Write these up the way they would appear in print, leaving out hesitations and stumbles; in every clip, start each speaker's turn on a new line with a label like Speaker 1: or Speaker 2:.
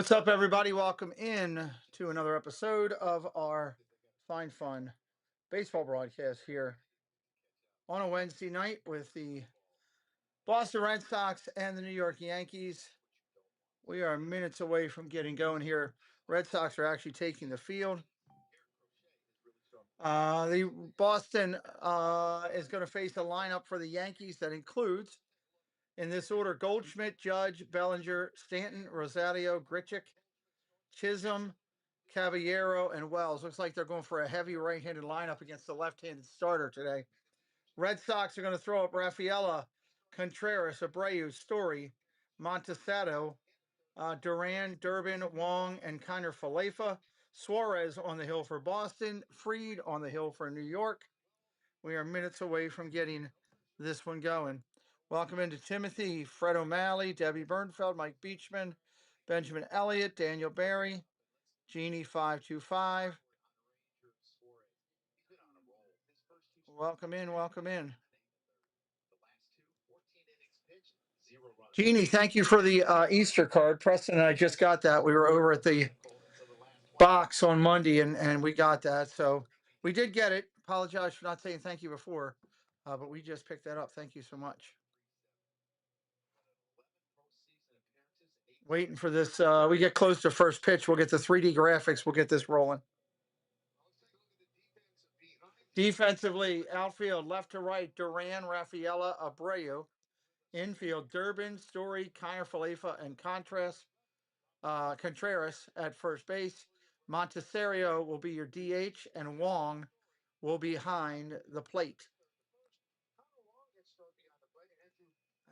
Speaker 1: What's up, everybody? Welcome in to another episode of our fine, fun baseball broadcast here on a Wednesday night with the Boston Red Sox and the New York Yankees. We are minutes away from getting going here. Red Sox are actually taking the field. The Boston is going to face a lineup for the Yankees that includes, in this order, Goldschmidt, Judge, Bellinger, Stanton, Rosario, Grichuk, Chisholm, Caballero, and Wells. Looks like they're going for a heavy right-handed lineup against the left-handed starter today. Red Sox are going to throw up Rafaela, Contreras, Abreu, Story, Montesado, Duran, Durbin, Wong, and Kiner Falefa. Suarez on the hill for Boston. Fried on the hill for New York. We are minutes away from getting this one going. Welcome into Timothy, Fred O'Malley, Debbie Bernfeld, Mike Beachman, Benjamin Elliott, Daniel Barry, Genie 525. Welcome in, welcome in. Jeannie, thank you for the Easter card. Preston and I just got that. We were over at the box on Monday and we got that. So we did get it. Apologize for not saying thank you before, but we just picked that up. Thank you so much. Waiting for this. We get close to first pitch. We'll get the 3D graphics. We'll get this rolling. Defensively, outfield, left to right, Duran, Rafaela, Abreu. Infield, Durbin, Story, Kiner Falefa, and Contreras at first base. Montesaro will be your DH, and Wong will be behind the plate.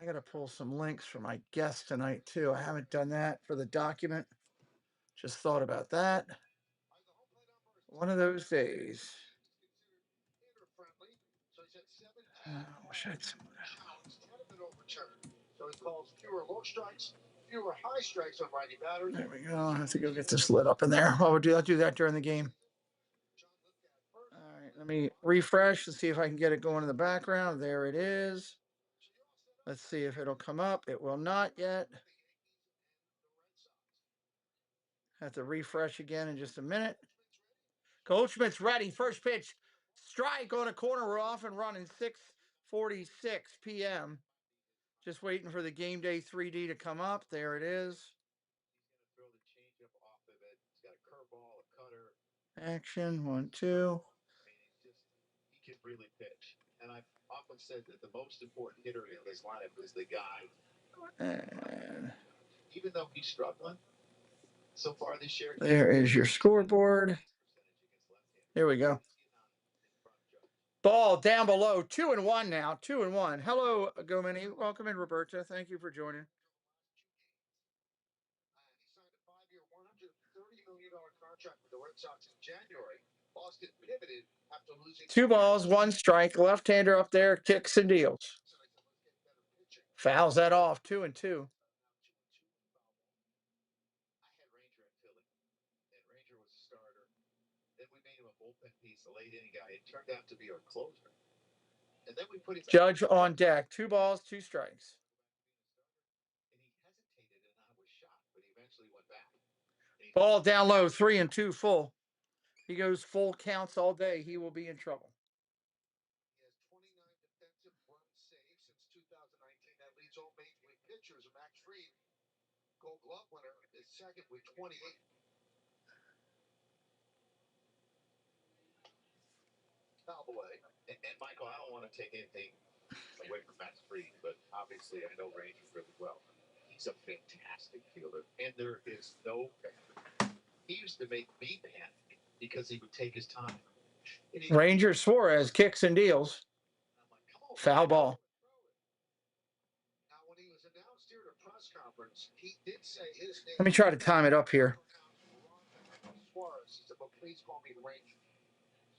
Speaker 1: I got to pull some links for my guest tonight, too. I haven't done that for the document. Just thought about that. One of those days. I wish I had some. So he calls fewer low strikes, fewer high strikes on righty batters. There we go. I have to go get this lit up in there. Well, I'll do that during the game. All right, let me refresh and see if I can get it going in the background. There it is. Let's see if it'll come up. It will not yet. Have to refresh again in just a minute. Goldschmidt's ready. First pitch. Strike on a corner. We're off and running. 6:46 p.m. Just waiting for the game day 3D to come up. There it is. Action, 1, 2. He can really pitch. And I've often said that the most important hitter in this lineup is the guy. And even though he's struggling so far this year. There is your scoreboard. Here we go. Ball down below. 2-1 now. 2-1. Hello, Gomini. Welcome in, Roberta. Thank you for joining. He signed a 5-year, $130 million contract with the Red Sox in January. Boston pivoted after losing 2 balls, 1 strike. Left-hander up there, kicks and deals. Fouls that off. 2-2. I had Ranger at Philly, and Ranger was a starter. Then we made him a bullpen piece, a late inning guy. It turned out to be our closer. And then we put him Judge on deck. 2 balls, 2 strikes. And he hesitated, and I was shocked, but he eventually went back. Ball down low, 3-2 full. He goes full counts all day. He will be in trouble. He has 29 defensive run saves since 2019. That leads all major league pitchers. Max Fried, Gold Glove winner, is second with 28. Foul away. And Michael, I don't want to take anything away from Max Fried, but obviously I know Ranger really well. He's a fantastic fielder, and there is no. He used to make me panic because he would take his time. Ranger Suarez kicks and deals. Foul ball. Now, when he was announced here at a press conference, he did say his name. Let me try to time it up here. Suarez, he said, "Well, please call me Ranger."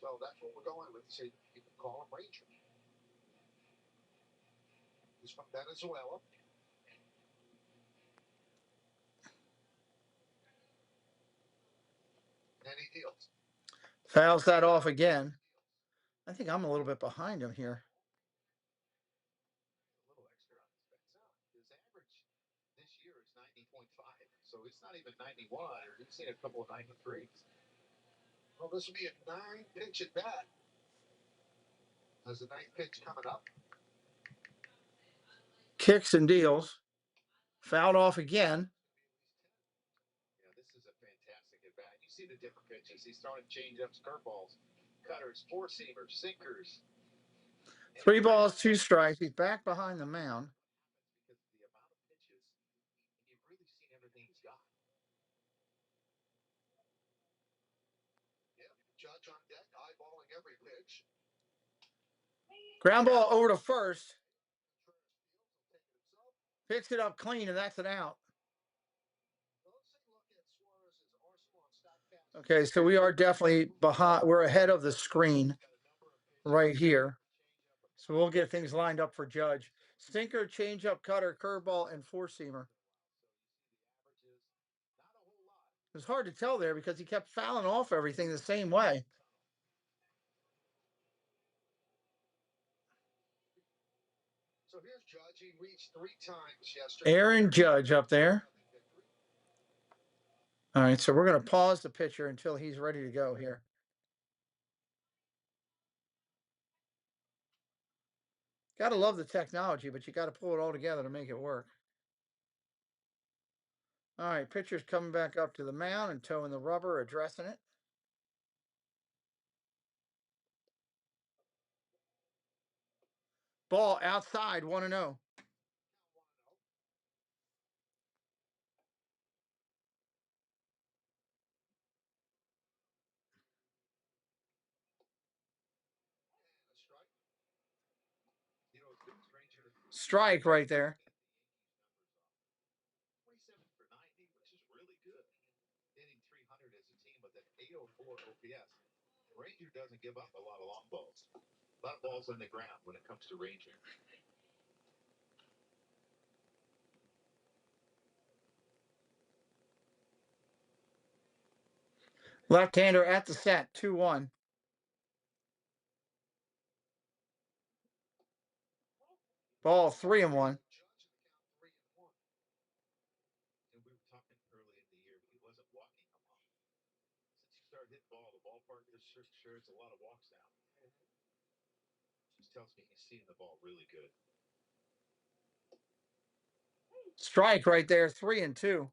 Speaker 1: So that's what we're going with. He said, "You can call him Ranger." He's from Venezuela. And he deals. Fouls that off again. I think I'm a little bit behind him here. A little extra on his average this year is 90.5, so it's
Speaker 2: Not even 91. You've seen a couple of 93s. Well, this will be a 9-pitch at bat. Has the 9th pitch coming up?
Speaker 1: Kicks and deals. Fouled off again.
Speaker 2: Yeah, this is a fantastic at bat. You see the different pitches. He's throwing changeups, curveballs, cutters, four-seamers, sinkers.
Speaker 1: 3 balls, 2 strikes. He's back behind the mound.
Speaker 2: Because of the amount of pitches, you've really seen everything he's got. Yeah, Judge on deck, eyeballing every pitch.
Speaker 1: Ground ball over to first. Picks it up clean, and that's an out. Okay, so we are definitely behind. We're ahead of the screen right here. So we'll get things lined up for Judge. Sinker, changeup, cutter, curveball, and four-seamer. It was hard to tell there because he kept fouling off everything the same way.
Speaker 2: So here's Judge. He reached 3 times yesterday.
Speaker 1: Aaron Judge up there. All right, so we're going to pause the pitcher until he's ready to go here. Got to love the technology, but you got to pull it all together to make it work. All right, pitcher's coming back up to the mound and towing the rubber, addressing it. Ball outside, 1-0. Strike right there.
Speaker 2: 27 for 90, which is really good. Hitting 300 as a team with an 804 OPS. Ranger doesn't give up a lot of long balls. A lot of balls on the ground when it comes to Ranger.
Speaker 1: Left-hander at the set, 2-1. Ball 3-1.
Speaker 2: And we were talking early in the year, but he wasn't walking a lot. Since you started hitting the ballpark this sure it's a lot of walks now. Just tells me he's seeing the ball really good.
Speaker 1: Strike right there, 3-2.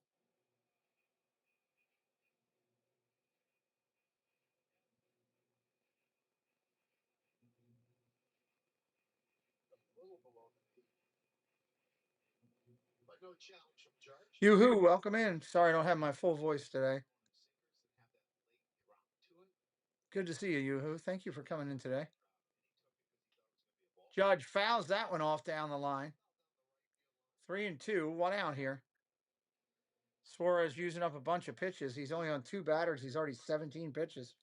Speaker 1: Yoo-hoo, welcome in. Sorry I don't have my full voice today. Good to see you, Yoo-hoo. Thank you for coming in today. Judge fouls that one off down the line. 3-2, 1 out here. Suarez using up a bunch of pitches. He's only on 2 batters. He's already 17 pitches.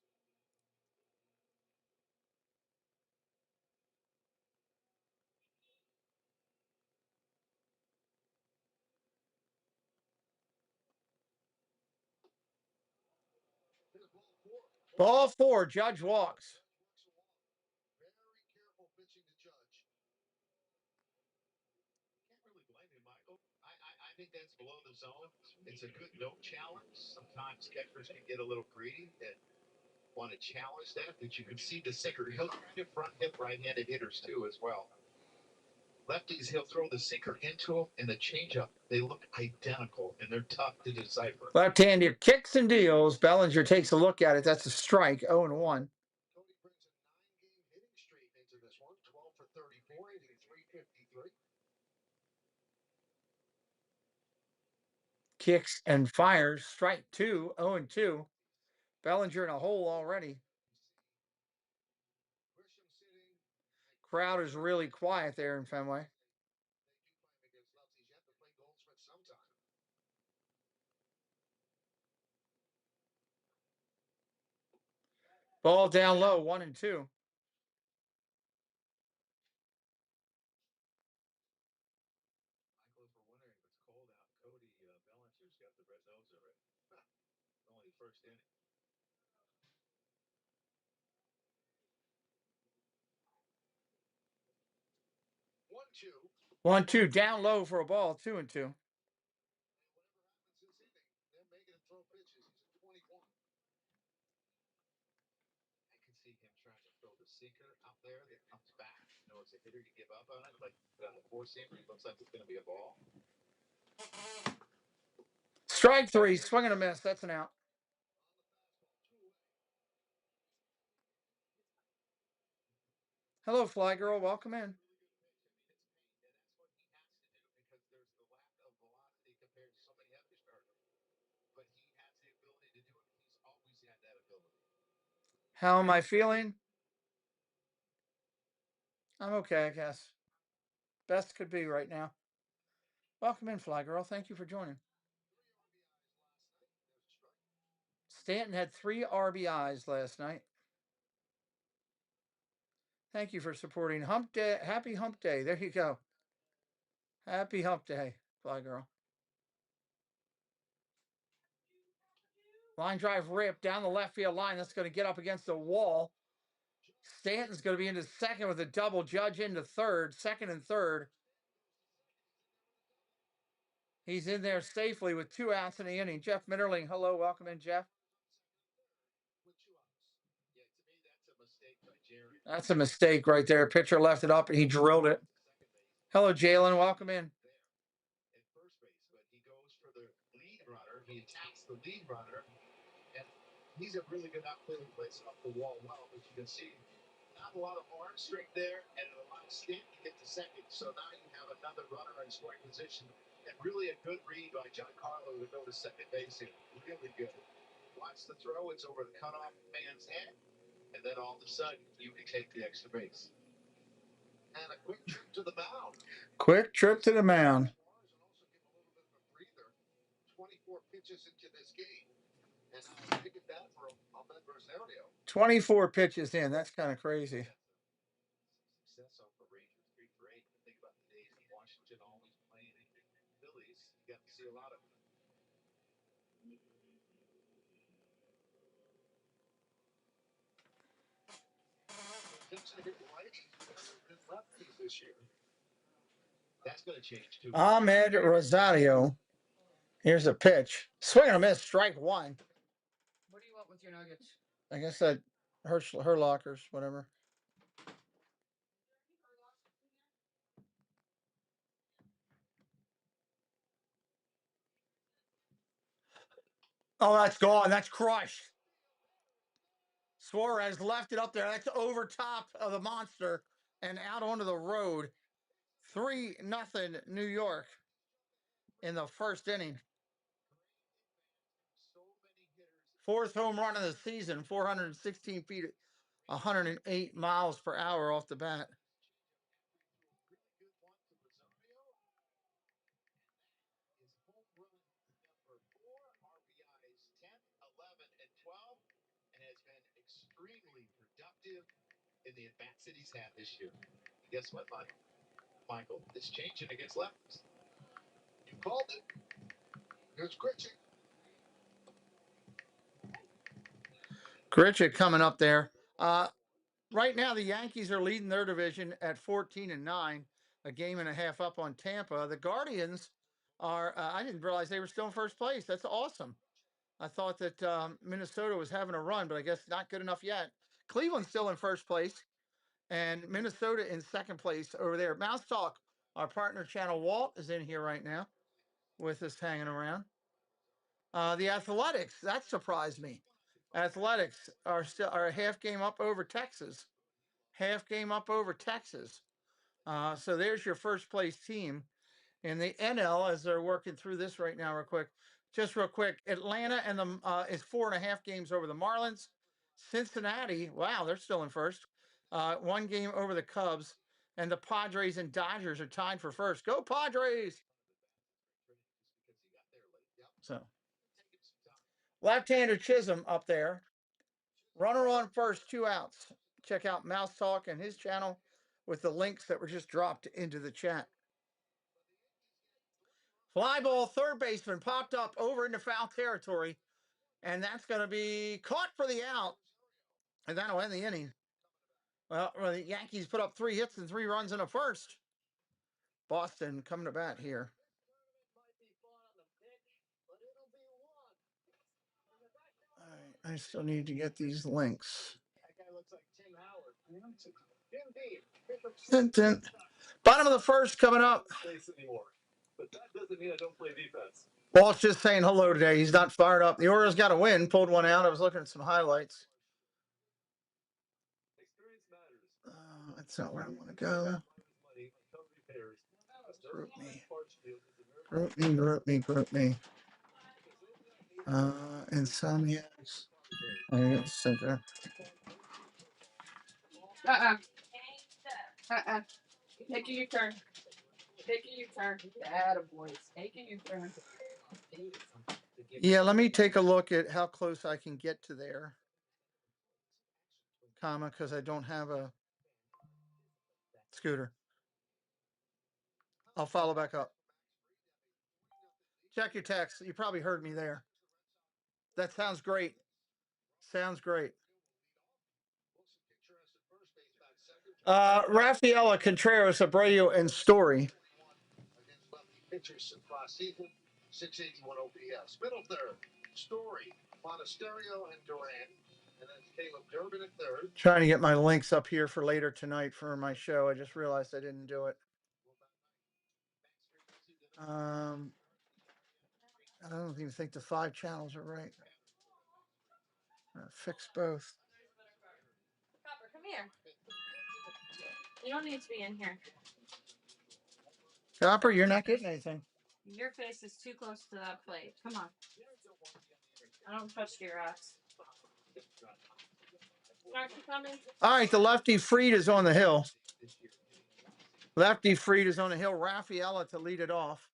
Speaker 1: Ball 4, Judge walks.
Speaker 2: Very careful pitching to Judge. Can't really blame him, Michael. I think that's below the zone. It's a good no challenge. Sometimes catchers can get a little greedy and want to challenge that, but you can see the sinker. He'll front hip right-handed hitters too as well. Lefties, he'll throw the sinker into him and the changeup. They look identical and they're tough to decipher.
Speaker 1: Left-hander kicks and deals. Bellinger takes a look at it. That's a strike, 0-1.
Speaker 2: Cody brings a 9-game hitting streak into this one. 12 for 34, hitting 353.
Speaker 1: Kicks and fires. Strike 2, 0-2. Bellinger in a hole already. Crowd is really quiet there in Fenway. Ball down low, 1-2.
Speaker 2: Michael, if we're wondering if it's cold out, Cody Bellinger's got the red nose already. Only first inning. 1-2.
Speaker 1: 1-2 down low for a ball, 2-2.
Speaker 2: throw the sinker out there that comes back. You know, it's a hitter, you give up on it. Like on the four-seamer, it looks like it's going to be a ball.
Speaker 1: Strike three, swing and a miss. That's an out. Hello, Fly Girl. Welcome in. How am I feeling? I'm okay, I guess. Best could be right now. Welcome in, Fly Girl. Thank you for joining. Stanton had 3 RBIs last night. Thank you for supporting Hump Day. Happy Hump Day. There you go. Happy Hump Day, Fly Girl. Line drive rip down the left field line. That's going to get up against the wall. Stanton's going to be into second with a double. Judge into third, second and third. He's in there safely with 2 outs in the inning. Jeff Mitterling, hello, welcome in, Jeff. That's a mistake right there. Pitcher left it up and he drilled it. Hello, Jalen, welcome in.
Speaker 2: At first base, but he goes for the lead runner. He attacks the lead runner, and he's a really good outfielder. Plays off the wall well, but you can see not a lot of arm strength there, and it allows Stanton to get to second. So now you have another runner in scoring position, and really a good read by Giancarlo to go to second base here. Really good. Watch the throw. It's over the cutoff man's head, and then all of a sudden you can take the extra base. And a quick trip to the mound.
Speaker 1: Quick trip to the mound.
Speaker 2: 24 pitches into this game. And now take it back for Rosario.
Speaker 1: 24 pitches in. That's kind of crazy.
Speaker 2: Success off the Rangers 3 for 8. Think about the days in Washington always playing in Phillies. You got to see a lot of them. This year. That's going to change too.
Speaker 1: Ahmed Rosario. Here's a pitch. Swing and a miss. Strike one.
Speaker 3: What do you want with your nuggets?
Speaker 1: I guess that her lockers, whatever. Oh, that's gone. That's crushed. Suarez left it up there. That's over top of the monster and out onto the road. 3-0 New York in the first inning. 4th home run of the season, 416 feet, 108 miles per hour off the bat.
Speaker 2: Extremely productive in the at-bats that he's had this year. Guess what, Michael? It's changing against lefties. You called it. Here's Grichuk.
Speaker 1: Grichuk coming up there. Right now, the Yankees are leading their division at 14-9, a game and a half up on Tampa. The Guardians are, I didn't realize they were still in first place. That's awesome. I thought that Minnesota was having a run, but I guess not good enough yet. Cleveland's still in first place, and Minnesota in second place over there. Mouse Talk, our partner channel, Walt, is in here right now with us hanging around. The Athletics, that surprised me. Athletics are a half game up over Texas. Half game up over Texas. So there's your first place team. In the NL, as they're working through this right now, real quick. Just real quick, Atlanta and the is 4.5 games over the Marlins. Cincinnati, wow, they're still in first. 1 game over the Cubs, and the Padres and Dodgers are tied for first. Go Padres! So, left-hander Chisholm up there. Runner on first, 2 outs. Check out Mouse Talk and his channel with the links that were just dropped into the chat. Fly ball, third baseman popped up over into foul territory, and that's going to be caught for the out, and that'll end the inning. Well, the Yankees put up 3 hits and 3 runs in the first. Boston coming to bat here. All right, I still need to get these links.
Speaker 2: That guy looks like Tank
Speaker 1: Dun, dun. Bottom of the first coming up. Walt's just saying hello today. He's not fired up. The Orioles got a win. Pulled one out. I was looking at some highlights. That's not where I want to go. Group me. Insomniacs. Center.
Speaker 3: Taking your turn. Taking your turn. Attaboy. Taking your turn.
Speaker 1: Yeah, let me take a look at how close I can get to there, comma, because I don't have a scooter. I'll follow back up. Check your text. You probably heard me there. That sounds great. Sounds great. Rafaela, Contreras, Abreu, and Story.
Speaker 2: Against lefty pitchers last season, 681 OPS. Middle third, Story, Monasterio, and Duran. And then Caleb Durbin at third.
Speaker 1: Trying to get my links up here for later tonight for my show. I just realized I didn't do it. I don't even think the 5 channels are right. Fix both.
Speaker 3: Copper, come here. You don't need to be in here.
Speaker 1: Copper, you're not getting anything.
Speaker 3: Your face is too close to that plate. Come on. I don't trust your ass. Aren't you coming?
Speaker 1: All right, the lefty Freed is on the hill. Lefty Freed is on the hill. Rafaela to lead it off.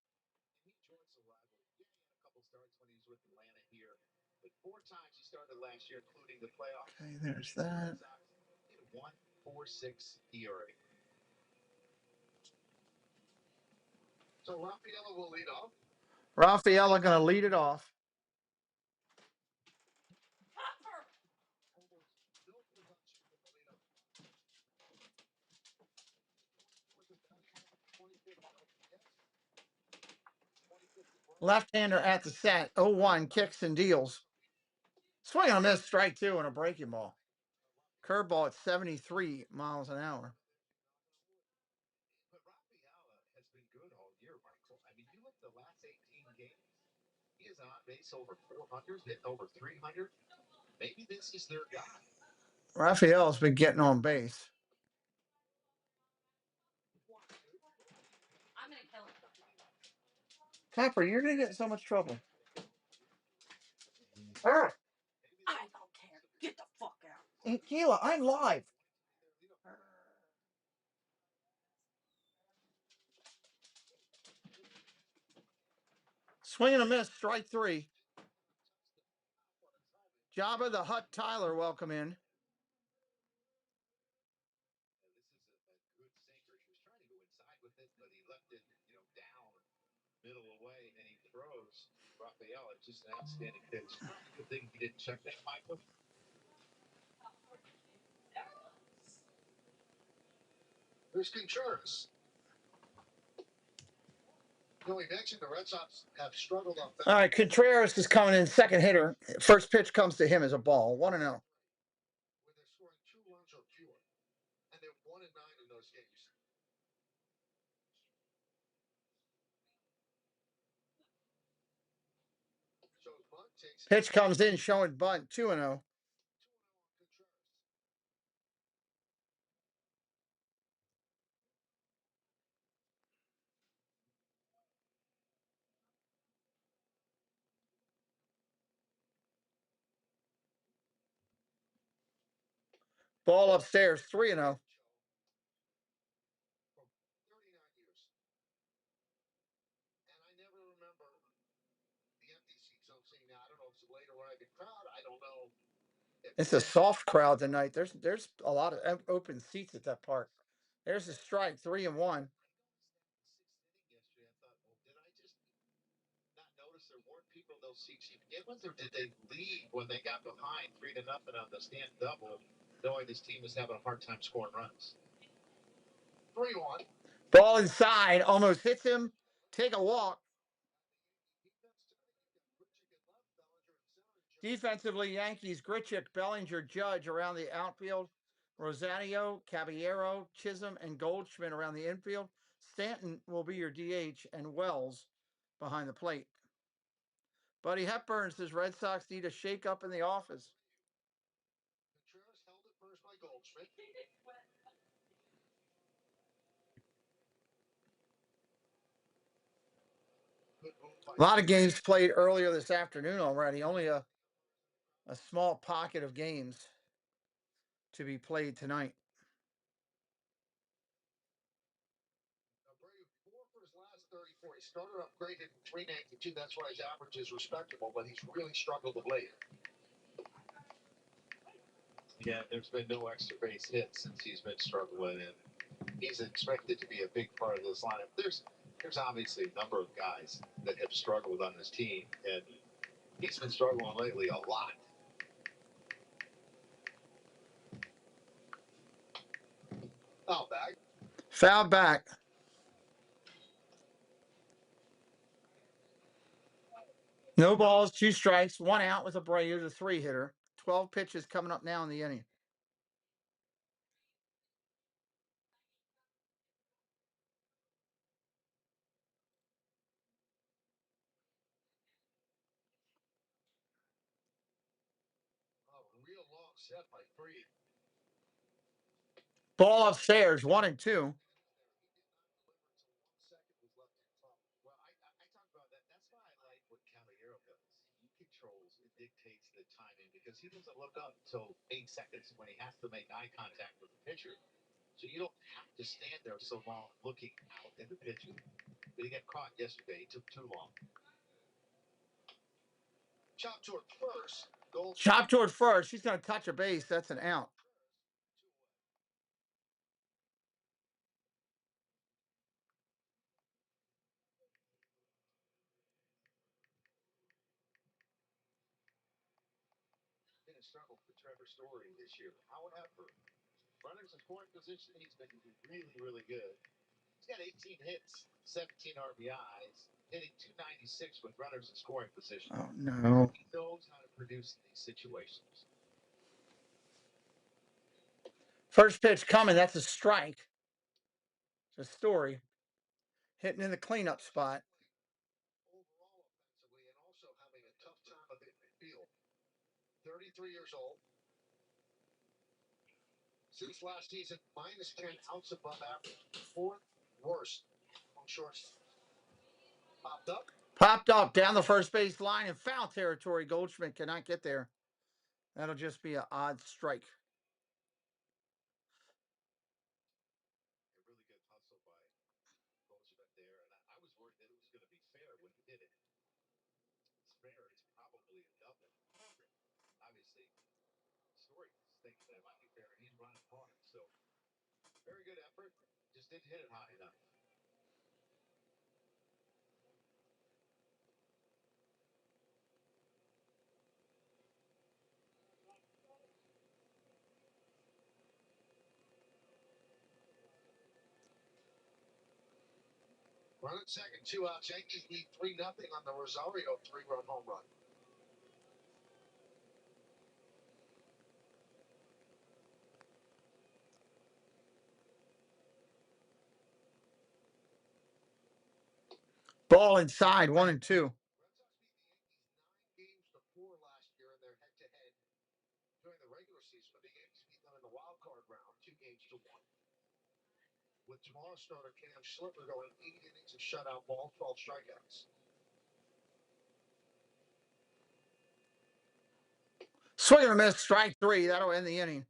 Speaker 1: Okay, there's that.
Speaker 2: 1.46 ERA. So Rafaela will lead off.
Speaker 1: Rafaela going to lead it off. Left-hander at the set. 0-1 kicks and deals. Swing on this, strike 2 and a breaking ball. Curveball at 73 miles an hour.
Speaker 2: But Rafaela has been good all year, Michael. I mean, you look at the last 18 games, he is on base over 400, hitting over 300. Maybe this is their guy.
Speaker 1: Rafaela's been getting on base.
Speaker 3: I'm going to kill him.
Speaker 1: Copper, you're going to get in so much trouble.
Speaker 3: I don't care. Get the fuck out.
Speaker 1: Hey, Keila, I'm live. Swing and a miss, strike 3. Jabba the Hutt Tyler, welcome in.
Speaker 2: This is a good sinker. He was trying to go inside with it, but he left it, down, middle away, and he throws. Rafaela, just an outstanding pitch. Good thing he didn't check that, Michael. There's Contreras. We mentioned the Red Sox have struggled on.
Speaker 1: All right, Contreras is coming in, second hitter. First pitch comes to him as a ball. 1-0.
Speaker 2: Where they're scoring 2 runs or fewer, and they're 1-9 in those games. So Bunt takes
Speaker 1: Pitch comes in, showing bunt. 2-0. Ball upstairs, 3-0.
Speaker 2: from 39 years. And I never remember the empty seats I'm seeing now. I don't know if it's a late arriving crowd. I don't know.
Speaker 1: It's a soft crowd tonight. There's a lot of open seats at that park. There's a strike, 3-1.
Speaker 2: Yesterday, I thought, well, did I just not notice there weren't people in those seats to begin with, or did they leave when they got behind 3-0 on the stand double, knowing this team is having a hard time scoring runs? 3-1.
Speaker 1: Ball inside, almost hits him. Take a walk. Defensively, Yankees, Grichuk, Bellinger, Judge around the outfield. Rosario, Caballero, Chisholm, and Goldschmidt around the infield. Stanton will be your DH, and Wells behind the plate. Buddy Hepburn says Red Sox need a shake-up in the office.
Speaker 2: Contreras held it first by Goldschmidt.
Speaker 1: A lot of games played earlier this afternoon already. Only a small pocket of games to be played tonight.
Speaker 2: Abreu 4 for his last 34. He started off great at 392. That's why his average is respectable, but he's really struggled of late. Yeah, there's been no extra base hits since he's been struggling, and he's expected to be a big part of this lineup. There's obviously a number of guys that have struggled on this team, and he's been struggling lately a lot. Foul back.
Speaker 1: Foul back. No balls, 2 strikes, 1 out with Abreu, the 3-hitter. 12 pitches coming up now in the inning.
Speaker 2: Real long set by Freed.
Speaker 1: Ball upstairs, 1-2.
Speaker 2: Well, I talked about that. That's why I like what Caballero does. He controls and dictates the timing because he doesn't look up until 8 seconds when he has to make eye contact with the pitcher. So you don't have to stand there so long looking out at the pitcher. But he got caught yesterday. He took too long. Chop toward first.
Speaker 1: Chop toward first. She's going to touch a base. That's an out.
Speaker 2: Been a struggle for Trevor Story this year. However, runners in scoring position, he's been really, really good. He's got 18 hits, 17 RBIs, hitting 296 with runners in scoring position.
Speaker 1: Oh, no.
Speaker 2: He knows how to produce in these situations.
Speaker 1: First pitch coming. That's a strike. It's a Story. Hitting in the cleanup spot.
Speaker 2: Overall offensively and also having a tough time of it in the field. 33 years old. Since last season, minus 10 outs above average. 4th worst on shortstop. Popped up.
Speaker 1: Popped up down the first base line in foul territory. Goldschmidt cannot get there. That'll just be an odd strike.
Speaker 2: A really good hustle by Goldschmidt there, and I was worried that it was going to be fair when he did it. It's fair. It's probably a double. Obviously, Story is thinking that it might be fair, and he's running hard. So, very good effort. Just didn't hit it high enough. Running second, 2 outs. Yankees lead 3-0 on the Rosario 3-run home run.
Speaker 1: Ball inside, 1-2.
Speaker 2: Red Sox beat the Yankees 9 games to 4 last year in their head-to-head during the regular season. But the Yankees beat them in the wild card round 2 games to 1. With tomorrow's starter Cam Slipper going 8 innings of shutout ball, 12 strikeouts.
Speaker 1: Swing and a miss, strike 3. That'll end the inning.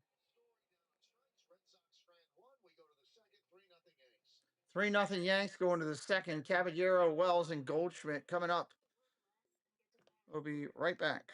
Speaker 2: Red Sox strand 1. We go to the second, 3-0 Yanks.
Speaker 1: 3-0 Yanks going to the second. Caballero, Wells, and Goldschmidt coming up. We'll be right back.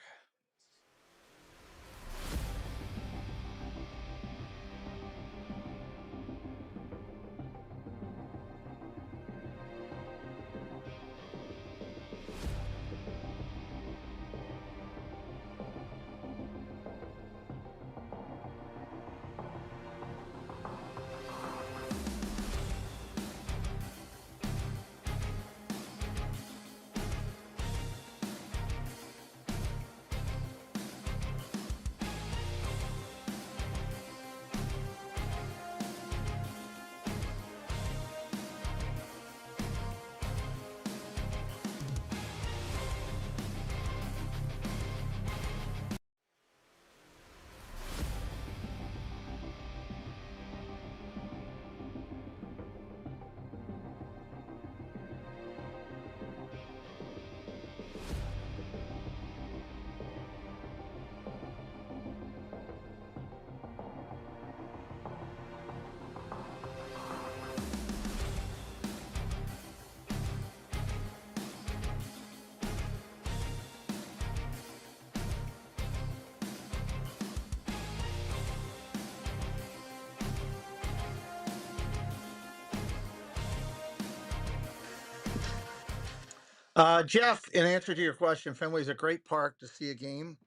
Speaker 1: Jeff, in answer to your question, Fenway's a great park to see a game.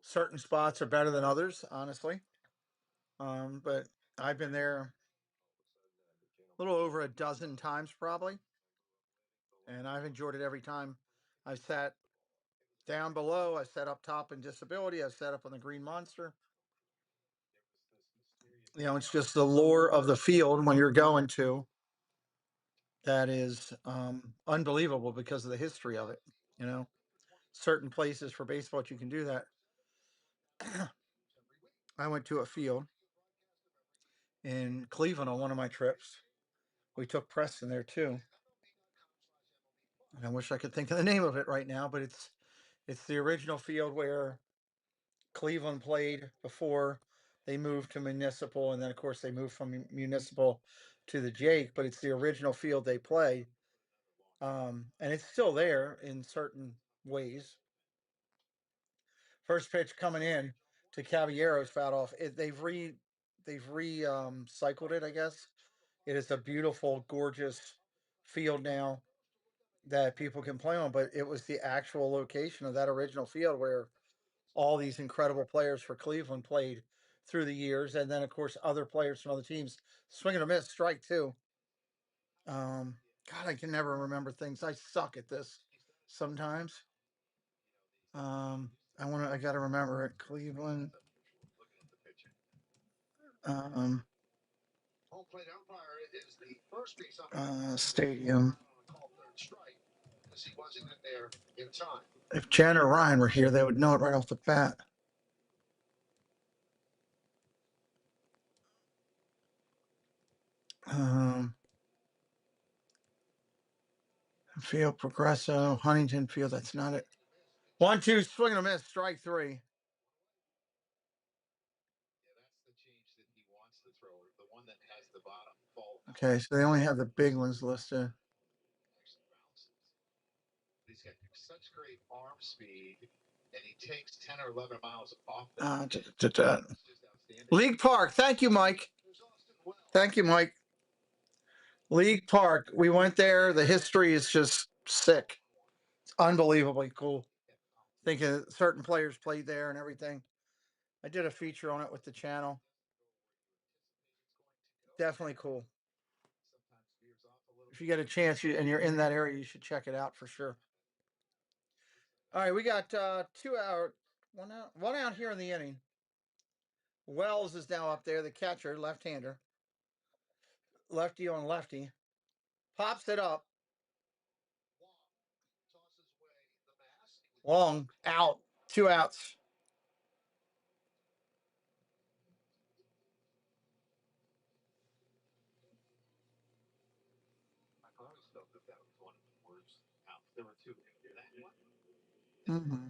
Speaker 1: Certain spots are better than others, honestly. But I've been there a little over a dozen times probably, and I've enjoyed it every time. I've sat down below, I sat up top in disability, I've sat up on the Green Monster. You know, it's just the lore of the field when you're going to that is unbelievable because of the history of it. You know, certain places for baseball you can do that. I went to a field in Cleveland on one of my trips. We took Preston there too. And I wish I could think of the name of it right now, but it's the original field where Cleveland played before they moved to municipal, and then of course they moved from municipal to the Jake. But it's the original field they play, and it's still there in certain ways. First pitch coming in to Caballeros fouled off. They've cycled it, I guess. It is a beautiful, gorgeous field now that people can play on, but it was the actual location of that original field where all these incredible players for Cleveland played through the years, and then of course other players from other teams. Swing and a miss, strike two. God, I can never remember things. I suck at this sometimes. I got to remember it. Cleveland. Um, Stadium. If Jen or Ryan were here, they would know it right off the bat. Um, Field, Progresso, Huntington Field. That's not it. 1-2, swing and a miss, strike three. Okay, so they only have the big ones listed.
Speaker 2: He's got such great arm speed, and he takes 10 or 11 miles off.
Speaker 1: League Park. Thank you, Mike. Thank you, Mike. League Park. We went there. The history is just sick. It's unbelievably cool. Thinking certain players played there and everything. I did a feature on it with the channel. Definitely cool. If you get a chance and you're in that area, you should check it out for sure. All right, we got 2 out, one out here in the inning. Wells is now up there, the catcher, left-hander. Lefty on lefty. Pops it up. Long, out, 2 outs.
Speaker 2: There were two.
Speaker 1: Mm-hmm.
Speaker 2: Like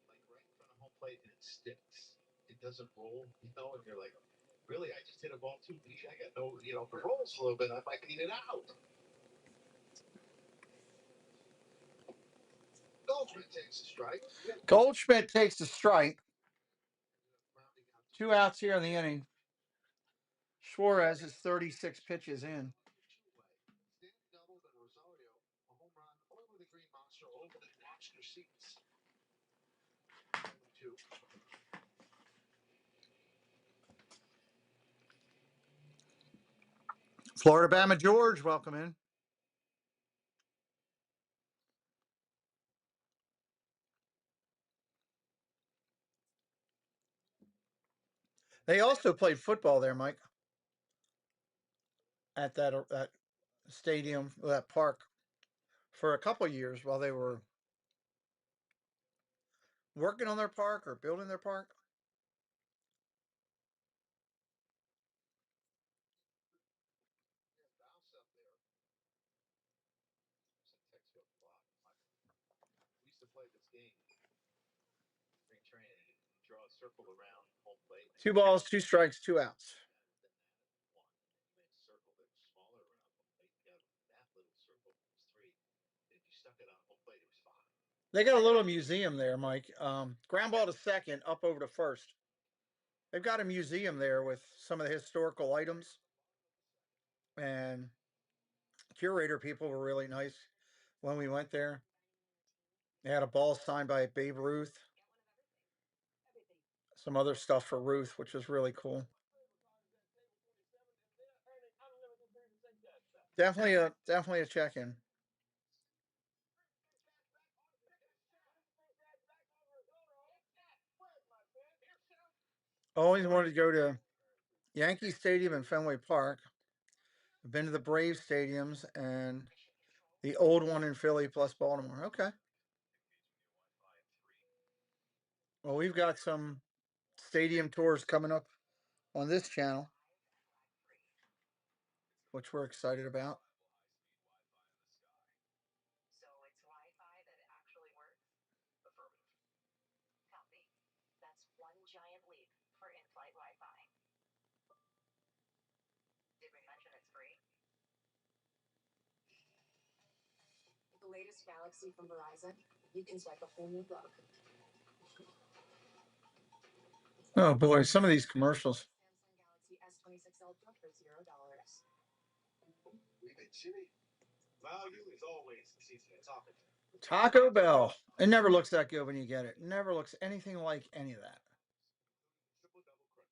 Speaker 2: right in front of home plate, and it sticks. It doesn't roll, and you're like, really? I just hit a ball 2 feet. I got no, if it rolls a little bit, I might clean it out. Goldschmidt takes a strike.
Speaker 1: Goldschmidt takes the strike. 2 outs here in the inning. Suarez is 36 pitches in.
Speaker 2: Double to Rosario, a home run over the Green Monster, over the monster seats. 2.
Speaker 1: Florida Bama George, welcome in. They also played football there, Mike, at that stadium, that park, for a couple years while they were working on their park or building their park.
Speaker 2: We used to play this game. Spring training, draw a circle around home plate.
Speaker 1: 2 balls, 2 strikes, 2 outs. They got a little museum there, Mike. Ground ball to second, up over to first. They've got a museum there with some of the historical items, and curator people were really nice when we went there. They had a ball signed by Babe Ruth. Some other stuff for Ruth, which was really cool. Definitely a check-in. Always wanted to go to Yankee Stadium and Fenway Park. I've been to the Braves stadiums and the old one in Philly plus Baltimore. Okay. Well, we've got some stadium tours coming up on this channel, which we're excited about.
Speaker 2: So it's Wi-Fi that actually works? Affirmative. Copy. That's one giant leap for in-flight Wi-Fi. Did we mention it's free? The latest Galaxy from Verizon, you can swipe a whole new book.
Speaker 1: Oh boy, some of these commercials.
Speaker 2: Samsung Galaxy S26 Ultra for $0. We've been city. Value is always the season at Taco Bell.
Speaker 1: Taco Bell. It never looks that good when you get it. Never looks anything like any of that.
Speaker 2: Triple double crunch.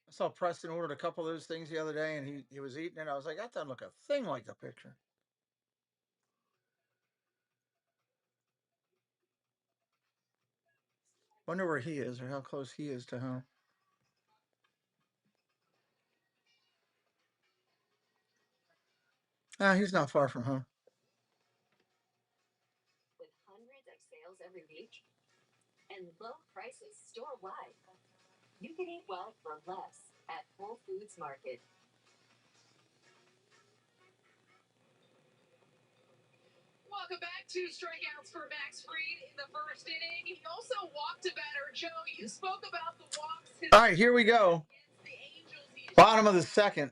Speaker 1: I saw Preston ordered a couple of those things the other day, and he was eating it. I was like, that doesn't look a thing like the picture. Wonder where he is or how close he is to home. He's not far from home.
Speaker 2: With hundreds of sales every week and low prices store-wide, you can eat well for less at Whole Foods Market.
Speaker 4: Welcome back to Strikeouts for Max Fried in the first inning. He also walked a batter. Joe, you spoke about the walks.
Speaker 1: All right, here we go. Bottom of the second.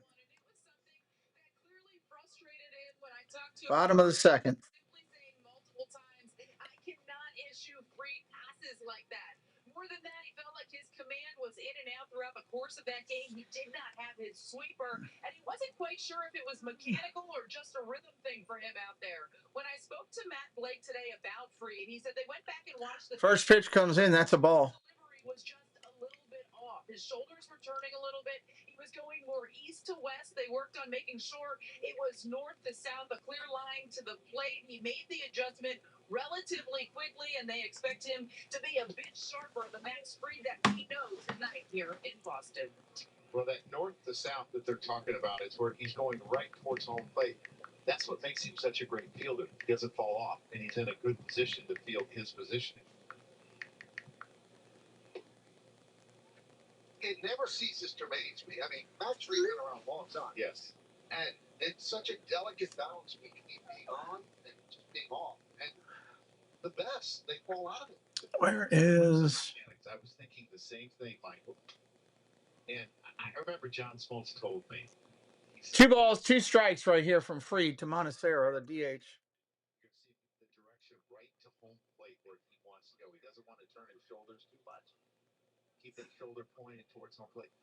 Speaker 1: Bottom of the second.
Speaker 4: Simply saying multiple times, I cannot issue free passes like that. More than that, he felt like his command was in and out throughout the course of that game. He did not have his sweeper, and he wasn't quite sure if it was mechanical or just a rhythm thing for him out there. When I spoke to Matt Blake today about Fried, he said they went back and watched the
Speaker 1: First pitch comes in, that's a ball.
Speaker 4: Delivery was just a little bit off. His shoulders were turning a little bit. He was going more east to west. They worked on making sure it was north to south, a clear line to the plate. He made the adjustment relatively quickly, and they expect him to be a bit sharper, the Max Fried that we know tonight here in Boston.
Speaker 2: Well, that north to south that they're talking about is where he's going right towards home plate. That's what makes him such a great fielder. He doesn't fall off, and he's in a good position to field his positioning. It never ceases to amaze me. I mean, Max Fried been around a long time. Yes. And it's such a delicate balance between being on and just being off. And the best, they fall out of it.
Speaker 1: Where is...
Speaker 2: I was thinking the same thing, Michael. And I remember John Smoltz told me.
Speaker 1: 2 balls, 2 strikes right here from Fried to Montecero, the DH.
Speaker 2: You're seeing the direction right to home plate where he wants to go. He doesn't want to turn his shoulders too much. Keep that shoulder pointed towards home plate.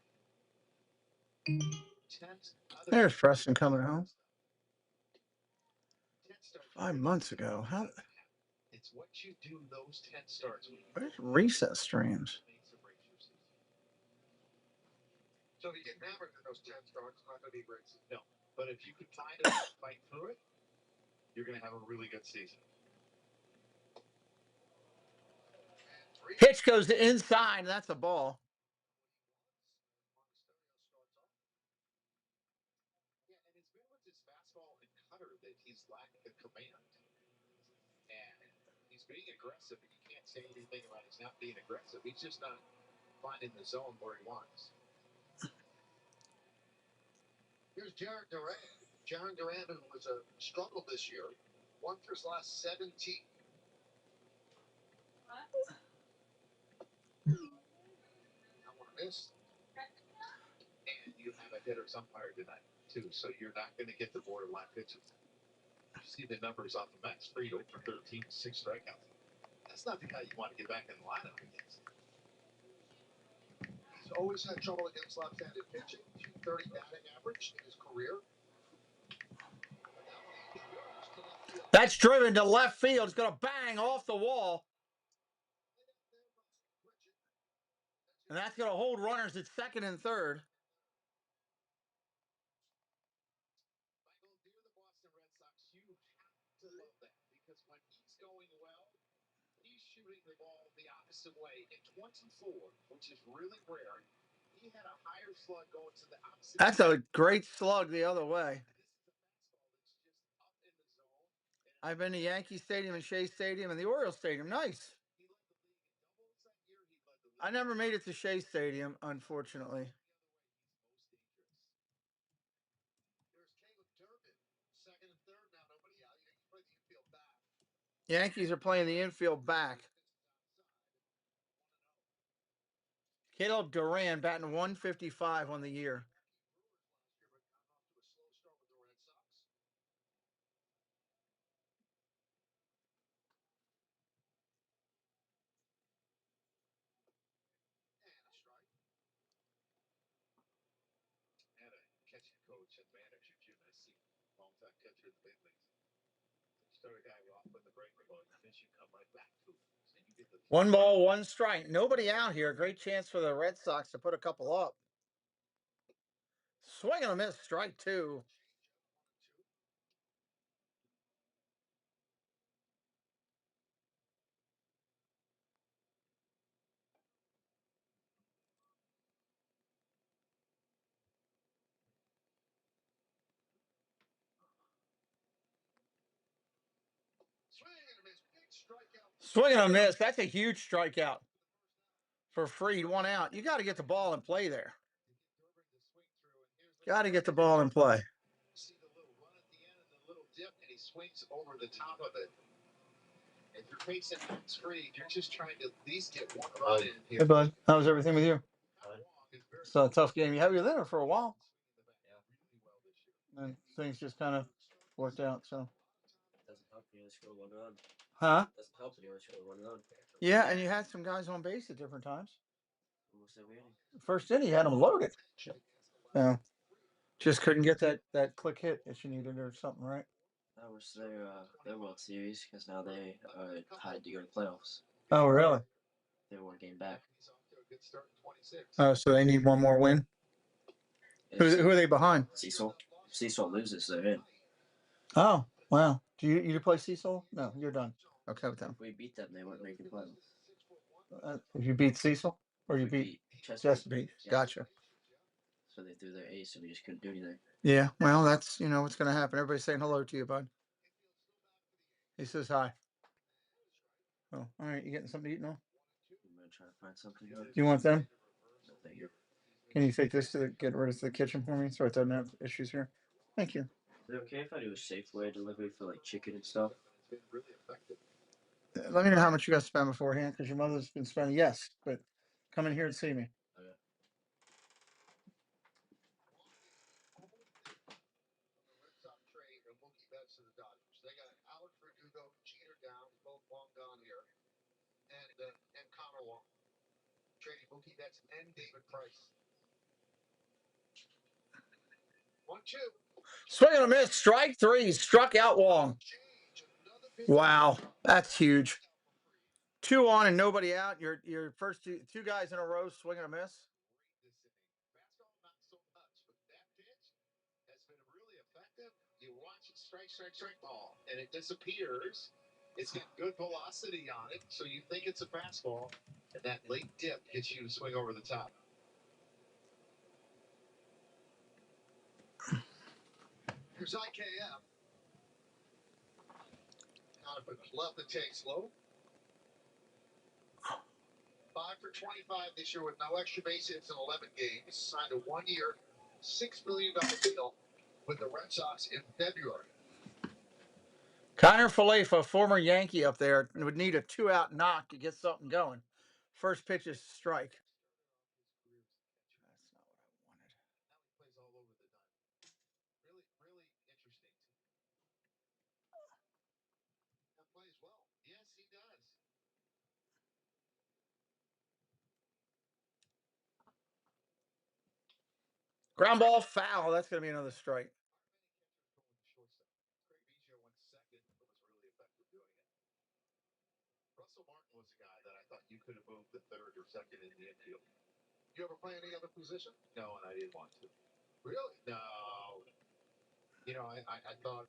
Speaker 1: There's Preston coming home. 5 months ago. How?
Speaker 2: It's what you do those 10 starts.
Speaker 1: Where's recess streams?
Speaker 2: So if you get hammered in those 10 starts, it's not going to be great. No, but if you can find a fight through it, you're going to have a really good season.
Speaker 1: Pitch goes to inside. That's a ball.
Speaker 2: Yeah, and it's been with his fastball and cutter that he's lacking the command. And he's being aggressive, and you can't say anything about he's not being aggressive. He's just not finding the zone where he wants. Here's Jaron Duran. Jaron Duran, who was a struggle this year, won for his last 17. I want to miss. And you have a hitter's umpire tonight, too, so you're not going to get the borderline pitches. You see the numbers off of Max Fried, over 13, 6 strikeouts. That's not the guy you want to get back in the lineup against. He's always had trouble against left-handed pitching. 230 batting average in his career.
Speaker 1: That's driven to left field. It's going to bang off the wall. And that's going to hold runners at second and third.
Speaker 2: Michael, if you're the Boston Red Sox, you have to love that because when he's going well, he's shooting the ball the opposite way. In 24, which is really rare, he had a higher slug going to the opposite.
Speaker 1: That's a great slug the other way. I've been to Yankee Stadium and Shea Stadium and the Orioles Stadium. Nice. I never made it to Shea Stadium, unfortunately. Yankees are playing the infield back. Caleb Duran batting 155 on the year.
Speaker 2: Catching coach and manager Jim Messi, longtime catcher in the big leagues. Start a guy off with the break ball, then you come right back to it. So you get the
Speaker 1: 1 ball, 1 strike. Nobody out here. Great chance for the Red Sox to put a couple up. Swing and a miss, strike 2. Swing and a miss. That's a huge strikeout for Fried. 1 out. You got to get the ball in play there. Got to get the ball in play.
Speaker 2: see the little run at the end and the little dip, and he swings over the top of it. If you're facing Max Fried, you're just trying to at least get one run in here.
Speaker 1: Hey, bud. How's everything with you? It's a tough game. You have your dinner for a while. And things just kind of worked out, so.
Speaker 5: Doesn't help when you only score 1 run.
Speaker 1: Huh?
Speaker 5: Doesn't help when you only score 1 run.
Speaker 1: Yeah, and you had some guys on base at different times.
Speaker 5: Almost every inning.
Speaker 1: First inning, you had them loaded. So, just couldn't get that click hit that you needed or something, right?
Speaker 5: That was their World Series because now they are tied to go to the playoffs.
Speaker 1: Oh, really?
Speaker 5: They're 1 game back.
Speaker 1: Oh, so they need one more win? Who are they behind?
Speaker 5: Cecil. If Cecil loses, they're in.
Speaker 1: Oh, wow. Do you play Cecil? No, you're done. Okay with them.
Speaker 5: If we beat them, they wouldn't make the playoffs.
Speaker 1: If you beat Cecil? Or you
Speaker 5: If we
Speaker 1: beat
Speaker 5: Chesapeake.
Speaker 1: Chesapeake?
Speaker 5: Yeah.
Speaker 1: Gotcha.
Speaker 5: So they threw their ace and we just couldn't do anything.
Speaker 1: Yeah, well, that's, what's going to happen. Everybody's saying hello to you, bud. He says hi. Oh, all right. You getting something to eat now?
Speaker 5: I'm going to try to find something.
Speaker 1: Do you want them?
Speaker 5: No, thank you.
Speaker 1: Can you take this to get rid of the kitchen for me so it doesn't have issues here? Thank you.
Speaker 5: Is it okay if I do a Safeway delivery for like chicken and stuff?
Speaker 1: Let me know how much you got to spend beforehand because your mother's been spending. Yes, but come in here and see me.
Speaker 5: Okay.
Speaker 2: They got Alex Verdugo, Jeter down, both long gone here, and Connor Wong trading Mookie Betts and David Price. 1-2.
Speaker 1: Swing and a miss. Strike 3. Struck out Wong. Wow, that's huge. 2 on and nobody out. Your first two guys in a row swing and a miss.
Speaker 2: Fastball not so much, but that pitch has been really effective. You watch it strike ball, and it disappears. It's got good velocity on it, so you think it's a fastball, and that late dip gets you to swing over the top. Here's IKF. Out of a glove that takes low. 5 for 25 this year with no extra base hits in 11 games. Signed a 1-year, $6 million deal with the Red Sox in February.
Speaker 1: Connor Falefa, former Yankee up there, would need a 2-out knock to get something going. First pitch is strike.
Speaker 2: That's not what I wanted. Now he plays all over the diamond. Really interesting. That plays well. Yes, he does.
Speaker 1: Ground ball foul. That's going to be another strike.
Speaker 2: could have moved the third or second in the infield. You ever play any other position? No, and I didn't want to. Really? No. You know, I thought,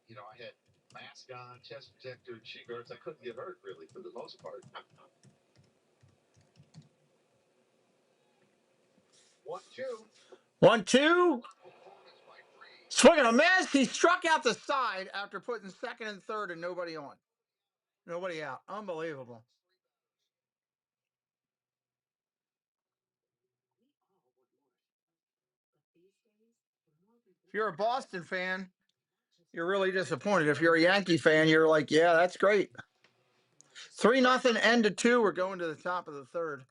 Speaker 2: you know, I had mask on, chest protector, shin guards. I couldn't get hurt really for the most part. 1-2.
Speaker 1: 1-2. Swing and a miss. He struck out the side after putting second and third and nobody on. Nobody out. Unbelievable. If you're a Boston fan, you're really disappointed. If you're a Yankee fan, you're like, yeah, that's great. 3-0, end of 2. We're going to the top of the third.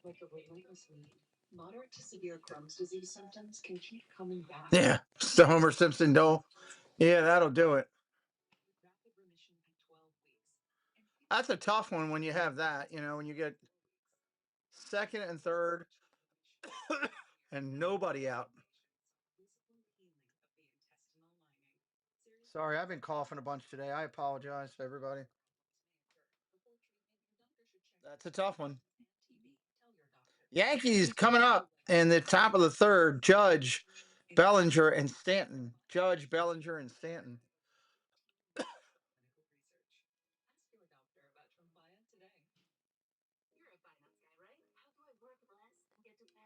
Speaker 4: Like a relentless weed, moderate to severe Crohn's disease symptoms can keep coming back.
Speaker 1: Yeah, the Homer Simpson doll. Yeah, that'll do it.
Speaker 4: Rapid remission at 12 weeks.
Speaker 1: That's a tough one when you have that, you know, when you get second and third and nobody out. Sorry, I've been coughing a bunch today. I apologize to everybody. That's a tough one. Yankees coming up in the top of the third. Judge, Bellinger, and Stanton. Judge, Bellinger, and Stanton.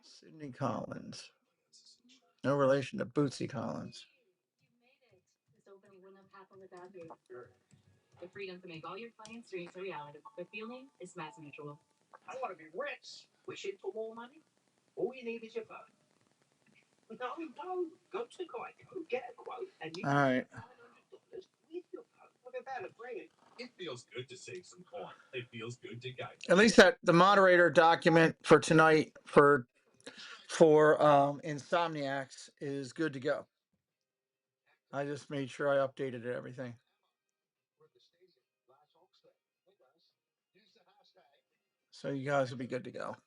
Speaker 1: Sidney Collins. No relation to Bootsy Collins.
Speaker 4: This opening wouldn't have happened without you. The freedom to make all your plans dreams a reality. The feeling is Mass Mutual.
Speaker 6: I want to be rich. Wishing for more money? All you need is your phone. No, go to Geico, get a quote, and you
Speaker 1: All right.
Speaker 6: $500 with your phone. Look at that, bring it.
Speaker 2: It feels good to save some coin. It feels good to guide.
Speaker 1: At least that the moderator document for tonight for Insomniacs is good to go. I just made sure I updated everything. So you guys will be good to go.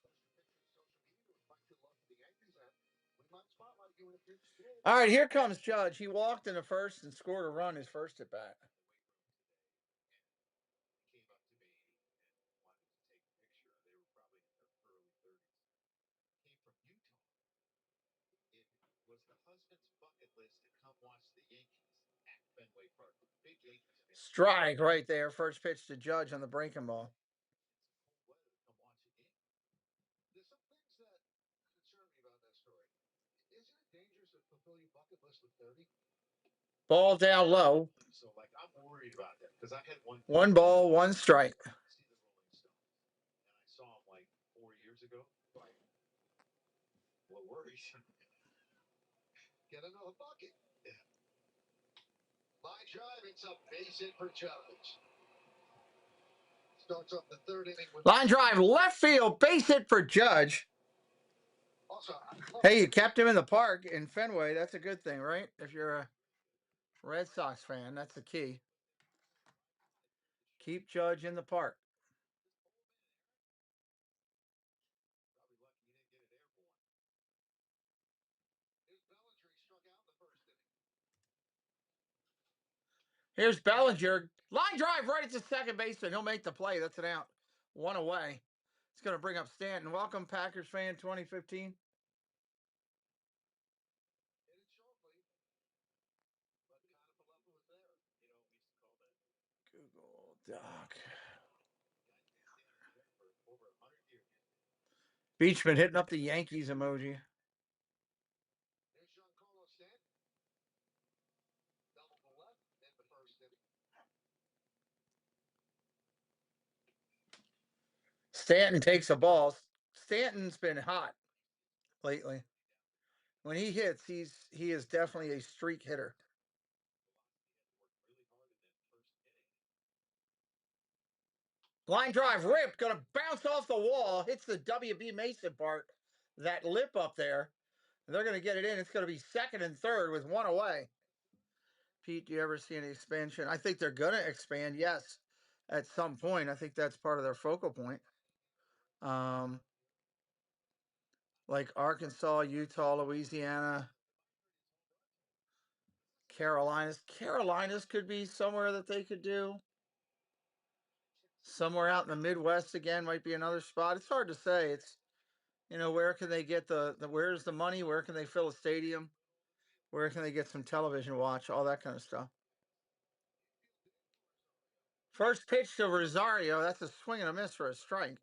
Speaker 1: All right, here comes Judge. He walked in the first and scored a run his first at bat. Strike right there. First pitch to Judge on the breaking ball.
Speaker 2: There's some things that concern me about that story. Isn't it dangerous to fulfill your bucket list with 30?
Speaker 1: Ball down low.
Speaker 2: So, like, I'm worried about that because I had
Speaker 1: one ball, one strike.
Speaker 2: See the Rolling Stones, and I saw him like 4 years ago. Like, what worries? Get another bucket. Yeah. Line drive, it's a base hit for Judge. Starts off the third inning with
Speaker 1: line drive, left field, base hit for Judge.
Speaker 2: Also,
Speaker 1: hey, you kept him in the park in Fenway. That's a good thing, right? If you're a Red Sox fan, that's the key. Keep Judge in the park. Here's Bellinger. Line drive right to second baseman. He'll make the play. That's an out. One away. It's going to bring up Stanton. Welcome, Packers fan 2015. Google Doc. Beachman hitting up the Yankees emoji. Stanton takes a ball. Stanton's been hot lately. When he hits, he is definitely a streak hitter. Line drive ripped, gonna bounce off the wall, hits the WB Mason part, that lip up there. They're gonna get it in. It's gonna be second and third with one away. Pete, do you ever see any expansion? I think they're gonna expand, yes. at some point. I think that's part of their focal point. Like Arkansas, Utah, Louisiana, Carolinas. Carolinas could be somewhere that they could do. Somewhere out in the Midwest again might be another spot. It's hard to say. It's, where can they get the where's the money? Where can they fill a stadium? Where can they get some television watch? All that kind of stuff. First pitch to Rosario. That's a swing and a miss for a strike.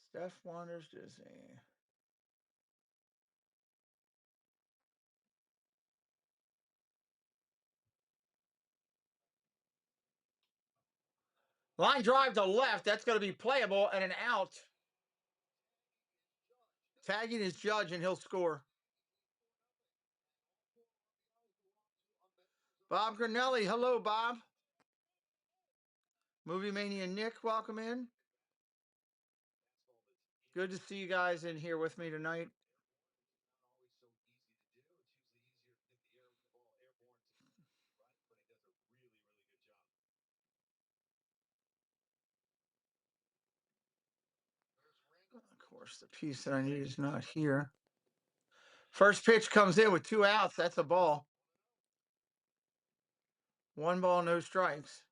Speaker 1: Steph Wanders Disney. Line drive to left. That's going to be playable and an out. Tagging his Judge, and he'll score. Bob Granelli. Hello, Bob. Movie Mania Nick, welcome in. Good to see you guys in here with me tonight. Of course, the piece that I need is not here. First pitch comes in with 2 outs. That's a ball. 1 ball, no strikes.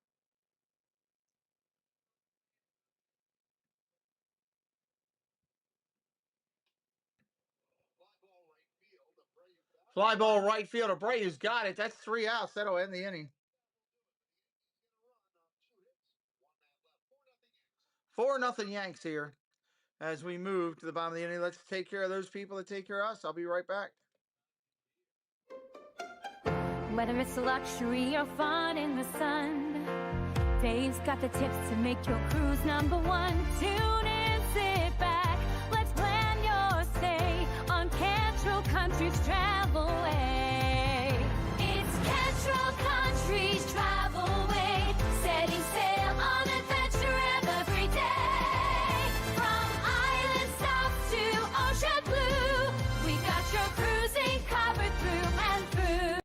Speaker 1: Fly ball right field. Abreu's got it. That's 3 outs. That'll end the inning. 4-0 Yanks here. As we move to the bottom of the inning, let's take care of those people that take care of us. I'll be right back.
Speaker 7: Whether it's luxury or fun in the sun, Dave's got the tips to make your cruise #1. Tune in, sit back, let's plan your stay on Cantrell Country's Travelway. It's Cantrell Country's Travelway, setting sail on adventure every day. From island stops to ocean blue, we got your cruising covered through and through.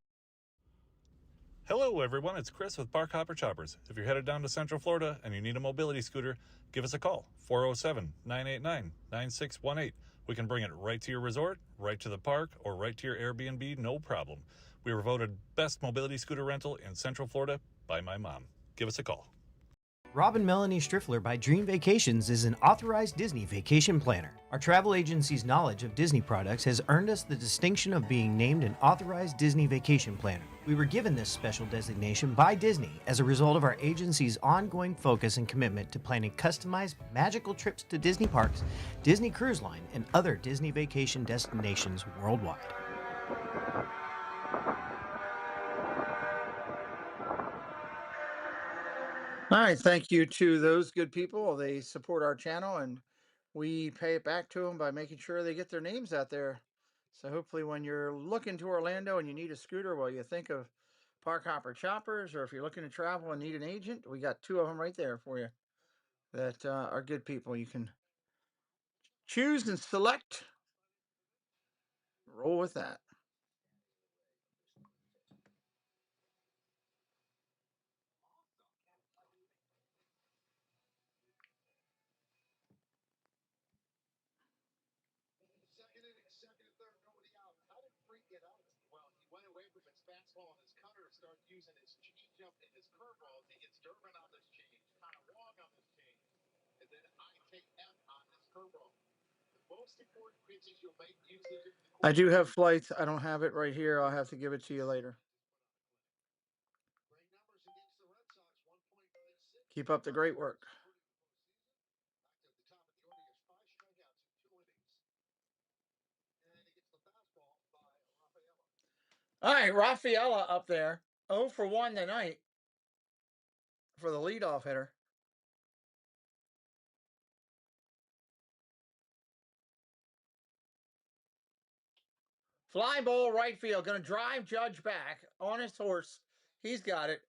Speaker 8: Hello everyone, it's Chris with Park Hopper Choppers. If you're headed down to Central Florida and you need a mobility scooter, give us a call, 407-989-9618. We can bring it right to your resort, right to the park, or right to your Airbnb, no problem. We were voted best mobility scooter rental in Central Florida by my mom. Give us a call.
Speaker 9: Rob and Melanie Striffler by Dream Vacations is an authorized Disney vacation planner. Our travel agency's knowledge of Disney products has earned us the distinction of being named an authorized Disney vacation planner. We were given this special designation by Disney as a result of our agency's ongoing focus and commitment to planning customized, magical trips to Disney parks, Disney Cruise Line, and other Disney vacation destinations worldwide.
Speaker 1: All right, thank you to those good people. They support our channel, and we pay it back to them by making sure they get their names out there. So hopefully when you're looking to Orlando and you need a scooter, well, you think of Park Hopper Choppers, or if you're looking to travel and need an agent, we got 2 of them right there for you that are good people. You can choose and select. Roll with that.
Speaker 2: Second and third, nobody out. How did Freak get out? Well, he went away from his fastball and his cutter and started using his changeup and his curveball. He gets Durbin on this change, kind of Wong on this change, and then I take F on this curveball. The most important pitches you'll make usage.
Speaker 1: I do have flights. I don't have it right here. I'll have to give it to you later.
Speaker 2: Great numbers against the Red Sox, 1.56.
Speaker 1: Keep up the great work.
Speaker 2: Back to the top of the order, he has 5 strikeouts in 2 innings. And he gets the fastball by Rafaela.
Speaker 1: All right, Rafaela up there. 0 for 1 tonight for the leadoff hitter. Fly ball right field. Going to drive Judge back on his horse. He's got it.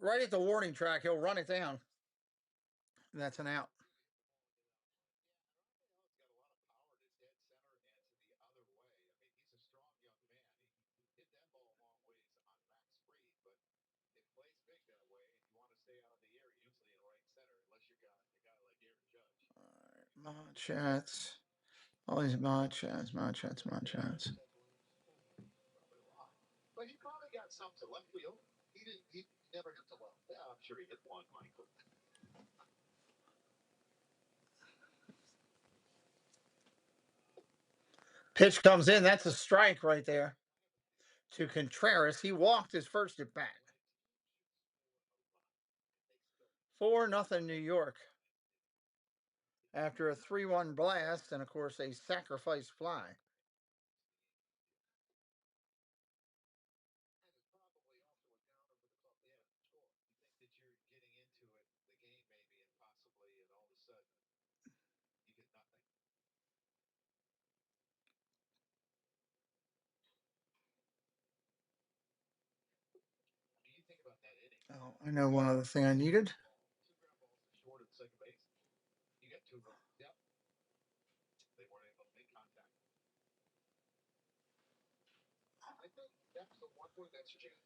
Speaker 1: Right at the warning track. He'll run it down. And that's an out. Mod chats. All these mod chats, mod chats, mod chats.
Speaker 2: But he probably got some to left field. He never hit the left. Yeah, I'm sure he hit one, Michael.
Speaker 1: Pitch comes in. That's a strike right there to Contreras. He walked his first at bat. 4-0 New York. After a 3-1 blast and, of course, a sacrifice fly. Oh, I know one other thing I needed.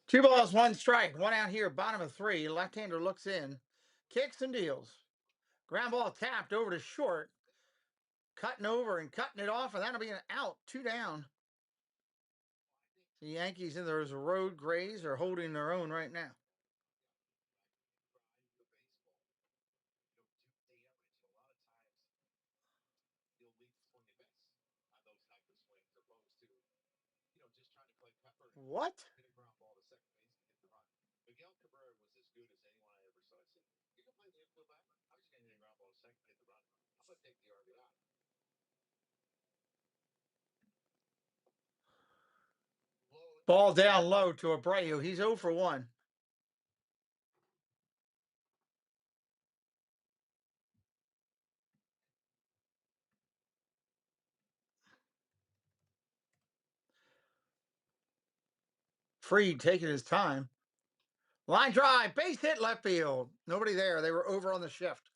Speaker 1: Two balls, one strike. One out here, bottom of 3. Left-hander looks in, kicks and deals. Ground ball tapped over to short. Cutting over and cutting it off, and that'll be an out. 2 down. The Yankees in those road grays are holding their own right now. What? Ball down low to Abreu. He's 0 for 1. Freed taking his time. Line drive, base hit left field. Nobody there. They were over on the shift.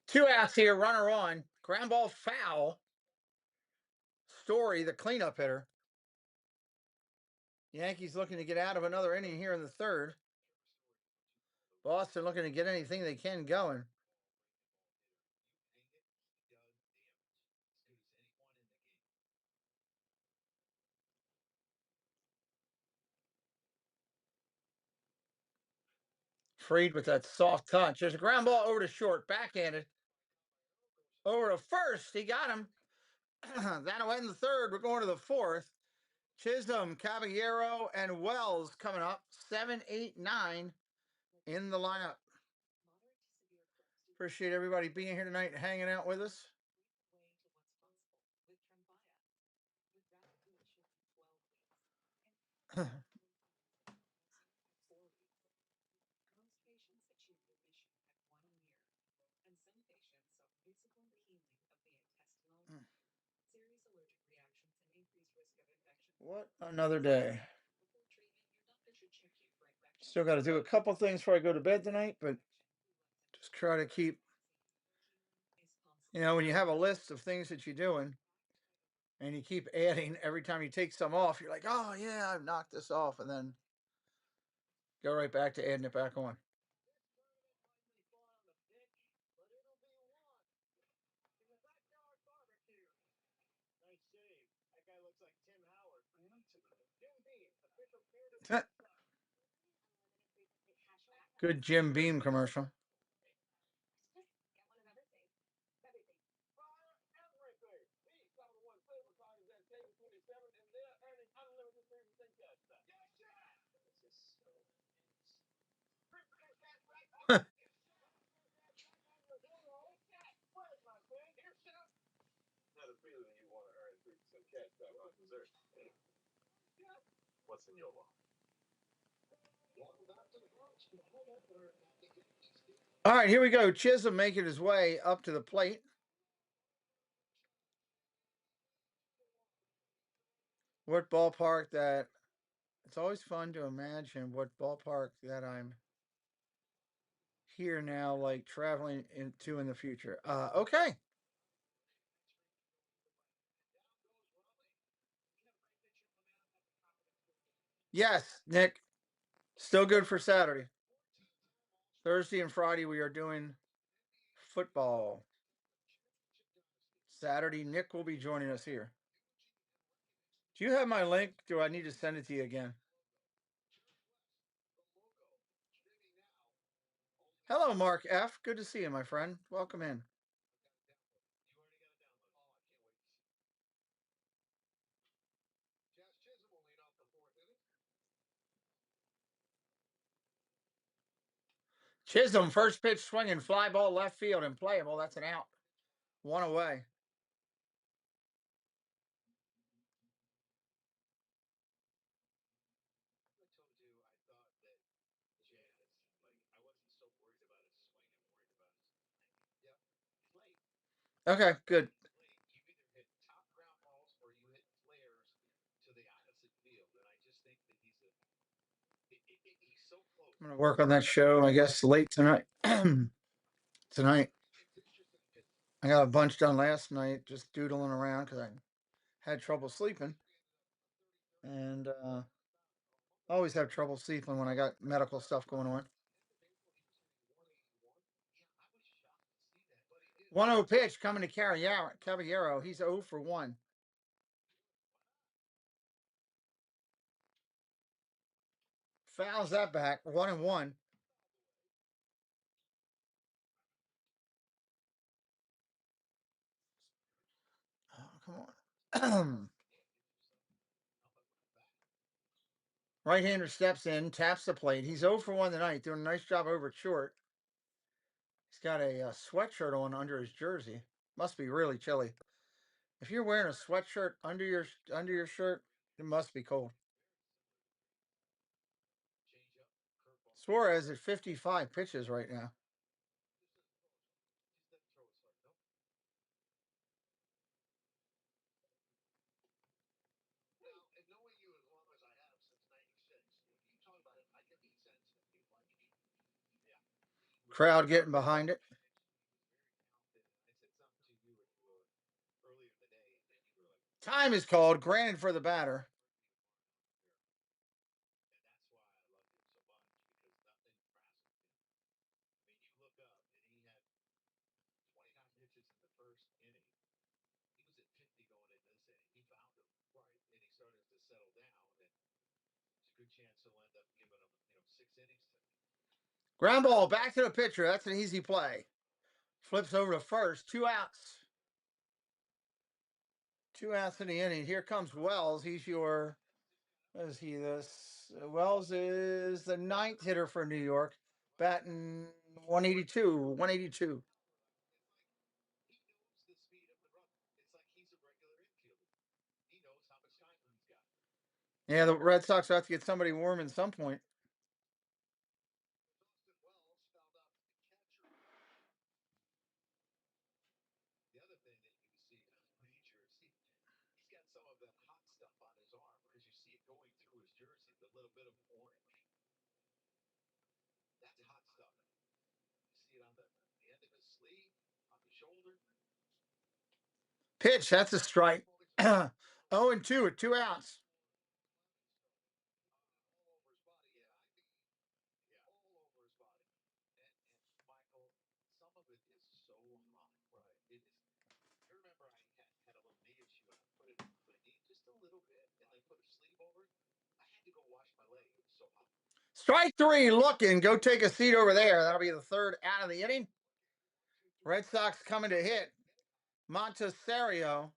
Speaker 1: Two outs here, runner on. Ground ball foul. Story, the cleanup hitter. Yankees looking to get out of another inning here in the third. Boston looking to get anything they can going. Freed with that soft touch. There's a ground ball over to short, backhanded. Over to first. He got him. That'll end the third. We're going to the fourth. Chisholm, Caballero, and Wells coming up. 7, 8, 9 in the lineup. Appreciate everybody being here tonight and hanging out with us. What another day. Still got to do a couple things before I go to bed tonight, but just try to keep, when you have a list of things that you're doing and you keep adding every time you take some off, you're like, oh, yeah, I've knocked this off, and then go right back to adding it back on. Good Jim Beam commercial.
Speaker 2: What's in your wallet?
Speaker 1: All right, here we go. Chisholm making his way up to the plate. What ballpark that... It's always fun to imagine what ballpark that I'm here now, like traveling into in the future. Okay. Yes, Nick. Still good for Saturday. Thursday and Friday we are doing football. Saturday, Nick will be joining us here. Do you have my link? Do I need to send it to you again? Hello, Mark F. Good to see you, my friend. Welcome in. Chisholm, first pitch swinging, fly ball left field and playable. That's an out. One away. Okay, good. I'm going to work on that show, I guess, late tonight. Tonight. I got a bunch done last night, just doodling around because I had trouble sleeping. And I always have trouble sleeping when I got medical stuff going on. 1-0 pitch coming to Caballero. He's 0 for 1. Fouls that back. 1-1. Oh, come on. Right-hander steps in, taps the plate. He's 0 for 1 tonight, doing a nice job over at short. He's got a sweatshirt on under his jersey. Must be really chilly. If you're wearing a sweatshirt under your shirt, it must be cold. Suarez at 55 pitches right now. Crowd getting behind it. Time is called, granted for the batter. Ground ball back to the pitcher. That's an easy play. Flips over to first. 2 outs. 2 outs in the inning. Here comes Wells. He's your... What is he? Wells is the 9th hitter for New York, batting 182. 182. Yeah, the Red Sox have to get somebody warm at some point. Pitch. That's a strike. 0-2 at 2 outs. Strike 3 looking. Go take a seat over there. That'll be the 3rd out of the inning. Red Sox coming to hit. Monasterio.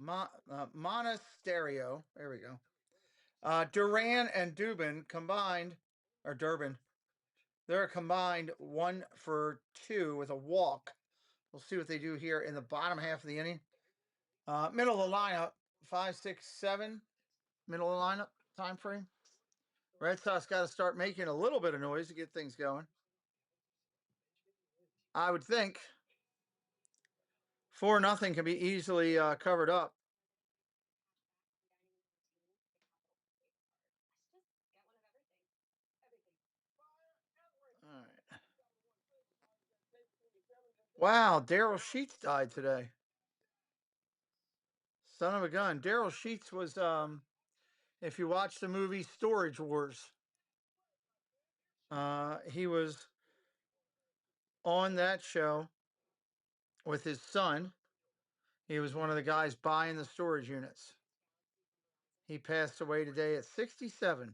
Speaker 1: Monasterio. There we go. Duran and Dubin combined, or Durbin. They're combined 1 for 2 with a walk. We'll see what they do here in the bottom half of the inning. Middle of the lineup, 5, 6, 7. Middle of the lineup time frame. Red Sox got to start making a little bit of noise to get things going. I would think 4-0 can be easily covered up. All right. Wow, Daryl Sheets died today. Son of a gun. Daryl Sheets was, if you watch the movie Storage Wars, he was on that show with his son. He was one of the guys buying the storage units. He passed away today at 67.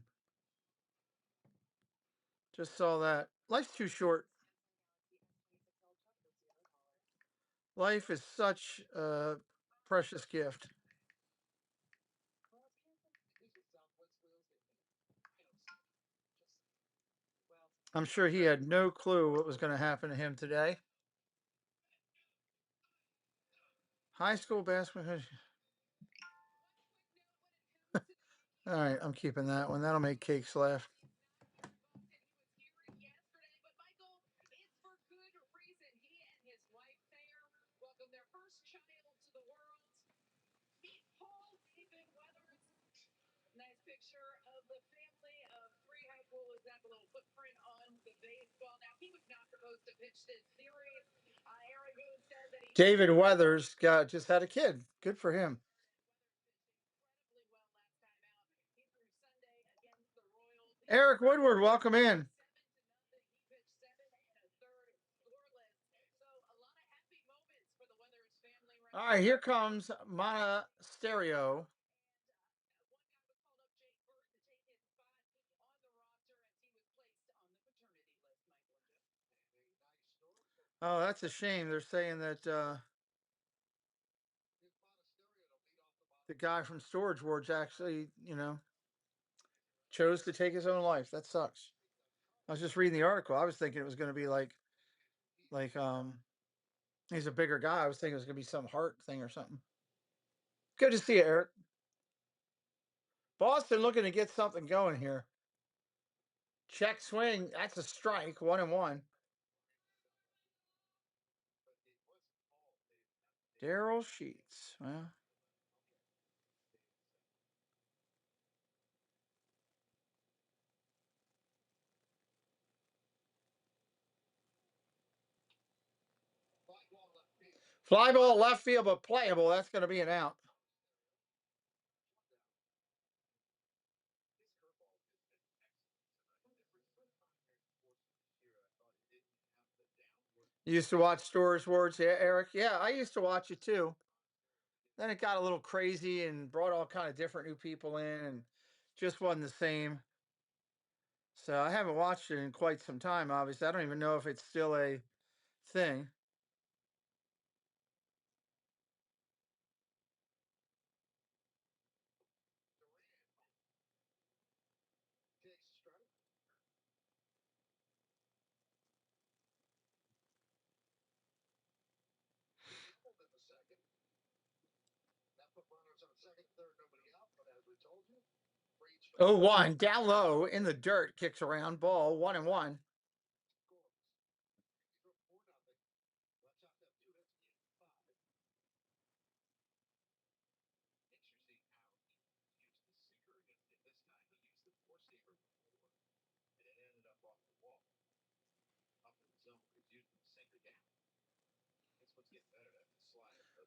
Speaker 1: Just saw that. Life's too short. Life is such a precious gift. I'm sure he had no clue what was going to happen to him today. High school basketball. All right, I'm keeping that one. That'll make Cakes laugh.
Speaker 4: Welcome their first child to the world. Meet Paul David Weathers. Nice picture of the family of three. How cool is that? The little footprint on the baseball. Now, he was not supposed to pitch this series. Eric said that
Speaker 1: David Weathers just had a kid. Good for him. Eric Woodward, welcome in. All right, here comes Mana Stereo. Oh, that's a shame. They're saying that the guy from Storage Wars actually, chose to take his own life. That sucks. I was just reading the article. I was thinking it was going to be like he's a bigger guy. I was thinking it was going to be some heart thing or something. Good to see you, Eric. Boston looking to get something going here. Check swing. That's a strike. 1-1. Daryl Sheets. Well, fly ball left field, but playable. That's going to be an out. You used to watch Storage Wars, yeah, Eric? Yeah, I used to watch it too. Then it got a little crazy and brought all kind of different new people in and just wasn't the same. So I haven't watched it in quite some time, obviously. I don't even know if it's still a thing. Oh, 1 down low in the dirt, kicks around, ball 1-1.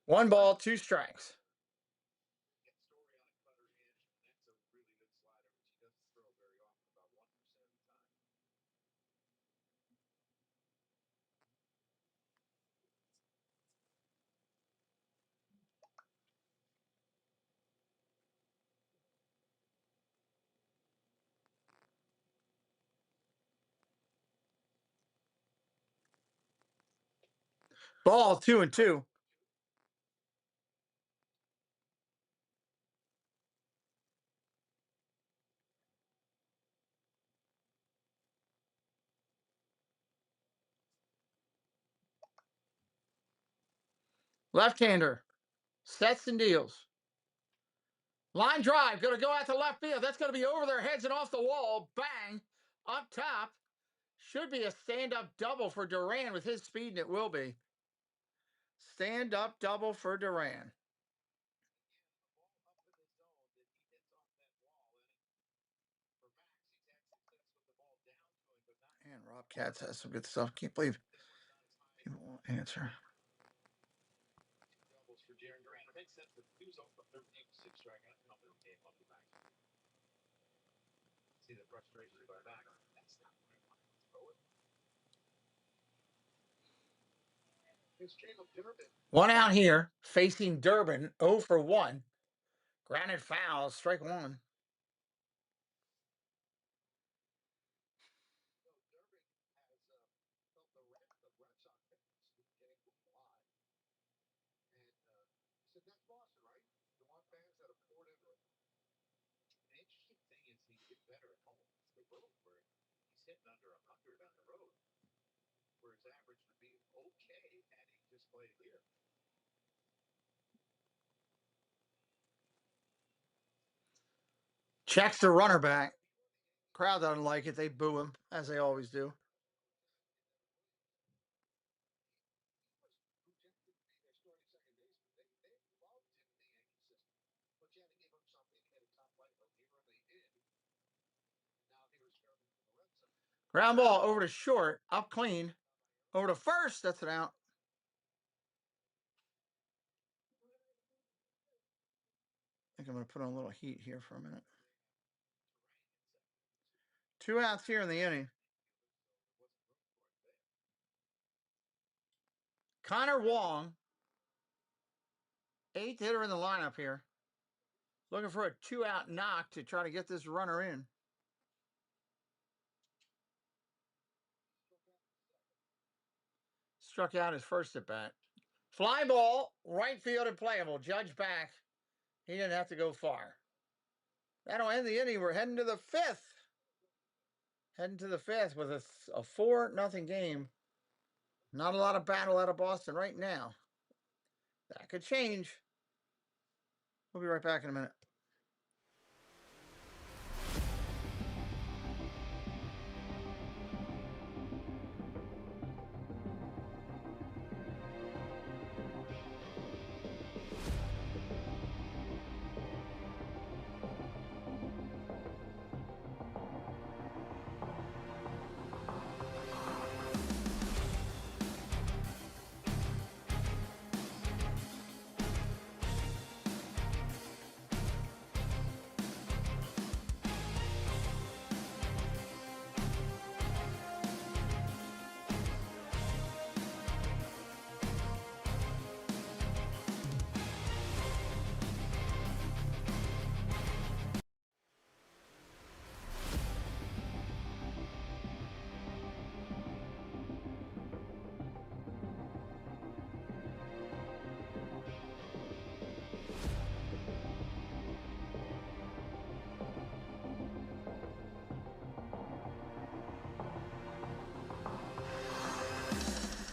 Speaker 1: One ball, 2 strikes. Ball 2-2. Left-hander sets and deals. Line drive, going to go out to left field. That's going to be over their heads and off the wall. Bang. Up top. Should be a stand-up double for Duran with his speed, and it will be. Stand-up double for Duran. And Rob Katz has some good stuff. Can't believe people won't answer.
Speaker 2: See the frustration of our back. That's not what I want to throw it. Here's Caleb Durbin.
Speaker 1: One out here, facing Durbin, 0 for 1. Grounded foul, strike one.
Speaker 2: Durbin has felt the Red Sox getting a lot. And he said, that's Boston, right? You want fans that are supportive. The interesting thing is he did better at home. It's the road where he's hitting under 100 on the road, where his average would be okay had he just played here.
Speaker 1: Checks the runner back. Crowd doesn't like it. They boo him, as they always do. Ground ball over to short, up clean. Over to first, that's an out. I think I'm going to put on a little heat here for a minute. 2 outs here in the inning. Connor Wong, 8th hitter in the lineup here. Looking for a 2-out knock to try to get this runner in. Struck out his first at bat. Fly ball, right field and playable. Judge back. He didn't have to go far. That'll end the inning. We're heading to the 5th. Heading to the 5th with a 4-0 game. Not a lot of battle out of Boston right now. That could change. We'll be right back in a minute.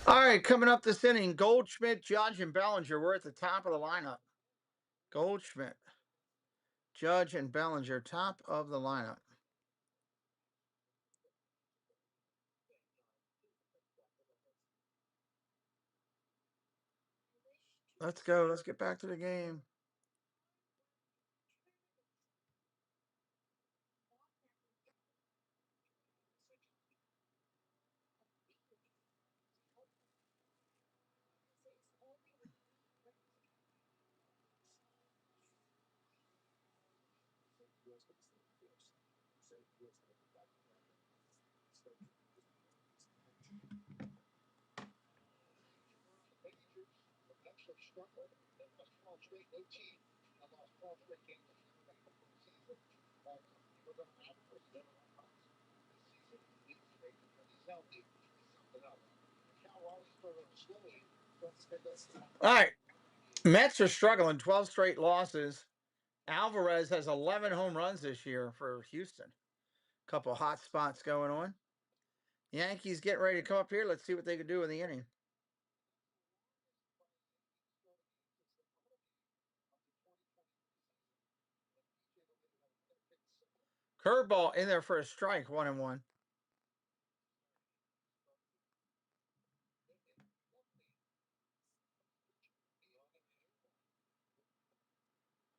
Speaker 1: All right, coming up this inning, Goldschmidt, Judge, and Bellinger. We're at the top of the lineup. Goldschmidt, Judge, and Bellinger, top of the lineup. Let's go. Let's get back to the game. All right. Mets are struggling, 12 straight losses. Alvarez has 11 home runs this year for Houston. Couple hot spots going on. Yankees getting ready to come up here. Let's see what they can do in the inning. Curveball in there for a strike, 1-1.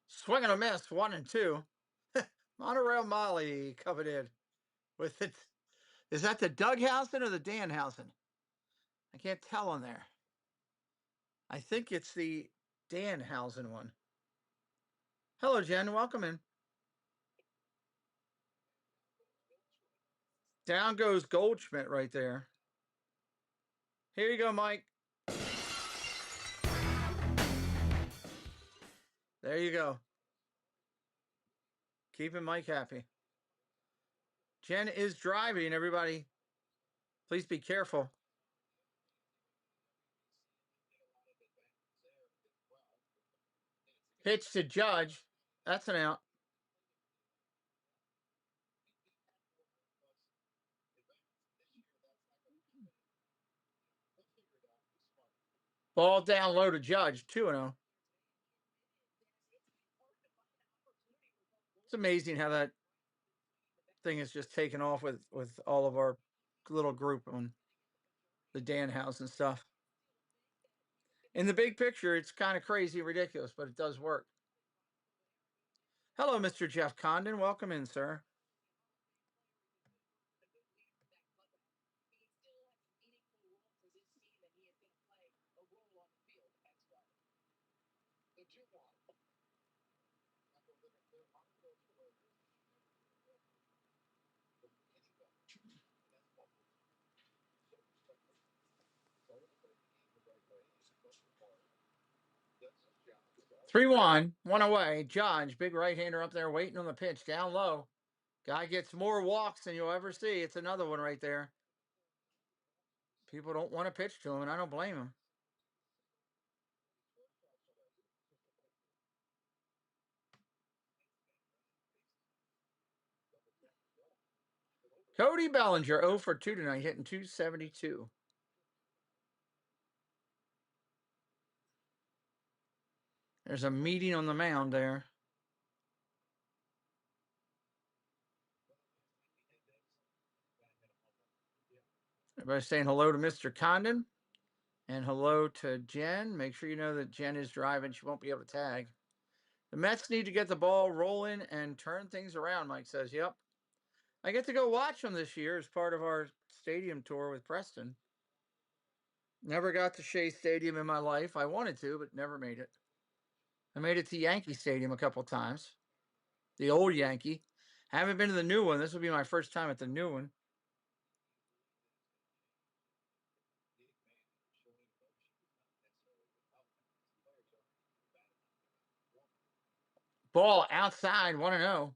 Speaker 1: Swing and a miss, 1-2. Monorail Molly coveted with it. Is that the Doughausen or the Danhausen? I can't tell on there. I think it's the Danhausen one. Hello, Jen. Welcome in. Down goes Goldschmidt right there. Here you go, Mike. There you go. Keeping Mike happy. Jen is driving, everybody. Please be careful. Pitch to Judge. That's an out. Ball down low to Judge, 2-0. It's amazing how that thing is just taken off with all of our little group on the Danhausen stuff. In the big picture, it's kind of crazy, ridiculous, but it does work. Hello, Mr. Jeff Condon. Welcome in, sir. Three one away. Judge, big right-hander up there waiting on the pitch, down low. Guy gets more walks than you'll ever see. It's another one right there. People don't want to pitch to him, and I don't blame him. Cody Bellinger, 0 for 2 tonight, hitting .272. There's a meeting on the mound there. Everybody's saying hello to Mr. Condon and hello to Jen. Make sure you know that Jen is driving. She won't be able to tag. The Mets need to get the ball rolling and turn things around, Mike says. Yep. I get to go watch them this year as part of our stadium tour with Preston. Never got to Shea Stadium in my life. I wanted to, but never made it. I made it to Yankee Stadium a couple times. The old Yankee. Haven't been to the new one. This will be my first time at the new one. Ball outside, 1-0.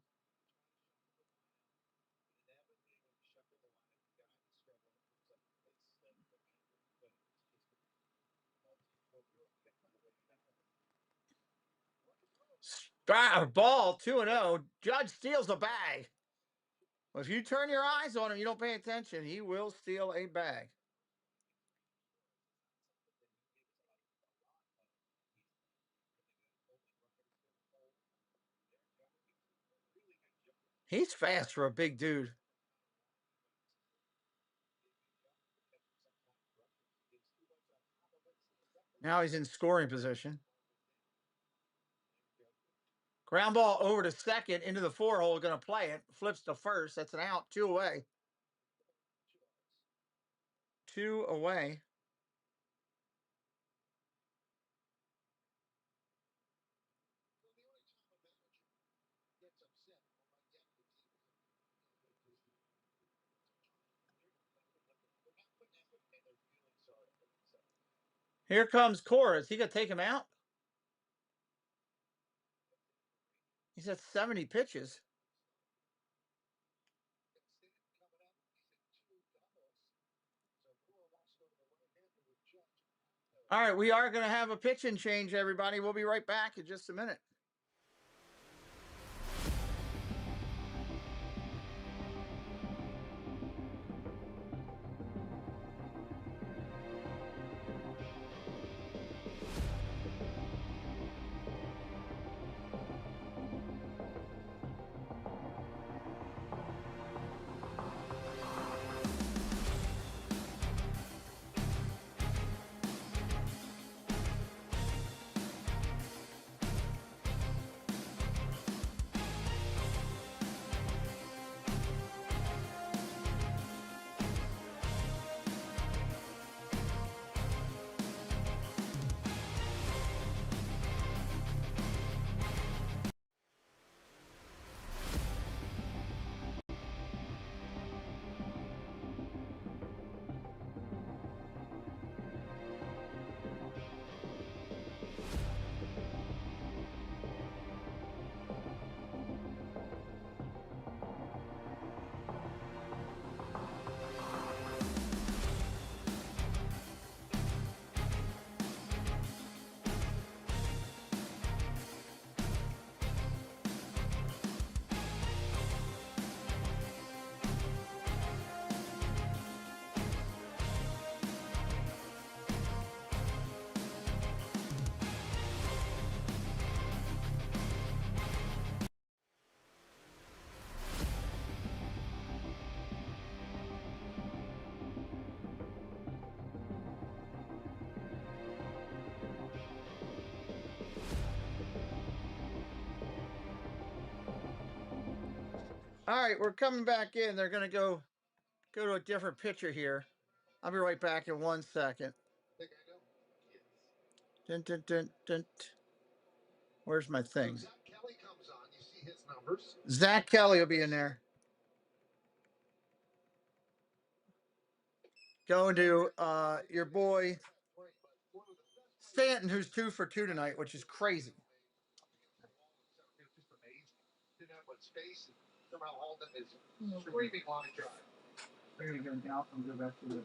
Speaker 1: Ball, 2-0. Judge steals a bag. Well, if you turn your eyes on him, you don't pay attention, he will steal a bag. He's fast for a big dude. Now he's in scoring position. Ground ball over to second, into the 4-hole, going to play it. Flips to first. That's an out, 2 away. 2 away. Here comes Cora. Is he going to take him out? He's at 70 pitches. All right, we are going to have a pitching change, everybody. We'll be right back in just a minute. All right, we're coming back in. They're going to go to a different pitcher here. I'll be right back in 1 second. Dun, dun, dun, dun. Where's my thing?
Speaker 2: Zach Kelly comes on. You see his numbers.
Speaker 1: Zach Kelly will be in there. Going to your boy Stanton, who's 2 for 2 tonight, which is crazy.
Speaker 2: Just amazing. Didn't have much space. And somehow Alden is screaming line drive.
Speaker 1: We're going to go now and go back to the.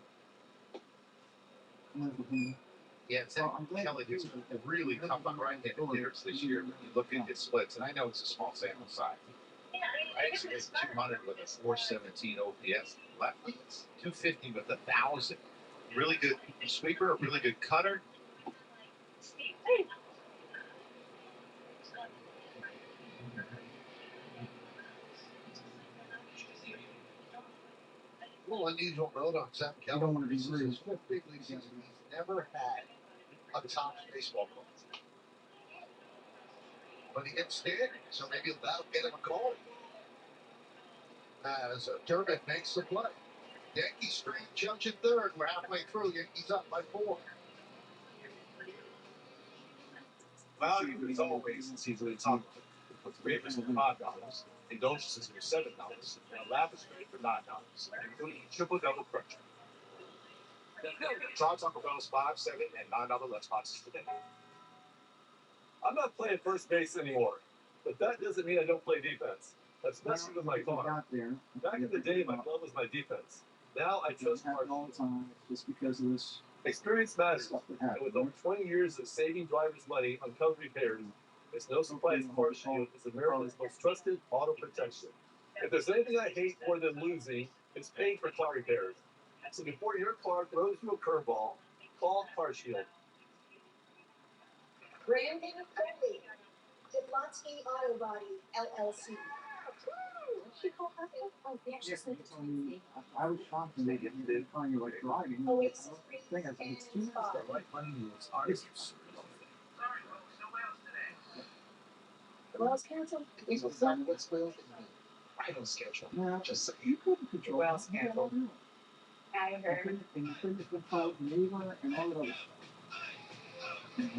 Speaker 2: Yeah, Zach Kelly is really tough on right-handed hitters this year when you look at his splits, and I know it's a small sample size. I actually hit 200 with a 417 OPS. Lefties, 250 with 1,000. Really good sweeper, a really good cutter. A little unusual note on Zach Kelly.
Speaker 1: don't want to be
Speaker 2: This is
Speaker 1: rude.
Speaker 2: his 5th big league season. He's never had a top baseball player. But he gets standing, so maybe that'll get him a call. As Durbin makes the play. Yankees straight judge in third. We're halfway through. Yankees up by 4.
Speaker 10: Value is always seasonally top. With waivers for $5, indulgences for $7, and a lavish rate for $9, including triple double crunch. Try Taco Bell's $5, $7, and $9 lunch boxes today. I'm not playing first base anymore, but that doesn't mean I don't play defense, especially with my car. Back in the day, my glove was my defense. Now I trust hard all the time just because of this. Experience matters, and with over 20 years of saving drivers money on covered repairs, it's no surprise CarShield is America's most trusted auto protection. If there's anything I hate more than losing, it's paying for car repairs. So before your car throws you a curveball, call CarShield.
Speaker 11: Brandon Foley, Diplotsky Auto Body, LLC.
Speaker 1: I was shocked when they did find you like driving.
Speaker 11: Oasis
Speaker 1: I think it's too much.
Speaker 10: The right money moves artists.
Speaker 11: Wells Council.
Speaker 2: He's a son of what's well. I don't schedule.
Speaker 1: No,
Speaker 2: Just saying.
Speaker 1: you couldn't control.
Speaker 11: Wells Council. I
Speaker 1: You
Speaker 11: heard.
Speaker 1: couldn't, and you couldn't control neighbor and all that other stuff.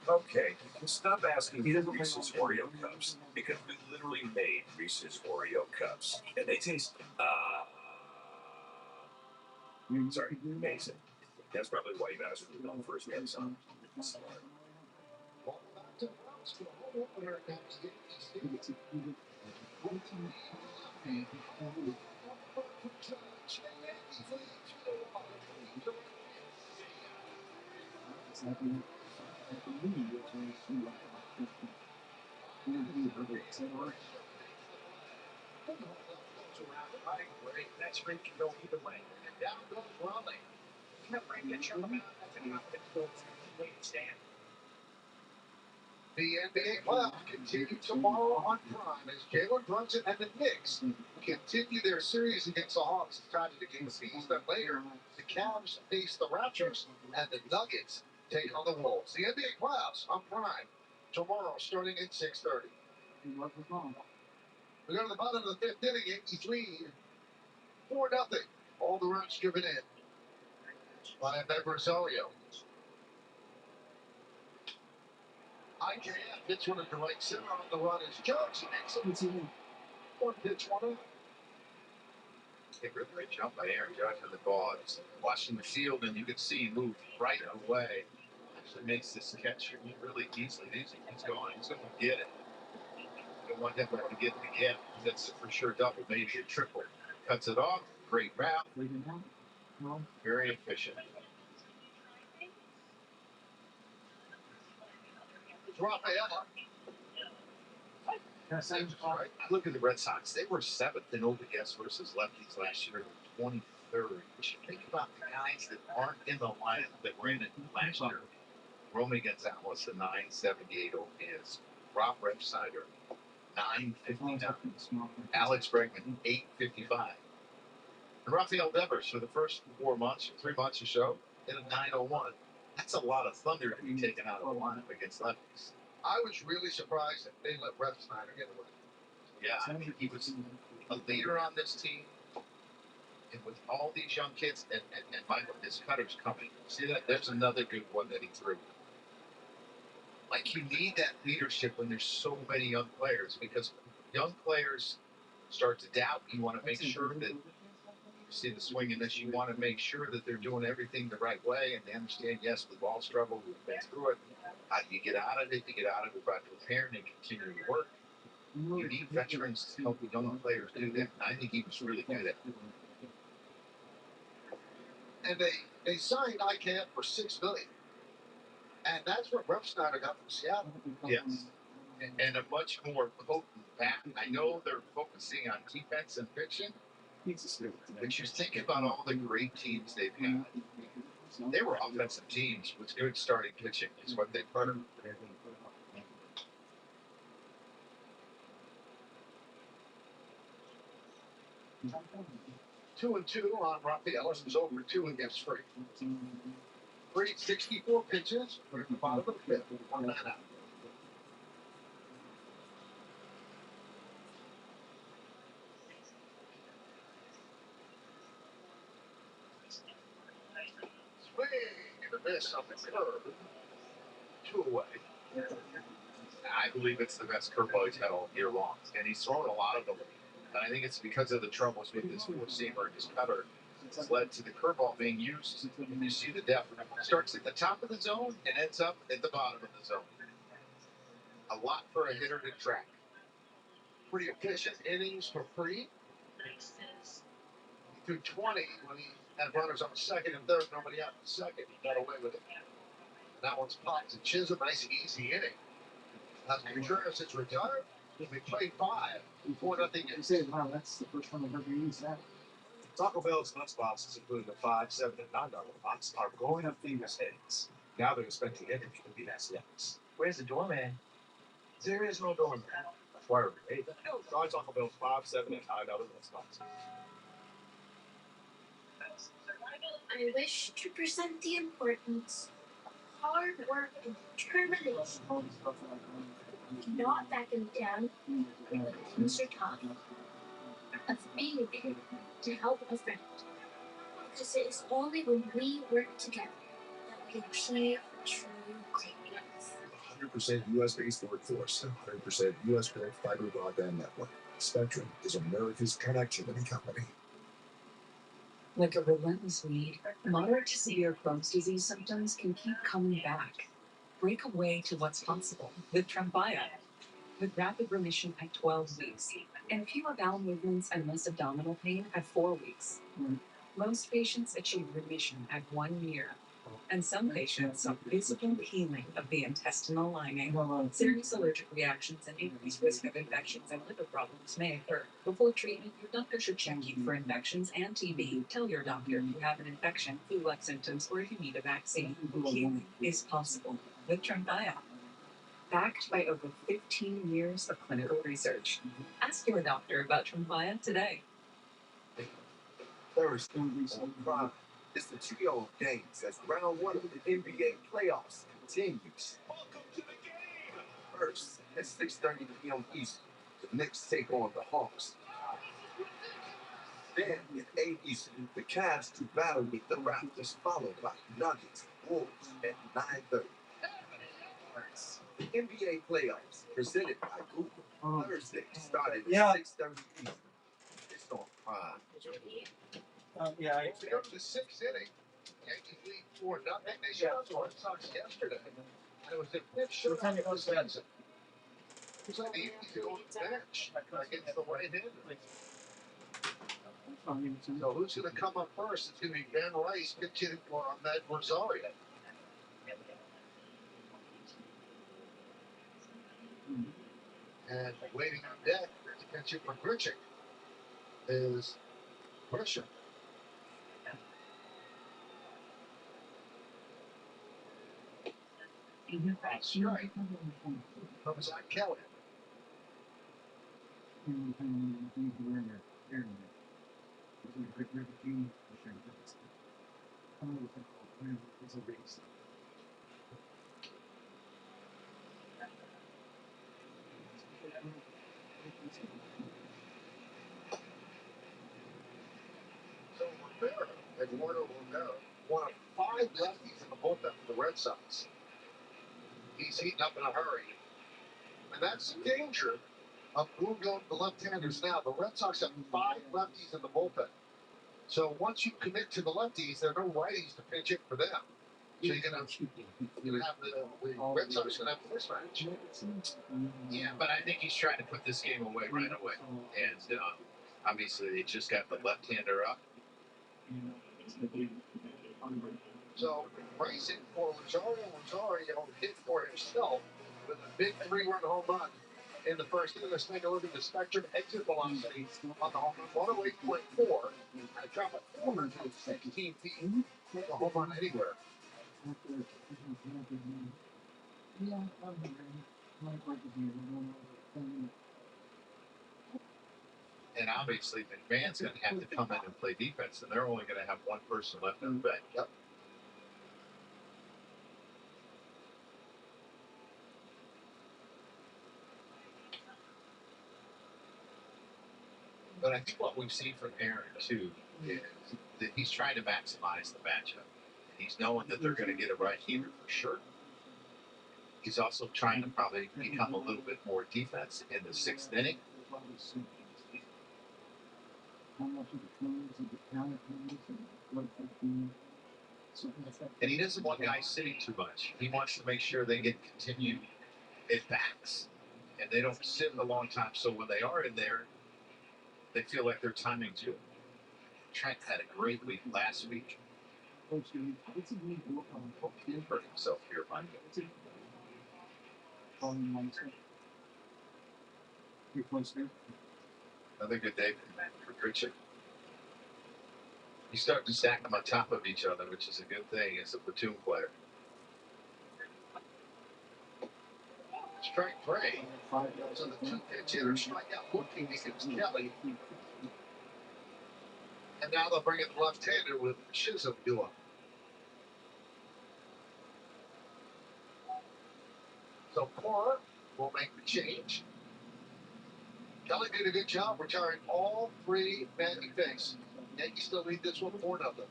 Speaker 10: Okay, stop asking for Reese's Oreo cups, because we literally made Reese's Oreo cups, and they taste, sorry, amazing. That's probably why you asked for the milk first and some.
Speaker 2: That streak can go either way. And down goes Raleigh. Can't bring the jump out. The NBA playoffs continue tomorrow on Prime as Jalen Brunson and the Knicks continue their series against the Hawks. It's tied to the game of peace. Then later, the Cavs face the Raptors and the Nuggets take on the Wolves. The NBA playoffs on Prime tomorrow starting at 6:30. We go to the bottom of the 5th inning. Yankees lead 4-0. All the runs driven in by Rosario. IKF hits one into right center on the run as Jones. Excellent. One pitch, one out. A really great jump by Aaron Judge on the ball. Just watching the field, and you can see he moved right away. Actually makes this catch really easily. He's going. He's going to get it. Don't want him to get it again. That's a for sure double, maybe a triple. Cuts it off. Great route. Very efficient. Rafaela. Right. Look at the Red Sox. They were 7th in OPS versus lefties last year, 23rd. You should think about the guys that aren't in the lineup that were in it last year. Romy Gonzalez, the 978 OPS. Rob Repsider, 959. Alex Bregman, 855. And Rafael Devers, for the first 3 months or so, hit a 901. That's a lot of thunder to be taken out of the lineup against lefties. I was really surprised that they let Repsider get away. Yeah, I mean, he was a leader on this team, and with all these young kids, and Michael, his cutter's coming. See that? There's another good one that he threw. Like, you need that leadership when there's so many young players, because young players start to doubt. You want to make sure that you see the swing in this. You want to make sure that they're doing everything the right way, and they understand, yes, we've all struggled, we've been through it. How do you get out of it? You get out of it by preparing and continuing to work. You need veterans to help young players do that. I think he was really good at it. And they signed ICAP for $6 million. And that's what Rob Snyder got from Seattle. Yes. And a much more potent bat. I know they're focusing on defense and pitching, but you think about all the great teams they've had. They were offensive teams with good starting pitching, is what they put them. 2-2 on Rafael. It was over 2 against Free. Free 64 pitches. We're at the bottom of the fifth. 1 man out. Swing and a miss on the curve. 2 away. I believe it's the best curveball he's had all year long, and he's thrown a lot of them. And I think it's because of the troubles with his four-seamer and his cutter. It's led to the curveball being used. And you see the depth. Starts at the top of the zone and ends up at the bottom of the zone. A lot for a hitter to track. Pretty efficient innings for Free. He threw 20 when he had runners on second and third, nobody out in second. He got away with it. And that one's popped to Chisholm. Nice, easy inning. Contreras is retired. We played 5. 4-0.
Speaker 10: Wow, that's the first time I've ever used that. Taco Bell's nuts boxes, including the $5, $7, and $9 box, are growing up famous hits. Now they're expecting everything to be less yes.
Speaker 6: Where's the doorman?
Speaker 10: There is no doorman. That's why we're great. Try Taco Bell's $5, $7, and $9 nuts boxes.
Speaker 11: I wish to present the importance of hard work and determination. Not backing down when things are tough. Of being there to help a friend. Because it is only when we work together that we achieve true greatness.
Speaker 12: 100% US-based workforce, 100% US-built fiber broadband network. Spectrum is America's connectivity company.
Speaker 13: Like a relentless weed, moderate to severe Crohn's disease symptoms can keep coming back. Break away to what's possible with Tremfya. With rapid remission at 12 weeks, and fewer bowel movements and less abdominal pain at 4 weeks. Most patients achieve remission at 1 year, and some patients have visible healing of the intestinal lining. Serious allergic reactions and increased risk of infections and liver problems may occur. Before treatment, your doctor should check you for infections and TB. Tell your doctor if you have an infection, flu-like symptoms, or if you need a vaccine. Healing is possible with Tremfya. Backed by over 15 years of clinical research. Ask your doctor about Tremfya today.
Speaker 12: Thursday on Friday, it's the trio of games as round 1 of the NBA playoffs continues.
Speaker 10: Welcome to the game!
Speaker 12: First, at 6:30 p.m. Eastern, the Knicks take on the Hawks. Then, at 8 Eastern, the Cavs to battle with the Raptors, followed by Nuggets, Wolves at 9:30. The NBA playoffs presented by Google. Thursday, started at 6:30 Eastern. It's on Prime.
Speaker 2: They go to the 6th inning. Yankees lead 4-0. They shot the Red Sox yesterday. And it was the 5th shutout of the season. So the Yankees go on the bench against the right-hander. So who's going to come up first? It's going to be Ben Rice pitching for Ahmed Rosario. And waiting on deck to pitch it for Grichuk is Grisham. That's right. From Zach Kelly. Eduardo Rivera, one of 5 lefties in the bullpen for the Red Sox. He's heating up in a hurry. And that's the danger of moving the left-handers now. The Red Sox have 5 lefties in the bullpen. So once you commit to the lefties, there are no righties to pitch it for them. So you're going to have the Red Sox going to have the first match.
Speaker 4: Yeah, but I think he's trying to put this game away right away. And obviously they just got the left-hander up.
Speaker 2: So racing for Rosario hit for himself with a big 3-run home run in the first inning. Let's take a look at the spectrum exit velocity on the home run, 108.4, and a drop of 416 feet. The home run anywhere.
Speaker 4: And obviously McMahon's going to have to come in and play defense, and they're only going to have one person left on the bench.
Speaker 2: Yep.
Speaker 4: But I think what we've seen from Aaron, too, is that he's trying to maximize the matchup. He's knowing that they're going to get a right-hander for sure. He's also trying to probably become a little bit more defense in the 6th inning. And he doesn't want guys sitting too much. He wants to make sure they get continued at-bats. And they don't sit a long time, so when they are in there, they feel like they're timing too. Trent had a great week last week. Hope he didn't hurt himself here, by the way. Another good day for Richard. You start to stack them on top of each other, which is a good thing as a platoon player. Strike 3. So the 2-pitch hitter strikeout looking against Kelly. And now they'll bring in the left-hander with Chisholm duo. So Cora will make the change. Kelly did a good job retiring all 3 men he faced. Yankees still lead this one 4-0.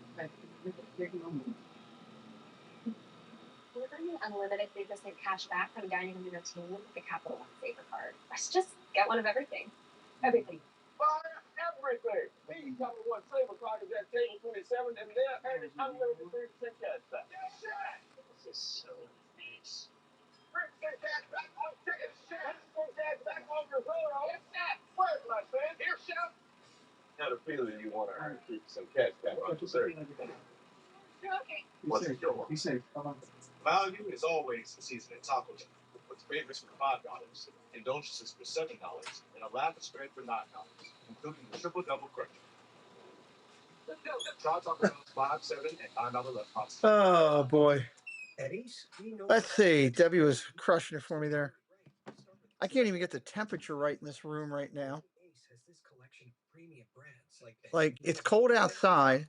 Speaker 11: We're bringing unlimited 3% cash back from dining and entertainment with the Capital One Saver card. Let's just get one of everything. Everything.
Speaker 10: Buy everything. The Capital One Saver card is at table 27, and they're earning unlimited 3% cash back.
Speaker 4: This is so nice.
Speaker 10: 3% cash back on tickets. 3% cash back on Rosario. Yes, sir. Where's my friend? Here, chef. Had a feeling you want to earn 3% cash back on dessert.
Speaker 11: Okay.
Speaker 10: What's it your? Be safe. Value is always the season at Taco Bell. With favorites for $5, indulgences for $7, and a lavish spread for $9, including the triple-double crunch. Try Taco Bell's $5, $7, and $9 left costs.
Speaker 1: Oh boy. Let's see. Debbie was crushing it for me there. I can't even get the temperature right in this room right now. Like, it's cold outside.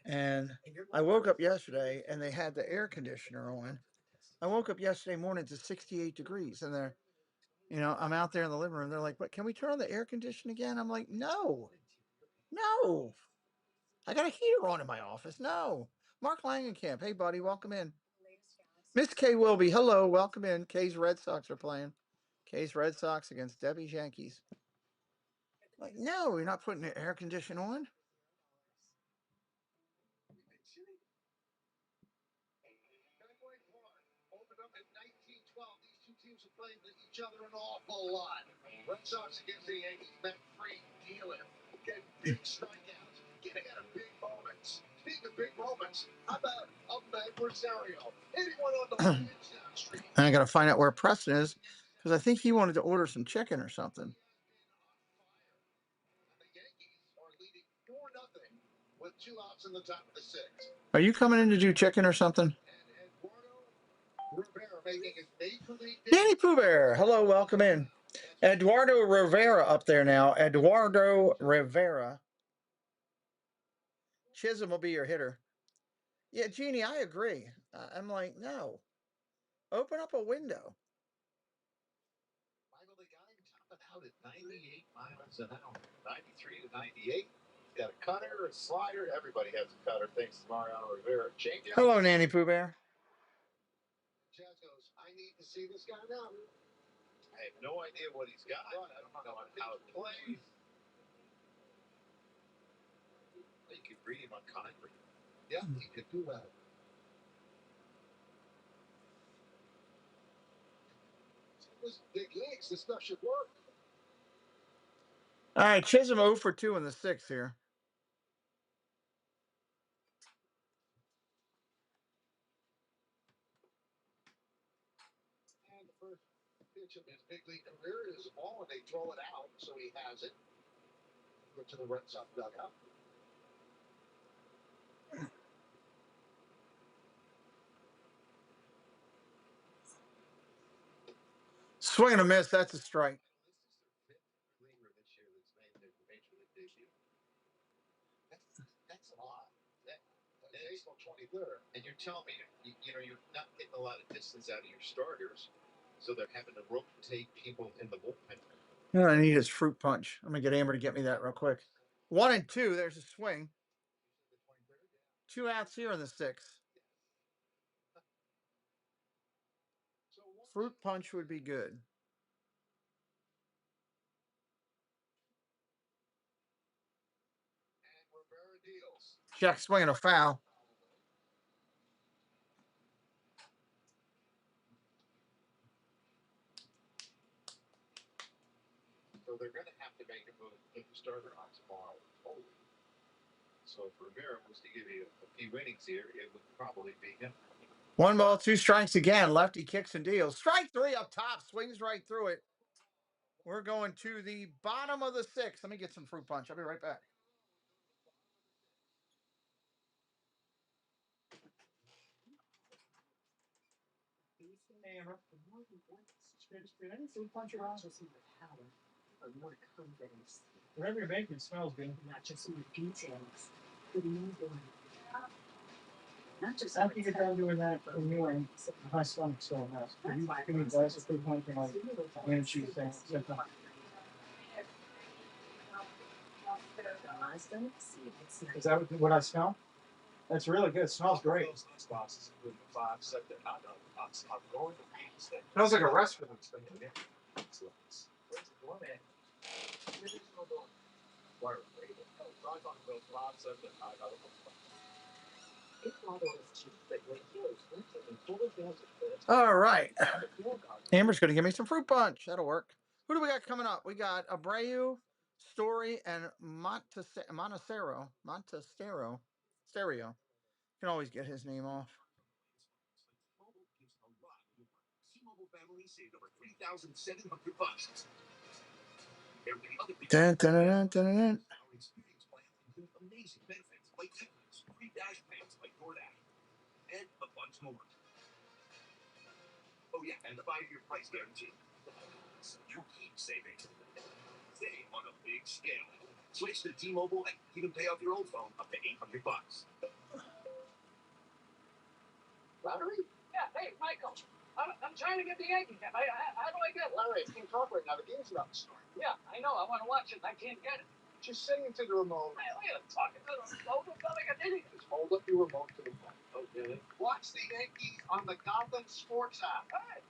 Speaker 1: And I woke up yesterday and they had the air conditioner on. I woke up yesterday morning to 68 degrees and they're, I'm out there in the living room. They're like, but can we turn on the air conditioner again? I'm like, no. I got a heater on in my office. No. Mark Langenkamp. Hey, buddy, welcome in. Miss K. Wilby, hello, welcome in. K's Red Sox are playing. K's Red Sox against Debbie's Yankees. Like, no, you're not putting the air conditioner on.
Speaker 2: Opened up in 1912. These two teams have played each other an awful lot. Red Sox against the Yankees, that free dealing, getting big strikeouts, getting out of big moments. Speaking of big moments, how about up at Rosario? Anyone on the pitch downstream?
Speaker 1: I got to find out where Preston is because I think he wanted to order some chicken or something.
Speaker 2: The Yankees are leading 4-0 with 2 outs in the top of the 6th.
Speaker 1: Are you coming in to do chicken or something?
Speaker 2: Rivera making his major league
Speaker 1: Danny Pooh Bear, hello, welcome in. Eduardo Rivera up there now. Eduardo Rivera. Chisholm will be your hitter. Yeah, Jeannie, I agree. I'm like, no. Open up a window.
Speaker 2: Michael, the guy topping out at 98 miles an hour, 93 to 98. Got a cutter, a slider. Everybody has a cutter. Thanks to Mariano Rivera. Changeup.
Speaker 1: Hello, Nanny Pooh Bear.
Speaker 2: Jazz goes, I need to see this guy now. I have no idea what he's got. I don't know how it plays. You could read him on concrete. Yeah, he could do that. This big leagues, this stuff should work.
Speaker 1: All right, Chisholm 0 for 2 in the 6th here.
Speaker 2: And the first pitch of his big league career is a ball, and they throw it out, so he has it. Go to the Red Sox dugout.
Speaker 1: Swing and a miss. That's a strike.
Speaker 2: This is their fifth reliever this year that's made their major league debut. That's a lot. That is 23rd. And you're telling me, you're not getting a lot of distance out of your starters, so they're having to rotate people in the bullpen.
Speaker 1: All I need is fruit punch. I'm going to get Amber to get me that real quick. 1 and 2. There's a swing. 2 outs here in the 6th. Fruit punch would be good. Jack swinging a foul.
Speaker 2: So they're going to have to make a move to put the starter on tomorrow. So if Rivera was to give you a few innings here, it would probably be him.
Speaker 1: 1 ball, 2 strikes again. Lefty kicks and deals. Strike 3 up top. Swings right through it. We're going to the bottom of the 6th. Let me get some fruit punch. I'll be right back.
Speaker 13: Hey, Amber. Fruit punch around. Just in the power of more confidence. Whatever you're making smells good. Not just in the details, but in the doing. Not just after you get done doing that for me, and my stomach still has. Give me a glass of fruit punch and like and cheese thing. Is that what I smell? That's really good. It smells great. Smells like a restaurant.
Speaker 1: All right. Amber's going to give me some fruit punch. That'll work. Who do we got coming up? We got Abreu, Story, and Montestero. Stereo. You can always get his name off. Dun, dun, dun, dun, dun, dun.
Speaker 12: Amazing benefits like free dash pants like DoorDash, and a bunch more. Oh yeah, and the 5-year price guarantee. So you keep saving. Save on a big scale. Switch to T-Mobile and even pay off your old phone up to $800.
Speaker 6: Lottery? Yeah, hey, Michael. I'm trying to get the Yankees. How do I get it?
Speaker 2: Larry, I can't talk right now. The game's about to start.
Speaker 6: Yeah, I know. I want to watch it. I can't get it.
Speaker 2: Just say into the remote.
Speaker 6: Hey, look at him talking to the remote. I'm like an idiot.
Speaker 2: Just hold up your remote to the phone.
Speaker 6: Okay.
Speaker 2: Watch the Yankees on the Gotham Sports app.
Speaker 6: Hey,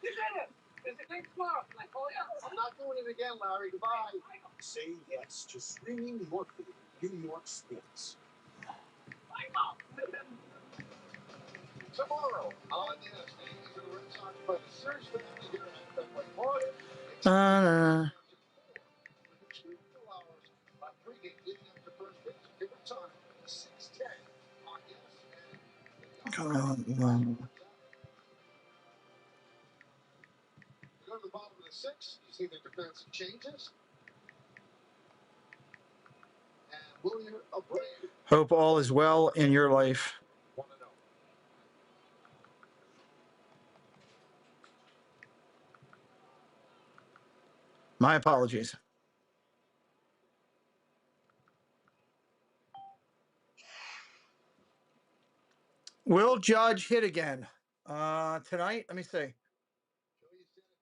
Speaker 6: you did it. There's a game tomorrow. Can I call you?
Speaker 2: I'm not doing it again, Larry. Goodbye.
Speaker 6: Michael.
Speaker 12: Say yes to streaming New York sports.
Speaker 6: Michael.
Speaker 2: Tomorrow on the Yankees and the Red Sox by the series finale here at Fenway Park.
Speaker 1: Uh,
Speaker 2: 2 hours on pregame leading up to first pitch. Different time, 6:10 on
Speaker 1: come on.
Speaker 2: Go to the bottom of the 6th. You see the defensive changes. And William Abreu.
Speaker 1: Hope all is well in your life.
Speaker 2: 1-0.
Speaker 1: My apologies. Will Judge hit again tonight? Let me see.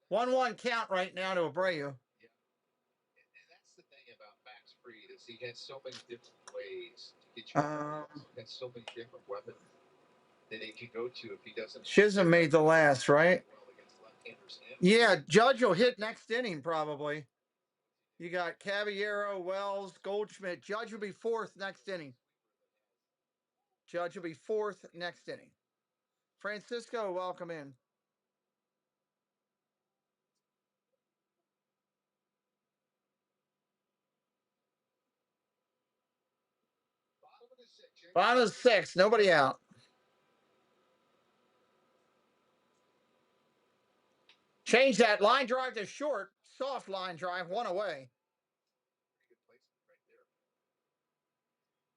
Speaker 1: 1-1 count right now to Abreu.
Speaker 2: And that's the thing about Max Fried is he has so many different ways to get you. He has so many different weapons that he can go to if he doesn't.
Speaker 1: Chisholm made the last, right? Yeah, Judge will hit next inning probably. You got Caballero, Wells, Goldschmidt. Judge will be fourth next inning. Judge will be fourth next inning. Francisco, welcome in. Bottom of the sixth, nobody out. Change that line drive to short. Soft line drive, one away.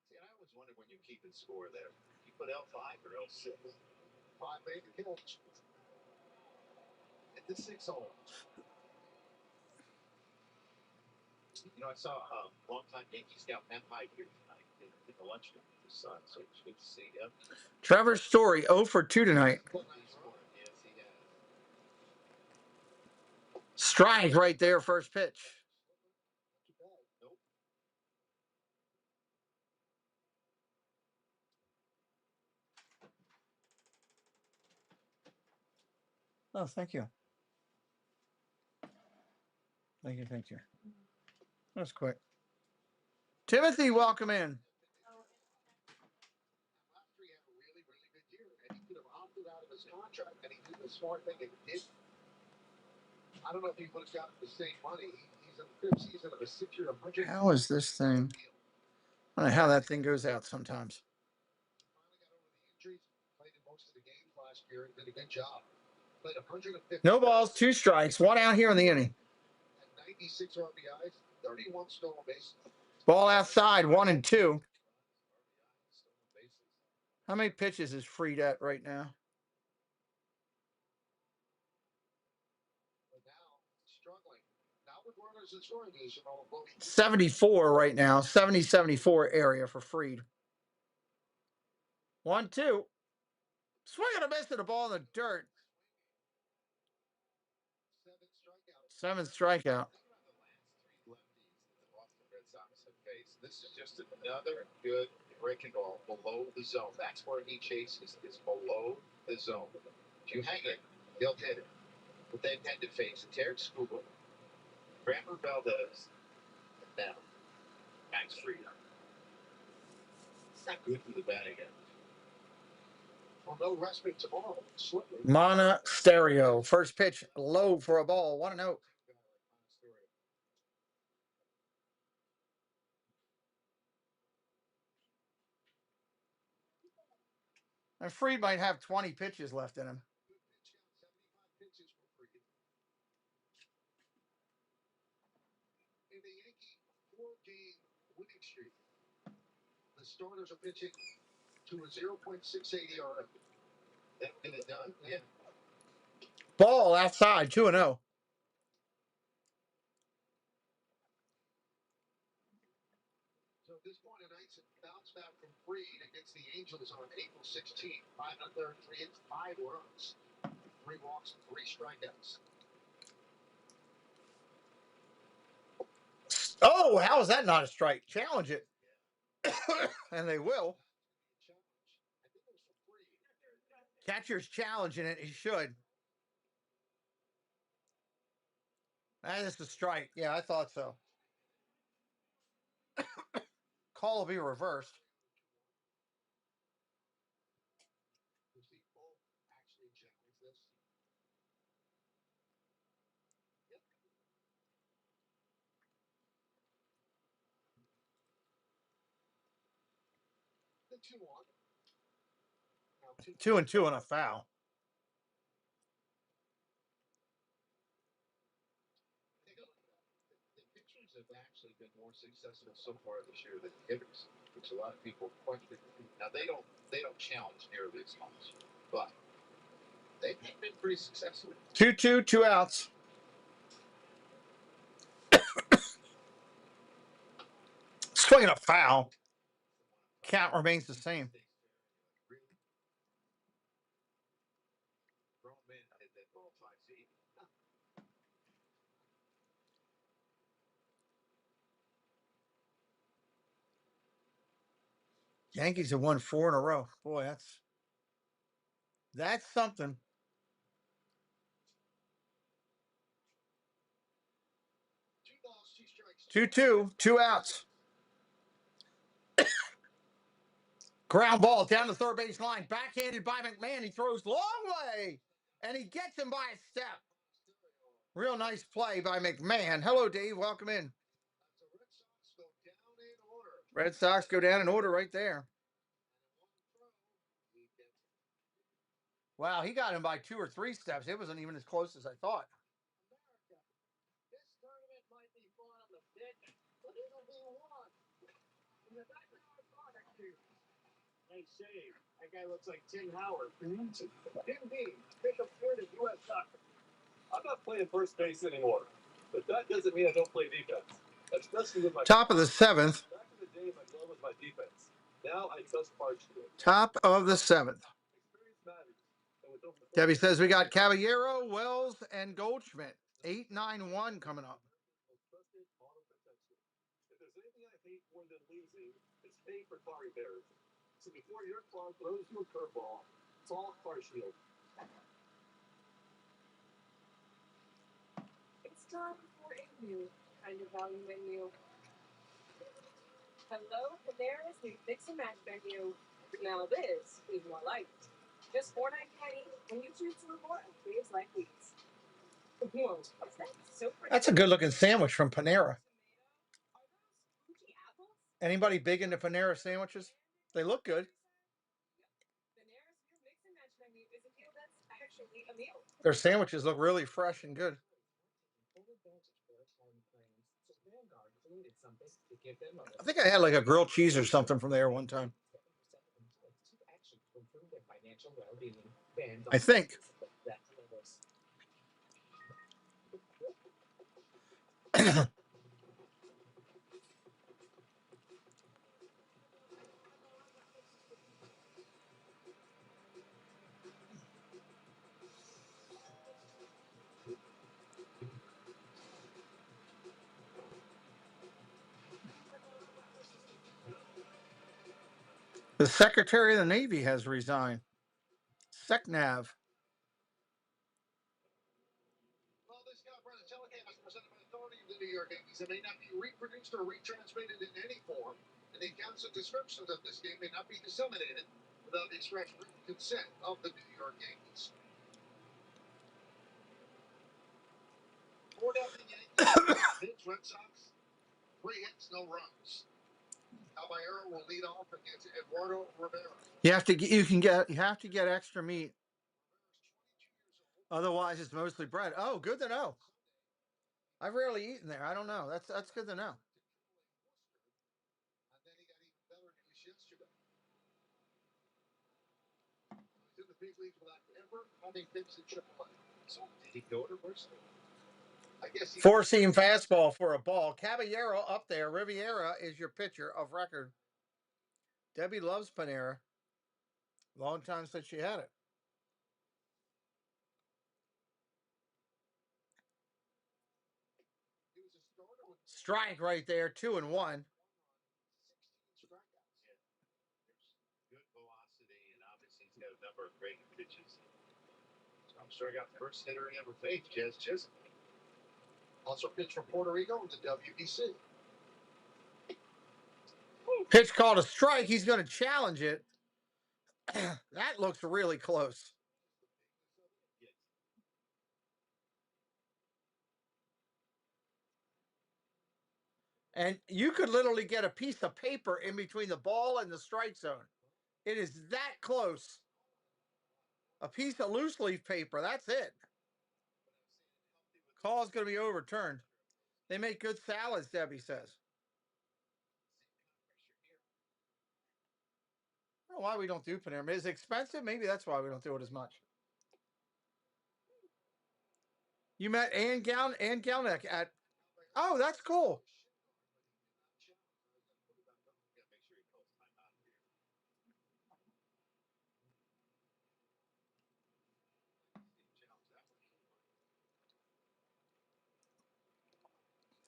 Speaker 2: See, I always wonder when you keep it score there. You put L5 or L6. 5 made the catch. At the 6 hole. You know, I saw a longtime Yankee scout Matt Hyde here tonight in the lunchroom with his son, so it's good to see him.
Speaker 1: Trevor Story, 0 for 2 tonight.
Speaker 2: Yes, he has.
Speaker 1: Strike right there, first pitch.
Speaker 2: Nope.
Speaker 1: Oh, thank you. Thank you, thank you. That was quick. Timothy, welcome in.
Speaker 2: Last year he had a really, really good year, and he could have opted out of his contract, and he did the smart thing and did. I don't know if he would have gotten the same money. He's in the fifth season of a 6-year, $100.
Speaker 1: How is this thing? I don't know how that thing goes out sometimes.
Speaker 2: Finally got over the injuries, played in most of the games last year, and did a good job. Played 150.
Speaker 1: No balls, 2 strikes, 1 out here in the inning.
Speaker 2: Had 96 RBIs, 31 stolen bases.
Speaker 1: Ball outside, 1 and 2. How many pitches is Freed at right now?
Speaker 2: But now, struggling. Now with runners in scoring position,
Speaker 1: 74 right now. 70-74 area for Freed. 1-2. Swing and a miss at the ball in the dirt. 7 strikeout.
Speaker 2: The Boston Red Sox have faced. This is just another good breaking ball below the zone. That's where he chases, is below the zone. If you hang it, they'll hit it. But they tend to face Tarek Skubal, Framber Valdez, and now Max Fried. It's not good for the batting end. Well, no respite tomorrow.
Speaker 1: Mana Stereo. First pitch low for a ball. 1-0. And Freed might have 20 pitches left in him.
Speaker 2: In the Yankee 4-game winning streak, the starters are pitching to a 0.68 ERA. That get it done. Yeah.
Speaker 1: Ball outside, 2-0.
Speaker 2: So at this point tonight, it's a bounce back from Freed against the Angels on April 16th. 5 1/3, 3 hits, 5 runs, 3 walks, 3 strikeouts.
Speaker 1: Oh, how is that not a strike? Challenge it. And they will. Catcher's challenging it. He should. That is a strike. Yeah, I thought so. Call will be reversed.
Speaker 2: Actually challenge this. Yep. The 2-1. Now
Speaker 1: 2 and 2 on a foul.
Speaker 2: The pitchers have actually been more successful so far this year than the hitters, which a lot of people question. Now they don't challenge nearly as much, but they've been pretty successful.
Speaker 1: 2-2, 2 outs. Swinging a foul. Count remains the same. Yankees have won 4 in a row. Boy, that's something. 2-2, 2 outs. Ground ball down the third base line, backhanded by McMahon. He throws long way, and he gets him by a step. Real nice play by McMahon. Hello, Dave. Welcome in. Red Sox go down in order right there. Wow, he got him by 2 or 3 steps. It wasn't even as close as I thought.
Speaker 6: This tournament might be fun on the pitch, but it'll be won in the backyard barbecue. Nice save. That guy looks like Tim Howard. Tim B, pick up third at U.S. Soccer.
Speaker 10: I'm not playing first base anymore, but that doesn't mean I don't play defense. Especially with my
Speaker 1: Top of the 7th.
Speaker 10: Back in the day, my glove was my defense. Now I just parched it.
Speaker 1: Top of the 7th.
Speaker 10: Experience matters.
Speaker 1: Debbie says we got Caballero, Wells, and Goldschmidt. 8-9-1 coming up.
Speaker 10: If there's anything I hate more than losing, it's paying for car repairs. So before your car throws you a curveball, call Car Shield.
Speaker 4: It's time for a new kind of value menu. Hello, Panera's new Mix and Match menu. Now this is more like it. Just $4.99 each when you choose to reward creatives like these. Whoa, what's that? So pretty.
Speaker 1: That's a good looking sandwich from Panera. Anybody big into Panera sandwiches? They look good.
Speaker 4: Panera's new Mix and Match menu is a deal that's actually a meal.
Speaker 1: Their sandwiches look really fresh and good. I think I had like a grilled cheese or something from there one time. I think. The Secretary of the Navy has resigned. SecNav.
Speaker 2: Well, this comprehensive telecast is presented by authority of the New York Yankees. It may not be reproduced or retransmitted in any form, and the accounts and descriptions of this game may not be disseminated without the express written consent of the New York Yankees. 4-0 Yankees. Pitch Red Sox. 3 hits, no runs. Caballero will lead off against Eduardo Rivera.
Speaker 1: You have to get extra meat. Otherwise, it's mostly bread. Oh, good to know. I've rarely eaten there. I don't know. That's good to know.
Speaker 2: And then he got even better news yesterday. He's in the big leagues without ever having pitched in AAA. So did he go to Bristol? I guess he
Speaker 1: 4-seam fastball for a ball. Caballero up there. Riviera is your pitcher of record. Debbie loves Panera. Long time since she had it. Strike right there. 2-1.
Speaker 2: Good velocity, and obviously he's got a number of great pitches. So I'm sure I got the first hitter he ever faced, Jazz Chisholm. Also pitched from Puerto Rico in the WBC.
Speaker 1: Pitch called a strike. He's going to challenge it. That looks really close. And you could literally get a piece of paper in between the ball and the strike zone. It is that close. A piece of loose leaf paper. That's it. Call is going to be overturned. They make good salads, Debbie says. I don't know why we don't do Panera. It's expensive. Maybe that's why we don't do it as much. You met Ann Galnick at... Oh, that's cool.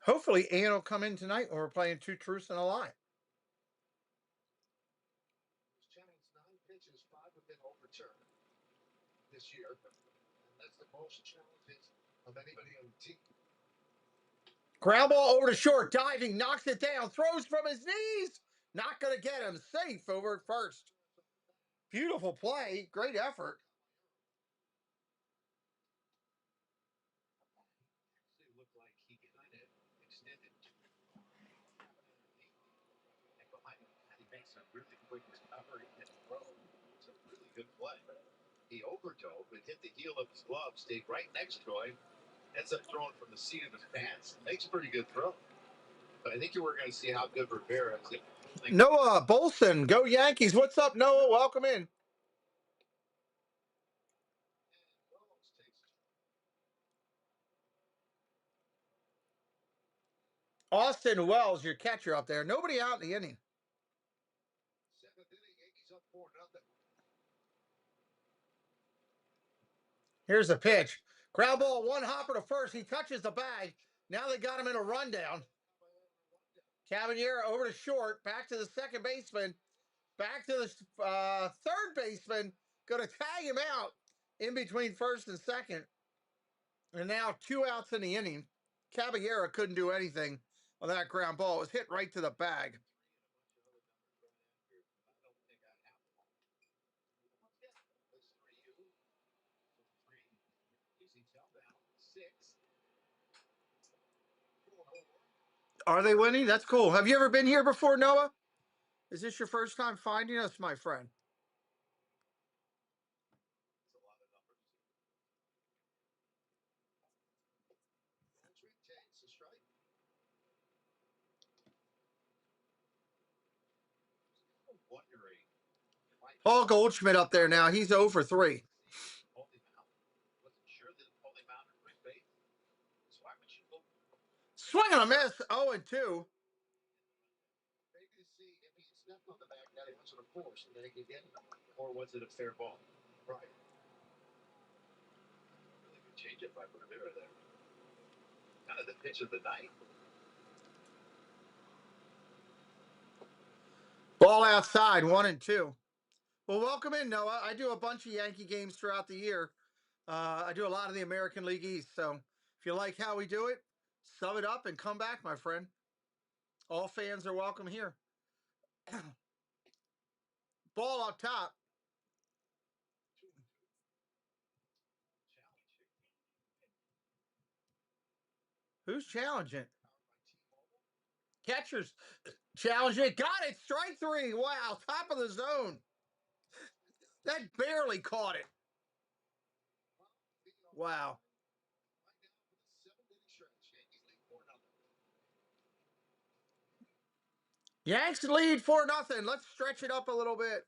Speaker 1: Hopefully Ann will come in tonight when we're playing Two Truths and a Lie.
Speaker 2: this year. That's the most challenges of anybody on the team.
Speaker 1: Ground ball over to short, diving, knocks it down, throws from his knees. Not going to get him. Safe over at first. Beautiful play. Great effort.
Speaker 2: It looked like he kind of extended and behind him. He makes a really quick recovery and throw. It's a really good play. He overdove, but hit the heel of his glove, stayed right next to him, ends up throwing from the seat of his pants. Makes a pretty good throw. But I think you were going to see how good Rivera is.
Speaker 1: Noah Bolson, go Yankees. What's up, Noah? Welcome in. Austin Wells, your catcher up there. Nobody out in the inning.
Speaker 2: Seventh inning, Yankees up 4-0.
Speaker 1: Here's the pitch. Ground ball, one hopper to first. He touches the bag. Now they got him in a rundown. Caballero over to short. Back to the second baseman. Back to the third baseman. Going to tag him out in between first and second. And now 2 outs in the inning. Caballero couldn't do anything on that ground ball. It was hit right to the bag. Are they winning? That's cool. Have you ever been here before, Noah? Is this your first time finding us, my friend? Paul Goldschmidt up there now. He's 0 for 3. Swing and a miss. 0 and 2.
Speaker 2: Maybe to see if he stepped on the back that he wasn't a force and then he could get it. Or was it a fair ball? Right. Really good change up by Rivera there. Kind of the pitch of the night.
Speaker 1: Ball outside, 1 and 2. Well, welcome in, Noah. I do a bunch of Yankee games throughout the year. I do a lot of the American League East. So if you like how we do it, sub it up and come back, my friend. All fans are welcome here. Ball up top. Who's challenging? Catchers challenging. Got it. Strike 3. Wow. Top of the zone. That barely caught it. Wow. Yanks lead 4-0. Let's stretch it up a little bit.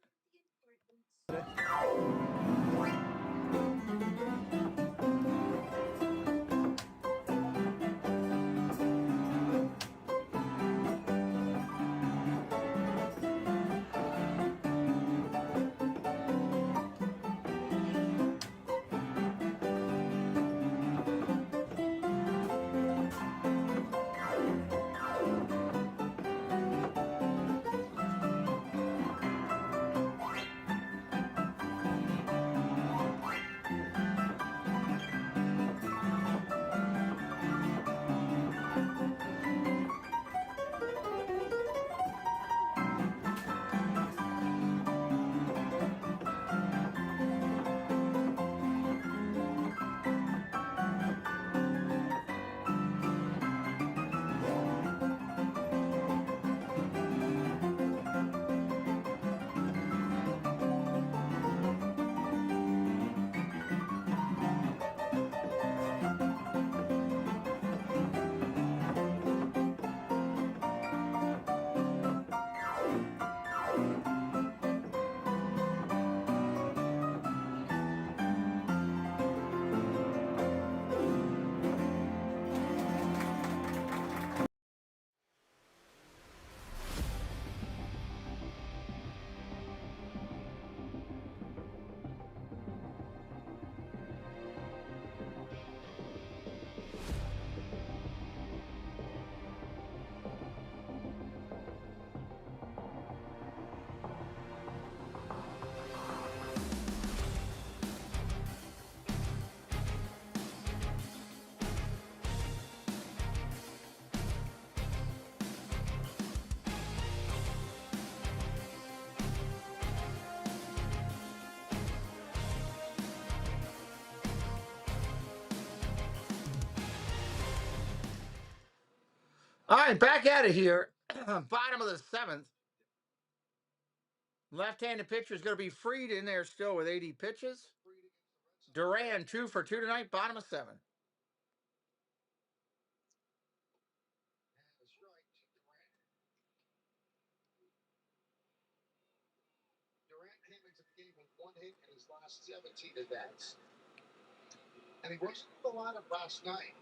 Speaker 1: All right, back at it here. Bottom of the seventh. Left-handed pitcher is going to be Freed in there still with 80 pitches. Duran 2 for 2 tonight. Bottom of seven.
Speaker 2: Durant came into the game with 1 hit in his last 17 at bats. And he wasn't a lot of last night.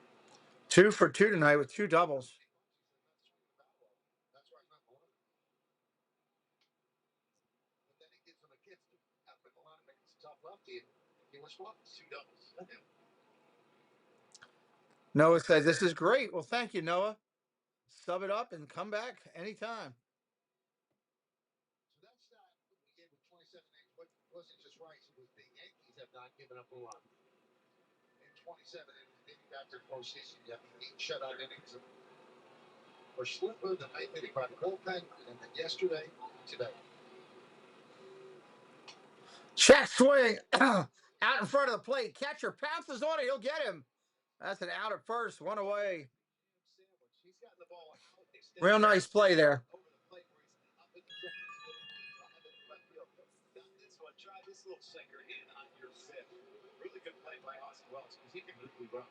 Speaker 1: 2 for 2 tonight with 2 doubles.
Speaker 2: That's why he's not below. But then he gives him a gift. With a lot of it's a tough lefty. He was what? 2 doubles.
Speaker 1: Noah says, this is great. Well, thank you, Noah. Sub it up and come back anytime.
Speaker 2: So that's that. He gave him 27 innings. What wasn't just right. It was the Yankees have not given up a run. In 27 innings, dating back to the postseason, you have 8 shutout innings. For Slipper, the 9th inning by the bullpen, and then yesterday, today.
Speaker 1: Check swing out in front of the plate. Catcher pounces on it. He'll get him. That's an out at first. 1 away. Real nice play there.
Speaker 2: Try this little sinker in on your fifth. Really good play by Austin Wells because he can really run.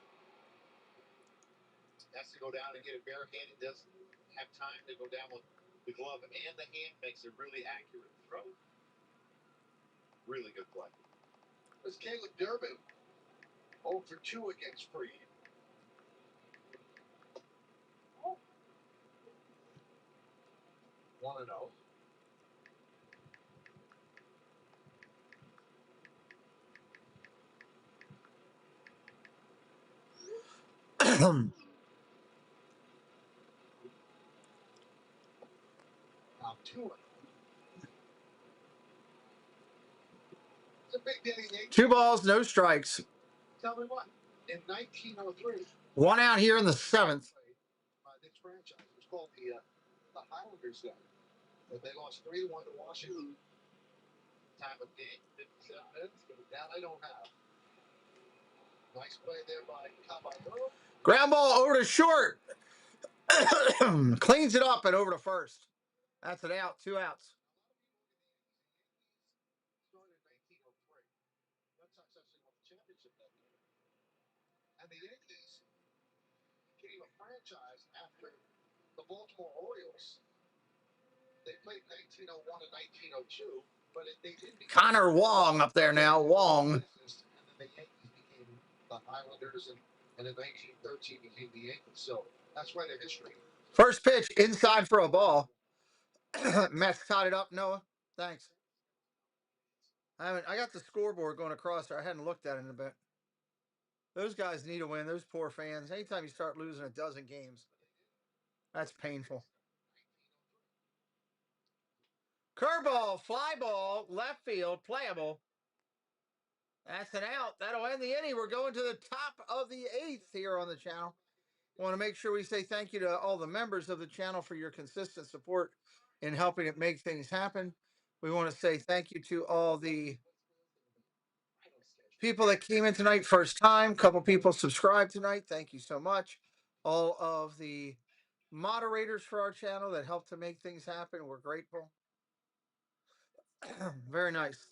Speaker 2: Has to go down and get it barehanded. Doesn't have time to go down with the glove and the hand. Makes a really accurate throw. Really good play. It's Caleb Durbin. 0 for 2 against Freed. Oh. 1-0. Now 2-0. It's a big day.
Speaker 1: 2 balls, no strikes.
Speaker 2: Tell me what. In 1903.
Speaker 1: 1 out here in the 7th.
Speaker 2: This franchise was called the Highlanders then. But they lost 3-1 to Washington. Time of game, 57 minutes. That I don't have. Nice play there by Caballero.
Speaker 1: Ground ball over to short. Cleans it up and over to first. That's an out. 2 outs.
Speaker 2: Started in 1903. Red Sox actually won the championship that year. And the Yankees became a franchise after the Baltimore Orioles. They played 1901 and 1902, but they didn't become
Speaker 1: Connor Wong up there now. Wong.
Speaker 2: And then the Yankees became the Highlanders, and in 1913 became the Yankees. So that's why their history.
Speaker 1: First pitch inside for a ball. Mets tied it up, Noah. Thanks. I got the scoreboard going across there. I hadn't looked at it in a bit. Those guys need a win. Those poor fans. Anytime you start losing a dozen games, that's painful. Curveball, fly ball, left field, playable. That's an out. That'll end the inning. We're going to the top of the 8th here on the channel. I want to make sure we say thank you to all the members of the channel for your consistent support in helping it make things happen. We want to say thank you to all the people that came in tonight first time. A couple people subscribed tonight. Thank you so much. All of the moderators for our channel that helped to make things happen. We're grateful. Very nice.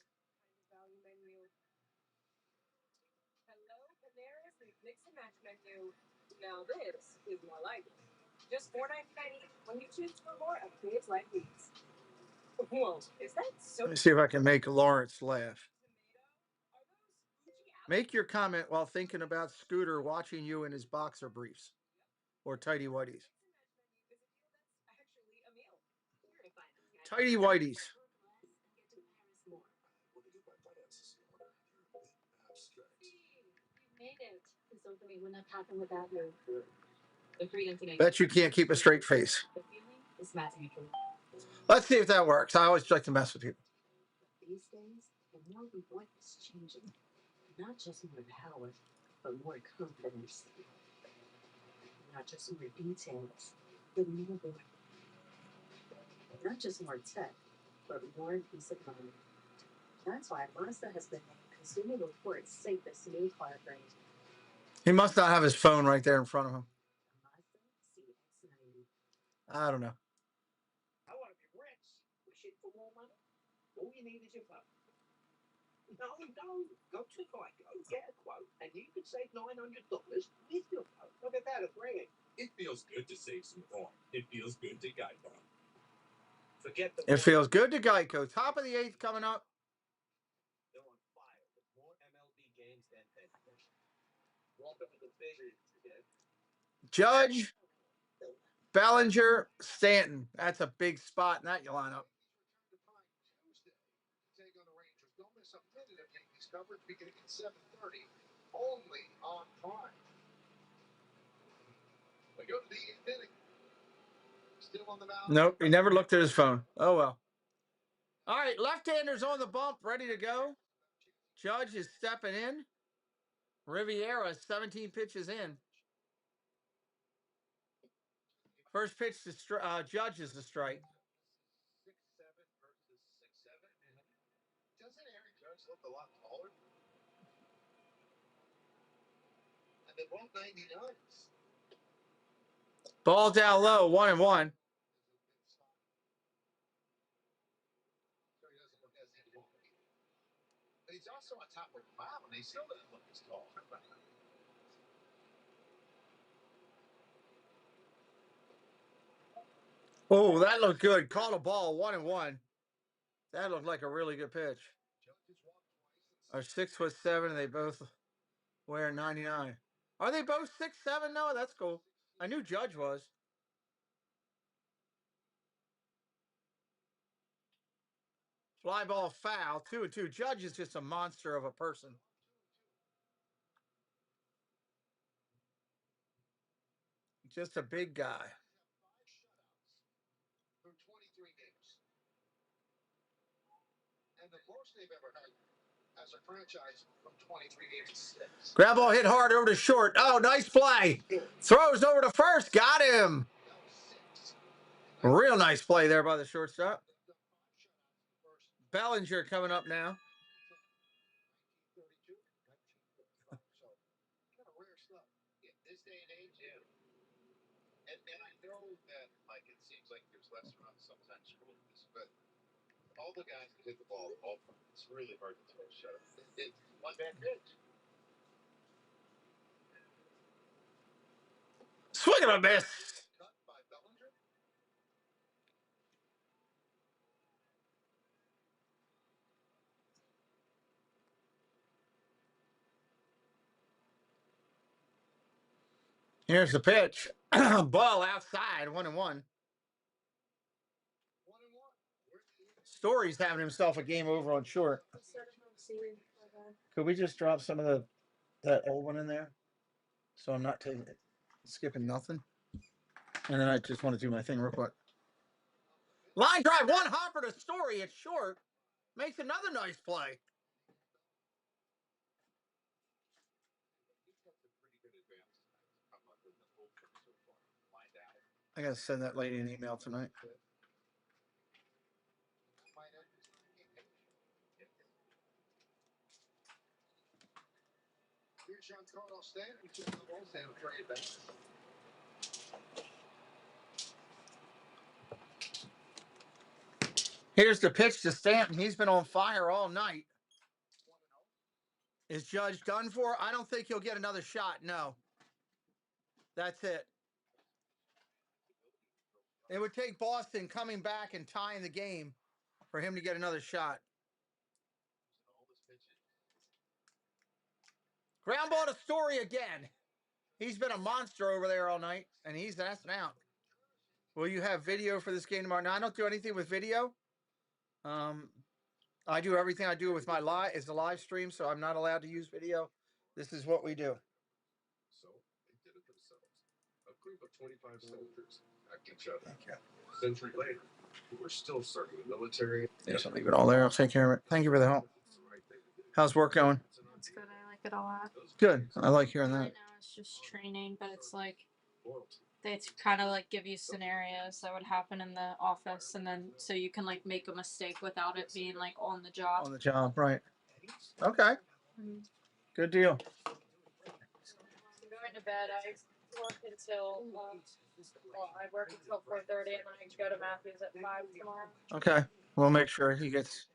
Speaker 13: Hello, Panera's new mix and match menu. Now this is more like it. Just $4.99 when you choose for more of Dave's like these. Whoa, is that so?
Speaker 1: Let me see if I can make Lawrence laugh. Make your comment while thinking about Scooter watching you in his boxer briefs or tighty whities. Tighty whities. Bet you can't keep a straight face. Let's see if that works. I always like to mess with people.
Speaker 13: These days, the more we want is changing. Not just more power, but more confidence. Not just more details, but more. Not just more tech, but more peace of mind. That's why Mazda has been named Consumer Reports' safest new car brand.
Speaker 1: He must not have his phone right there in front of him.
Speaker 13: Mazda CX-90.
Speaker 1: I don't know.
Speaker 6: I want to be rich. Wishing for more money. All you need is your phone. No, don't. Go to Geico, get a quote, and you can save $900 with your phone. Look at that, a grand.
Speaker 10: It feels good to save some coin. It feels good to Geico.
Speaker 6: Forget the
Speaker 1: It feels good to Geico. Top of the 8th coming up.
Speaker 6: They're on fire with more MLB games than ever. Welcome to the big leagues again.
Speaker 1: Judge, Bellinger, Stanton. That's a big spot in that lineup.
Speaker 2: Take on the Rangers. Don't miss a minute of Yankees coverage beginning at 7:30, only on Prime. We go to the 8th inning. Still on the mound.
Speaker 1: Nope, he never looked at his phone. Oh well. All right, left-handers on the bump, ready to go. Judge is stepping in. Riviera, 17 pitches in. First pitch to Judge is the strike.
Speaker 2: 6'7" versus 6'7". Doesn't Aaron Judge look a lot taller? And they're both 99s.
Speaker 1: Ball down low, 1-1.
Speaker 2: So he doesn't look as tall. But he's also on top of the mound. He still doesn't look as tall.
Speaker 1: Oh, that looked good. Caught a ball, 1-1. That looked like a really good pitch. Are 6'7", and they both wear 99. Are they both 6'7"? No, that's cool. I knew Judge was. Fly ball foul, 2-2. Judge is just a monster of a person. Just a big guy.
Speaker 2: 5 shutouts through 23 games. And the most they've ever had as a franchise from 23 games is 6.
Speaker 1: Ground ball hit hard over to short. Oh, nice play. Throws over to first. Got him. Real nice play there by the shortstop. Bellinger coming up now.
Speaker 2: 1932, 1935. So, kind of rare stuff in this day and age. Yeah. And I know that, like, it seems like there's less runs sometimes for this, but all the guys that hit the ball, it's really hard to throw a shutout. It's one bad pitch.
Speaker 1: Swing and a miss.
Speaker 2: Cut by Bellinger.
Speaker 1: Here's the pitch. Ball outside, 1-1.
Speaker 2: 1-1.
Speaker 1: Story's having himself a game over on short. Could we just drop some of that old one in there? So I'm not skipping nothing. And then I just want to do my thing real quick. Line drive, one hopper to Story. It's short. Makes another nice play. I gotta send that lady an email tonight.
Speaker 2: Here's Sean Cardinal Stanton to the Rosario trade back.
Speaker 1: Here's the pitch to Stanton. He's been on fire all night. Is Judge done for? I don't think he'll get another shot. No. That's it. It would take Boston coming back and tying the game for him to get another shot. Ground ball to Story again. He's been a monster over there all night, and that's an out. Will you have video for this game tomorrow? No, I don't do anything with video. I do everything I do with my it's a live stream, so I'm not allowed to use video. This is what we do.
Speaker 10: So they did it themselves. A group of 25 soldiers backed each other. A century later, we're still serving the military.
Speaker 1: There's something all there. I'll take care of it. Thank you for the help. How's work going?
Speaker 3: It's good. I like it a lot.
Speaker 1: Good. I like hearing
Speaker 3: Right
Speaker 1: that.
Speaker 3: now it's just training, but it's like they kind of like give you scenarios that would happen in the office, and then so you can like make a mistake without it being like on the job.
Speaker 1: On the job, right? Okay. Good deal.
Speaker 3: I'm going to bed. work until I work until 4:30, and then I go to Matthews at 5 tomorrow.
Speaker 1: Okay. We'll make sure he gets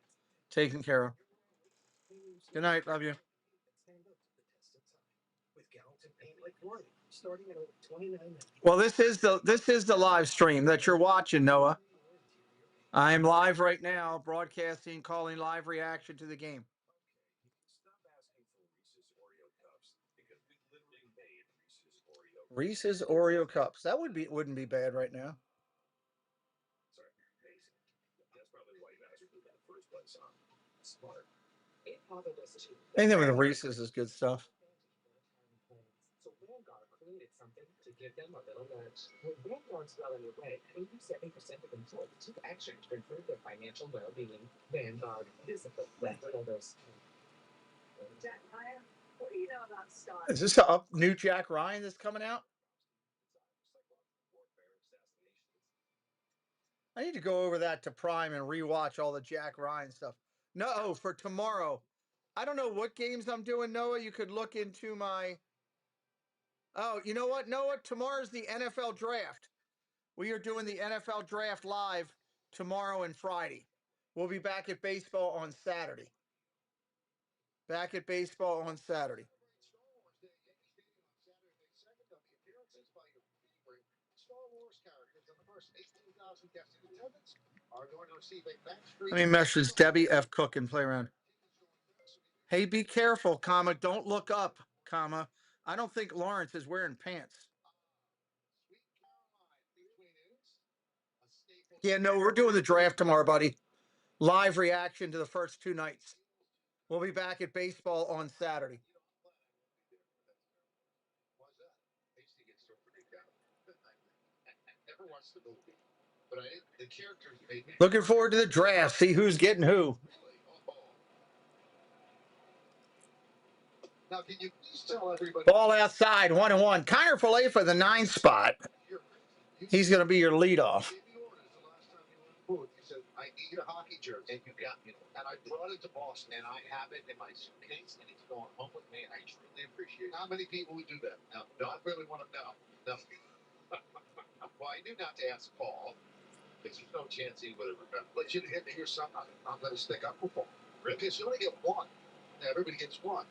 Speaker 1: taken care of. Good night. Love you. Well, this is the live stream that you're watching, Noah. I'm live right now, broadcasting, calling live reaction to the game. Reese's Oreo cups. That wouldn't be bad right now. Anything with Reese's is good stuff.
Speaker 13: So Vanguard created something to give them a little nudge. When Vanguard's well on your way, 87% of employees took action to improve their financial well-being. Vanguard, discipline, leftovers.
Speaker 11: Jack Ryan, what do you know about stocks?
Speaker 1: Is this a new Jack Ryan that's coming out? I need to go over that to Prime and rewatch all the Jack Ryan stuff. No, for tomorrow. I don't know what games I'm doing, Noah. You could look into my. Oh, you know what, Noah? Tomorrow's the NFL draft. We are doing the NFL draft live tomorrow and Friday. We'll be back at baseball on Saturday. Back at baseball on Saturday. Let me message Debbie F. Cook and play around. Hey, be careful, comma. Don't look up, comma. I don't think Lawrence is wearing pants. Yeah, no, we're doing the draft tomorrow, buddy. Live reaction to the first 2 nights. We'll be back at baseball on Saturday. Looking forward to the draft. See who's getting who.
Speaker 2: Now, can you please tell everybody?
Speaker 1: Ball outside, 1-1. Connor Filet for the 9 spot. He's going to be your leadoff.
Speaker 2: You said, I need a hockey jersey. And you got me. And I brought it to Boston, and I have it in my suitcase, and it's going home with me. I truly appreciate it. How many people would do that? Now, don't really want to know. No. Well, I knew not to ask Paul, because there's no chance he would have remembered. But here's something. I'm going to stick up for Paul. Because you only get one. Now, everybody gets one.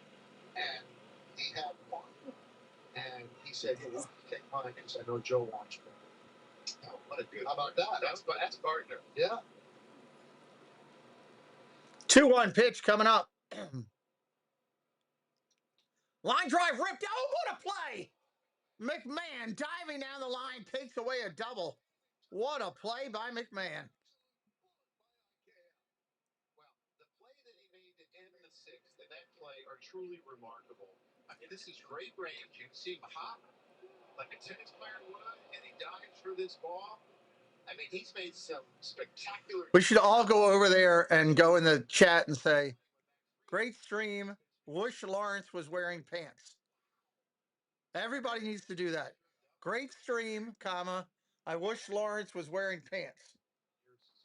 Speaker 2: And he had one. And he said, hey, take mine, because I know Joe wants one. Oh, what a good. How about that? That's partner. Yeah.
Speaker 1: 2-1 pitch coming up. Line drive ripped. Oh, what a play! McMahon diving down the line takes away a double. What a play by McMahon.
Speaker 2: Well, the play that he made to end the 6th and that play are truly remarkable. I mean, this is great range. You can see him hop like a tennis player would, and he dives for this ball. I mean, he's made some spectacular.
Speaker 1: We should all go over there and go in the chat and say, great stream. Wish Lawrence was wearing pants. Everybody needs to do that. Great stream, comma. I wish Lawrence was wearing pants.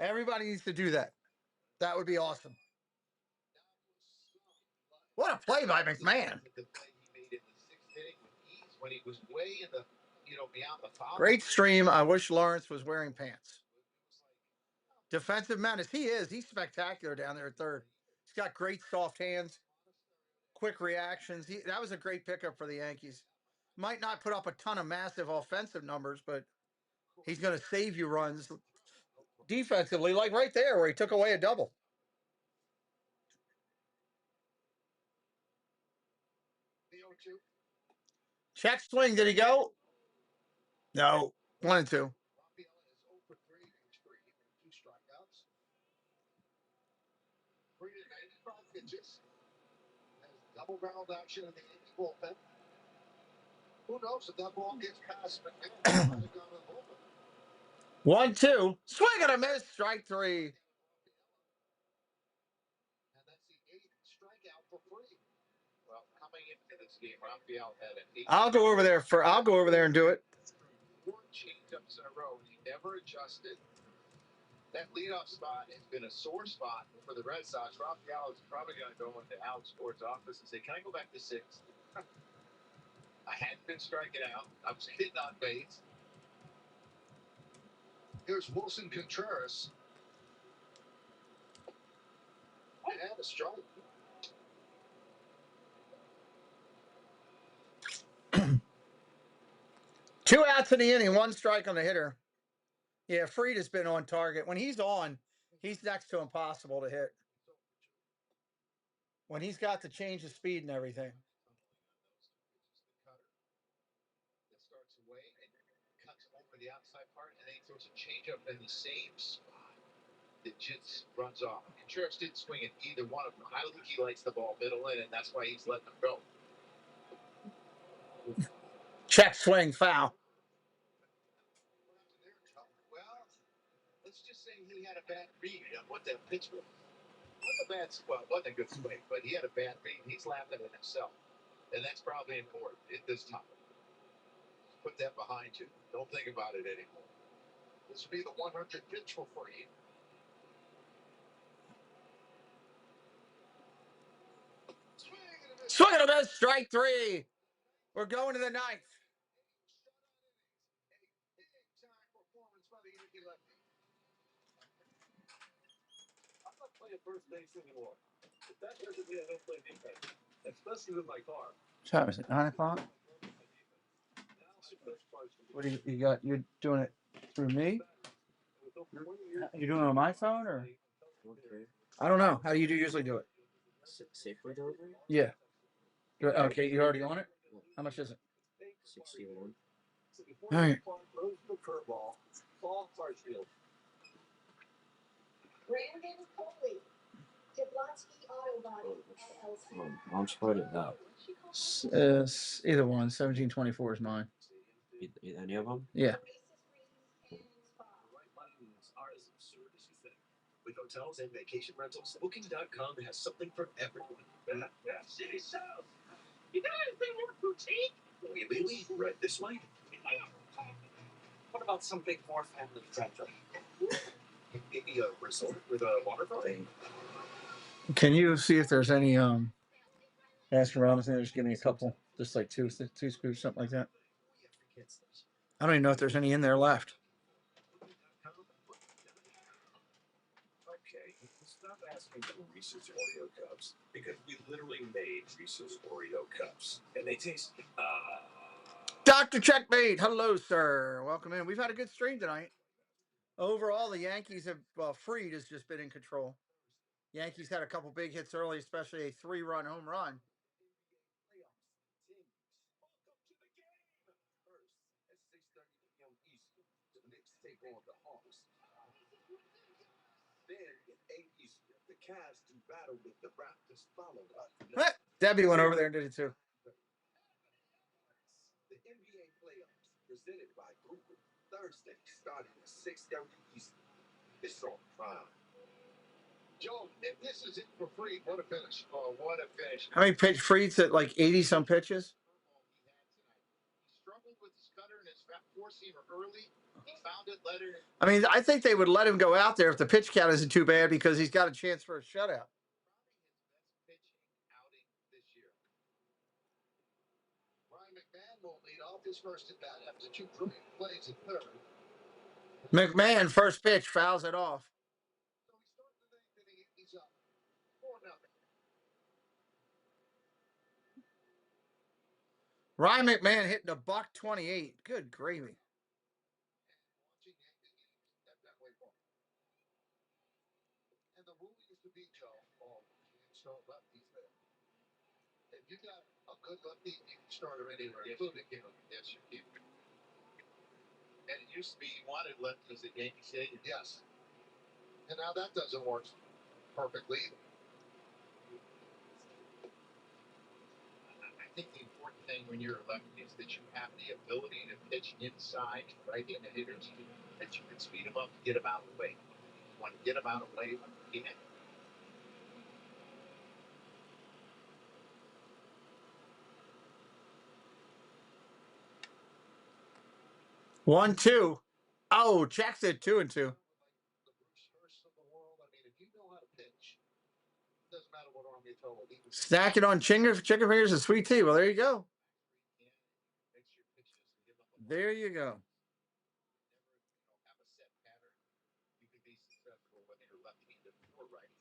Speaker 1: Everybody needs to do that. That would be awesome. What a play by McMahon.
Speaker 2: When he was way in the, beyond the foul.
Speaker 1: Great stream. I wish Lawrence was wearing pants. Defensive menace. He is. He's spectacular down there at third. He's got great soft hands, quick reactions. That was a great pickup for the Yankees. Might not put up a ton of massive offensive numbers, but he's going to save you runs defensively, like right there where he took away a double. Check swing. Did he go? No. 1-2.
Speaker 2: Double barreled action in the Yankee bullpen. Who knows if that ball gets past McMahon?
Speaker 1: 1-2. Swing and a miss. Strike 3.
Speaker 2: And that's the 8th strikeout for free. Well, coming into this game, Raphael had an 8.
Speaker 1: I'll go over there and do it.
Speaker 2: 4 changeups in a row. He never adjusted. That leadoff spot has been a sore spot for the Red Sox. Raphael is probably going to go into Al Sports' office and say, can I go back to 6? I hadn't been striking out. I was hitting on base. Here's Wilson Contreras. And a strike.
Speaker 1: Two outs in the inning, one strike on the hitter. Yeah, Fried has been on target. When he's on, he's next to impossible to hit. When he's got to change the speed and everything.
Speaker 2: That starts away and cuts over the outside part, and then he throws a changeup in the same spot. It just runs off. Contreras didn't swing at either one of them. I don't think he likes the ball middle in, and that's why he's letting them go.
Speaker 1: Check swing foul.
Speaker 2: Well, let's just say he had a bad read on what that pitch was. Well, it wasn't a good swing, but he had a bad read. He's laughing at himself, and that's probably important at this time. Put that behind you. Don't think about it anymore. This will be the 100 pitch for you.
Speaker 1: Swing and a miss, strike three. We're going to the ninth.
Speaker 10: I'm not playing first base anymore. But that doesn't mean I don't play defense, especially with my car.
Speaker 1: What time is it? 9 o'clock? What do you got? You're doing it through me? You doing it on my phone or?
Speaker 5: Okay.
Speaker 1: I don't know. How do you usually do it?
Speaker 5: Safely delivery?
Speaker 1: Yeah. Okay, you're already on it? How much is it?
Speaker 5: 61.
Speaker 1: All right.
Speaker 11: Brandon Coley, Jablonski Auto Body, LLC.
Speaker 5: Mom's part of that.
Speaker 1: Either one. 1724 is mine.
Speaker 5: Any of them?
Speaker 1: Yeah.
Speaker 12: With hotels and vacation rentals, Booking.com has something for everyone. City South. You got anything more boutique? We right this way. What about something more family friendly? Maybe a resort with a waterfront.
Speaker 1: Can you see if there's any ask around? Just give me a couple, just like two scoops, something like that. I don't even know if there's any in there left.
Speaker 12: Okay, stop asking for Reese's Oreo cups because we literally made Reese's Oreo cups and they taste.
Speaker 1: Dr. Checkmate, hello, sir. Welcome in. We've had a good stream tonight. Overall, the Yankees have Fried has just been in control. Yankees had a couple big hits early, especially a 3-run home run.
Speaker 12: Take on the Hawks. Then at 8 Eastern, the Cavs do battle with the Raptors, followed by
Speaker 1: Debbie went over there and did it too.
Speaker 12: The NBA playoffs presented by Google Thursday, starting at 6:30 Eastern. It's on Prime.
Speaker 2: Joe, if this is it for free, what a finish! Oh, what a finish!
Speaker 1: How many pitch Fried's at like 80 some pitches?
Speaker 2: He struggled with his cutter and his four-seamer early. He found it, let it.
Speaker 1: I mean, I think they would let him go out there if the pitch count isn't too bad because he's got a chance for a shutout.
Speaker 2: Probably his best pitching outing this year. Ryan McMahon will lead off his first at bat after 2 brilliant plays at third.
Speaker 1: McMahon, first pitch, fouls it off.
Speaker 2: So he starts the ninth inning. He's up 4-0.
Speaker 1: Ryan McMahon hitting a $128. Good gravy.
Speaker 2: And the rule used to be, Joe, start lefties there. If you got a good lefty, you can start him anywhere, including him. Yes, you can. And it used to be you wanted lefties at Yankee Stadium. Yes. And now that doesn't work perfectly either. I think the important thing when you're a lefty is that you have the ability to pitch inside, right in the hitters, that you can speed them up, get them out of the way. You want to get them out of the way, you can.
Speaker 1: 1-2. Oh, checks it 2-2. Snack it on chicken fingers and sweet tea. Well, there you go. There you go.
Speaker 2: Have a set pattern. You can be successful whether you're left-handed or right.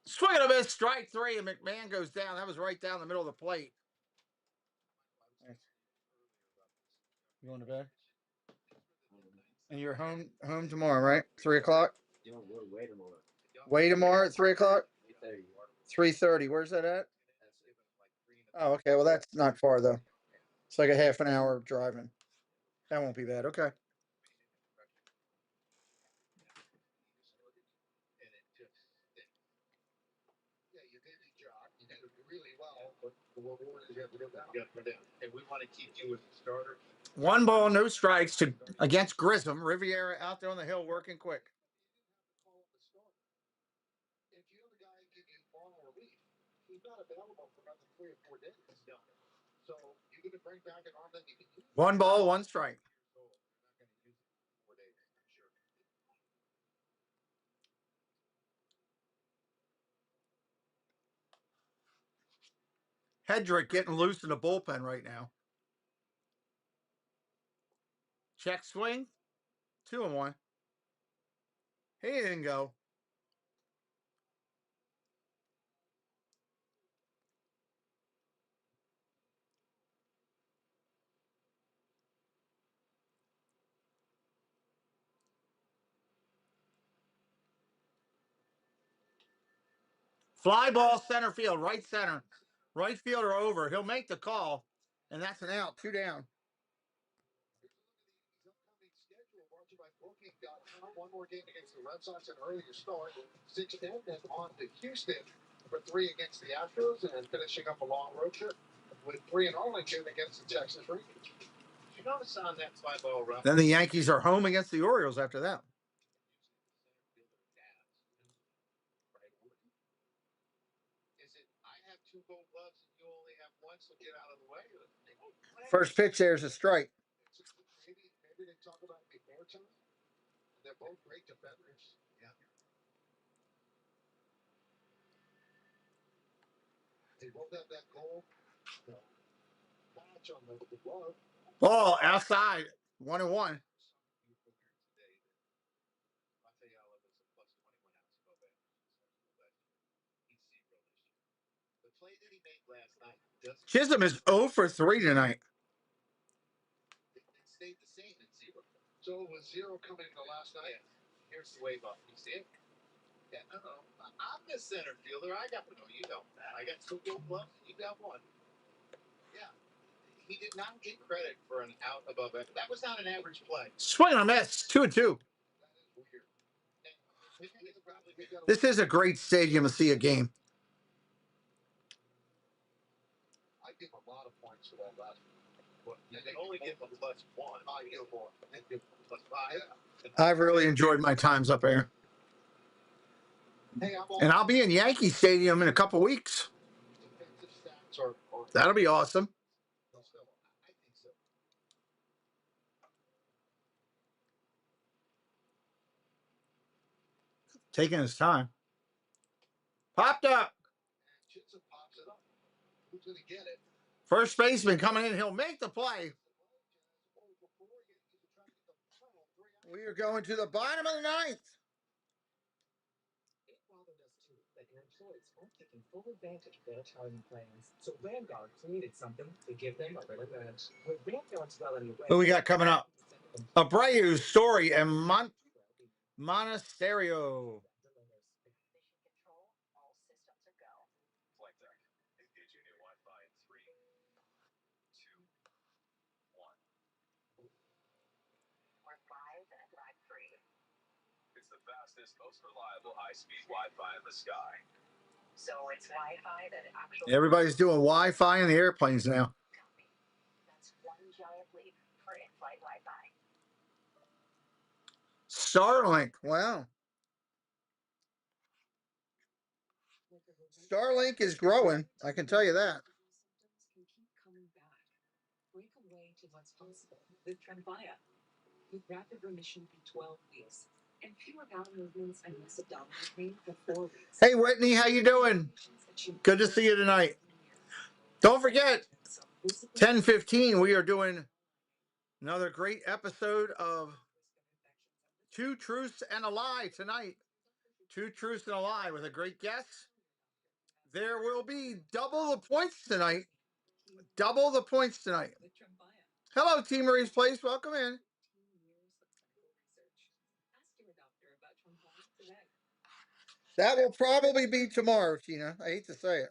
Speaker 1: Swing and a miss, strike three, and McMahon goes down. That was right down the middle of the plate. You going to bed? And you're home tomorrow, right? 3 o'clock?
Speaker 5: No, we're way tomorrow.
Speaker 1: Way tomorrow at 3 o'clock?
Speaker 5: 3:30.
Speaker 1: 3:30. Where's that at? Oh, okay. Well, that's not far, though. It's like a half an hour of driving. That won't be bad. Okay.
Speaker 2: Yeah, you did your job. You did it really well, but the reward is you have to go down. You have to go down. And we want to keep you as a starter.
Speaker 1: 1 ball, no strikes against Grissom. Riviera out there on the hill working quick.
Speaker 2: If you have a guy give you long relief, he's not available for another 3 or 4 days. No. So you're going to bring back an arm that you can use.
Speaker 1: 1 ball, 1 strike.
Speaker 2: You're not going to use it for 4 days, I'm sure.
Speaker 1: Hedrick getting loose in the bullpen right now. Check swing. 2-1. He didn't go. Fly ball center field, right center. Right fielder over. He'll make the call, and that's an out. 2 down.
Speaker 2: Schedule brought to you by Booking.com. 1 more game against the Red Sox, an earlier start. 6-10, then on to Houston for 3 against the Astros, and finishing up a long road trip with 3 in Arlington against the Texas Rangers. Did you notice on that 5-ball run?
Speaker 1: Then the Yankees are home against the Orioles after that.
Speaker 2: Is it, I have 2 gold gloves and you only have 1, so get out of the way?
Speaker 1: First pitch there's a strike.
Speaker 2: Maybe they talk about it before time. They're both great defenders. Yeah. They both have that goal patch on the glove.
Speaker 1: Ball outside. 1-1.
Speaker 2: I'll tell you, I love this plus 21 ounce of bed. The play that he made last night doesn't.
Speaker 1: Chisholm is 0 for 3 tonight.
Speaker 2: It stayed the same at 0. So it was 0 coming into last night. Yeah. Here's the wave up. You see it? Yeah, no. I'm the center fielder. I got no, you don't. I got 2 gold gloves. You got 1. Yeah. He did not get credit for an out above it. That was not an average play.
Speaker 1: Swing and a miss. 2-2.
Speaker 2: That is weird.
Speaker 1: This is a great stadium to see a game.
Speaker 2: I give a lot of points for that last one. You can only give a +1. I give 4. I give +5.
Speaker 1: I've really enjoyed my times up there.
Speaker 2: Hey,
Speaker 1: and I'll be in Yankee Stadium in a couple weeks. That'll be awesome. Taking his time. Popped up. First baseman coming in. He'll make the play. We are going to the bottom of the 9th.
Speaker 13: And employees aren't taking full advantage of their retirement plans. So Vanguard created something to give them a better edge. With Vanguard's
Speaker 1: Who we got coming up? Abreu, Story, and Monasterio.
Speaker 10: It's the fastest, most reliable high-speed Wi-Fi in the sky.
Speaker 13: So it's Wi-Fi that actually.
Speaker 1: Everybody's doing Wi-Fi in the airplanes now.
Speaker 13: That's one giant leap for in-flight Wi-Fi.
Speaker 1: Starlink, wow. Starlink is growing, I can tell you that.
Speaker 13: Can keep coming back. Break away to what's possible with Tremfya. With rapid remission in 12 weeks and fewer bowel movements and less abdominal pain for 4 weeks.
Speaker 1: Hey Whitney, how you doing? Good to see you tonight. Don't forget, 10:15 we are doing Another great episode of Two Truths and a Lie tonight. Two Truths and a Lie with a great guest. There will be double the points tonight. Double the points tonight. Hello, Team Marie's Place. Welcome in. That will probably be tomorrow, Tina. I hate to say it.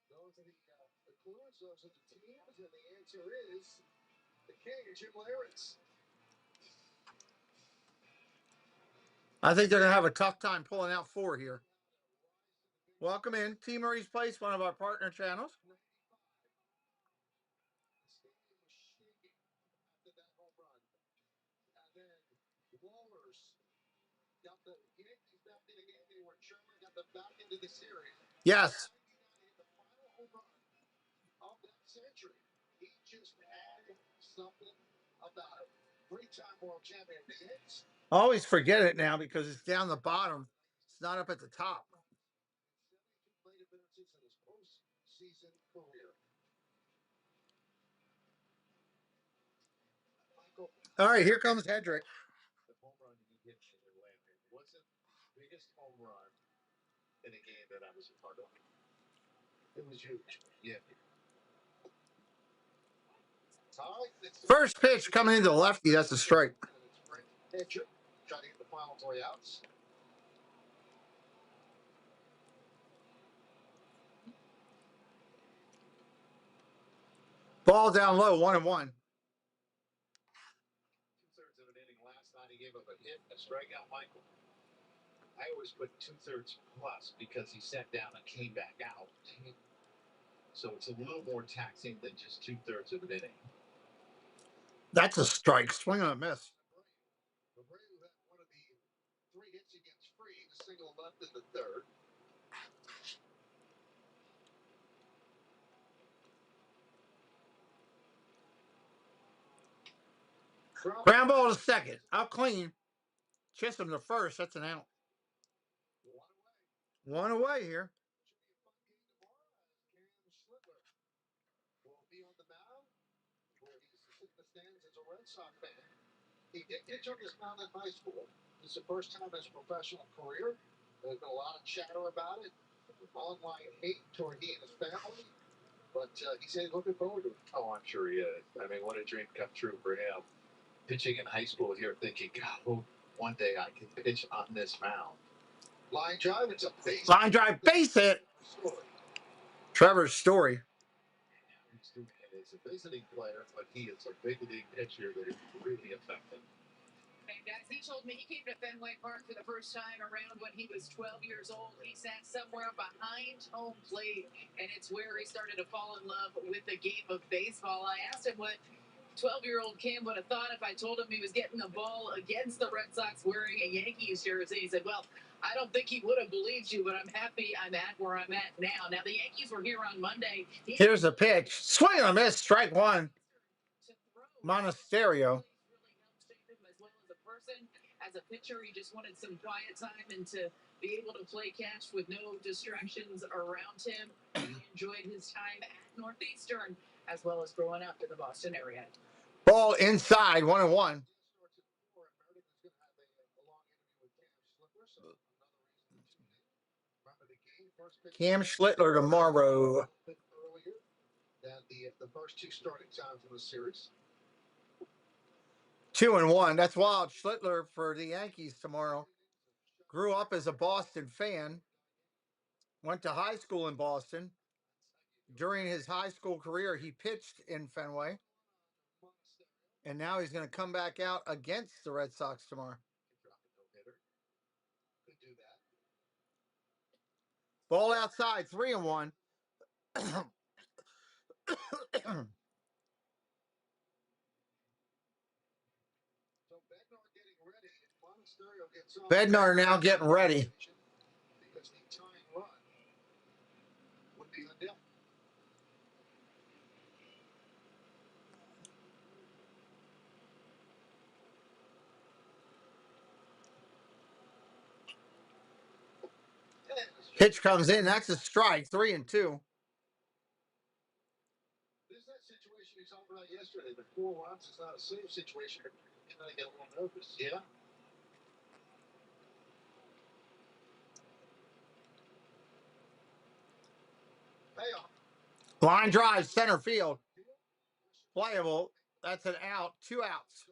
Speaker 2: Those are the clues, those are the teams, and the answer is the King, Jim Lawrence.
Speaker 1: I think they're going to have a tough time pulling out 4 here. Welcome in. Team Marie's Place, one of our partner channels.
Speaker 2: The stadium was shaking after that home run. And then Walrus got the Yankees back in the game. They were Sherman got them back into the series.
Speaker 1: Yes.
Speaker 2: The final home run of that century. He just had something about it. 3-time world champion of the Yankees.
Speaker 1: I always forget it now because it's down the bottom. It's not up at the top.
Speaker 2: 72 plate appearances in his postseason career.
Speaker 1: All right, here comes Hedrick.
Speaker 2: The home run he hit in Atlanta wasn't the biggest home run in a game that I was a part of. It was huge. Yeah.
Speaker 1: First pitch coming into the lefty. That's a strike.
Speaker 2: Pitcher trying to get the final 3 outs.
Speaker 1: Ball down low, 1-1.
Speaker 2: 2/3 of an inning last night. He gave up a hit, a strikeout, Michael. I always put 2/3 plus because he sat down and came back out. So it's a little more taxing than just 2/3 of an inning.
Speaker 1: That's a strike. Swing and a miss.
Speaker 2: Abreu had one of the 3 hits against Free, the single left in the 3rd.
Speaker 1: Ground ball to second. Out clean. Chisholm to first. That's an out. 1 away here.
Speaker 2: Should be a fun game tomorrow as Cam Schlittler will be on the mound, where he's sitting in the stands as a Red Sox fan. He did pitch on this mound in high school. This is the first time in his professional career. There's been a lot of chatter about it, online hate toward he and his family. But he said he's looking forward to it. Oh, I'm sure he is. I mean, what a dream come true for him. Pitching in high school here, thinking, God, one day I can pitch on this mound. Line drive, it's a base.
Speaker 1: Line drive, base hit. Trevor's Story.
Speaker 2: He's a visiting player, but he is a big league pitcher that is really effective.
Speaker 4: And guys, he told me he came to Fenway Park for the first time around when he was 12 years old. He sat somewhere behind home plate, and it's where he started to fall in love with the game of baseball. I asked him what 12-year-old Cam would have thought if I told him he was getting the ball against the Red Sox wearing a Yankees jersey. He said, well, I don't think he would have believed you, but I'm happy I'm at where I'm at now. Now, the Yankees were here on Monday.
Speaker 1: Here's a pitch. Swing and a miss. Strike 1. Monasterio.
Speaker 4: As well as a person, as a pitcher, he just wanted some quiet time and to be able to play catch with no distractions around him. He enjoyed his time at Northeastern as well as growing up in the Boston area.
Speaker 1: Ball inside, 1-1. Cam Schlittler tomorrow.
Speaker 2: Than the first 2 starting times in the series.
Speaker 1: 2-1. That's wild. Schlittler for the Yankees tomorrow. Grew up as a Boston fan. Went to high school in Boston. During his high school career, he pitched in Fenway. And now he's going to come back out against the Red Sox tomorrow. Ball outside, 3-1. Bednar now getting ready.
Speaker 2: Because the tying run would be undone.
Speaker 1: Pitch comes in. That's a strike. 3-2.
Speaker 2: This is that situation he's talking about yesterday. The 4 runs is not a safe situation. And I get a little nervous. Yeah. Payoff.
Speaker 1: Line drive, center field. Playable. That's an out. 2 outs.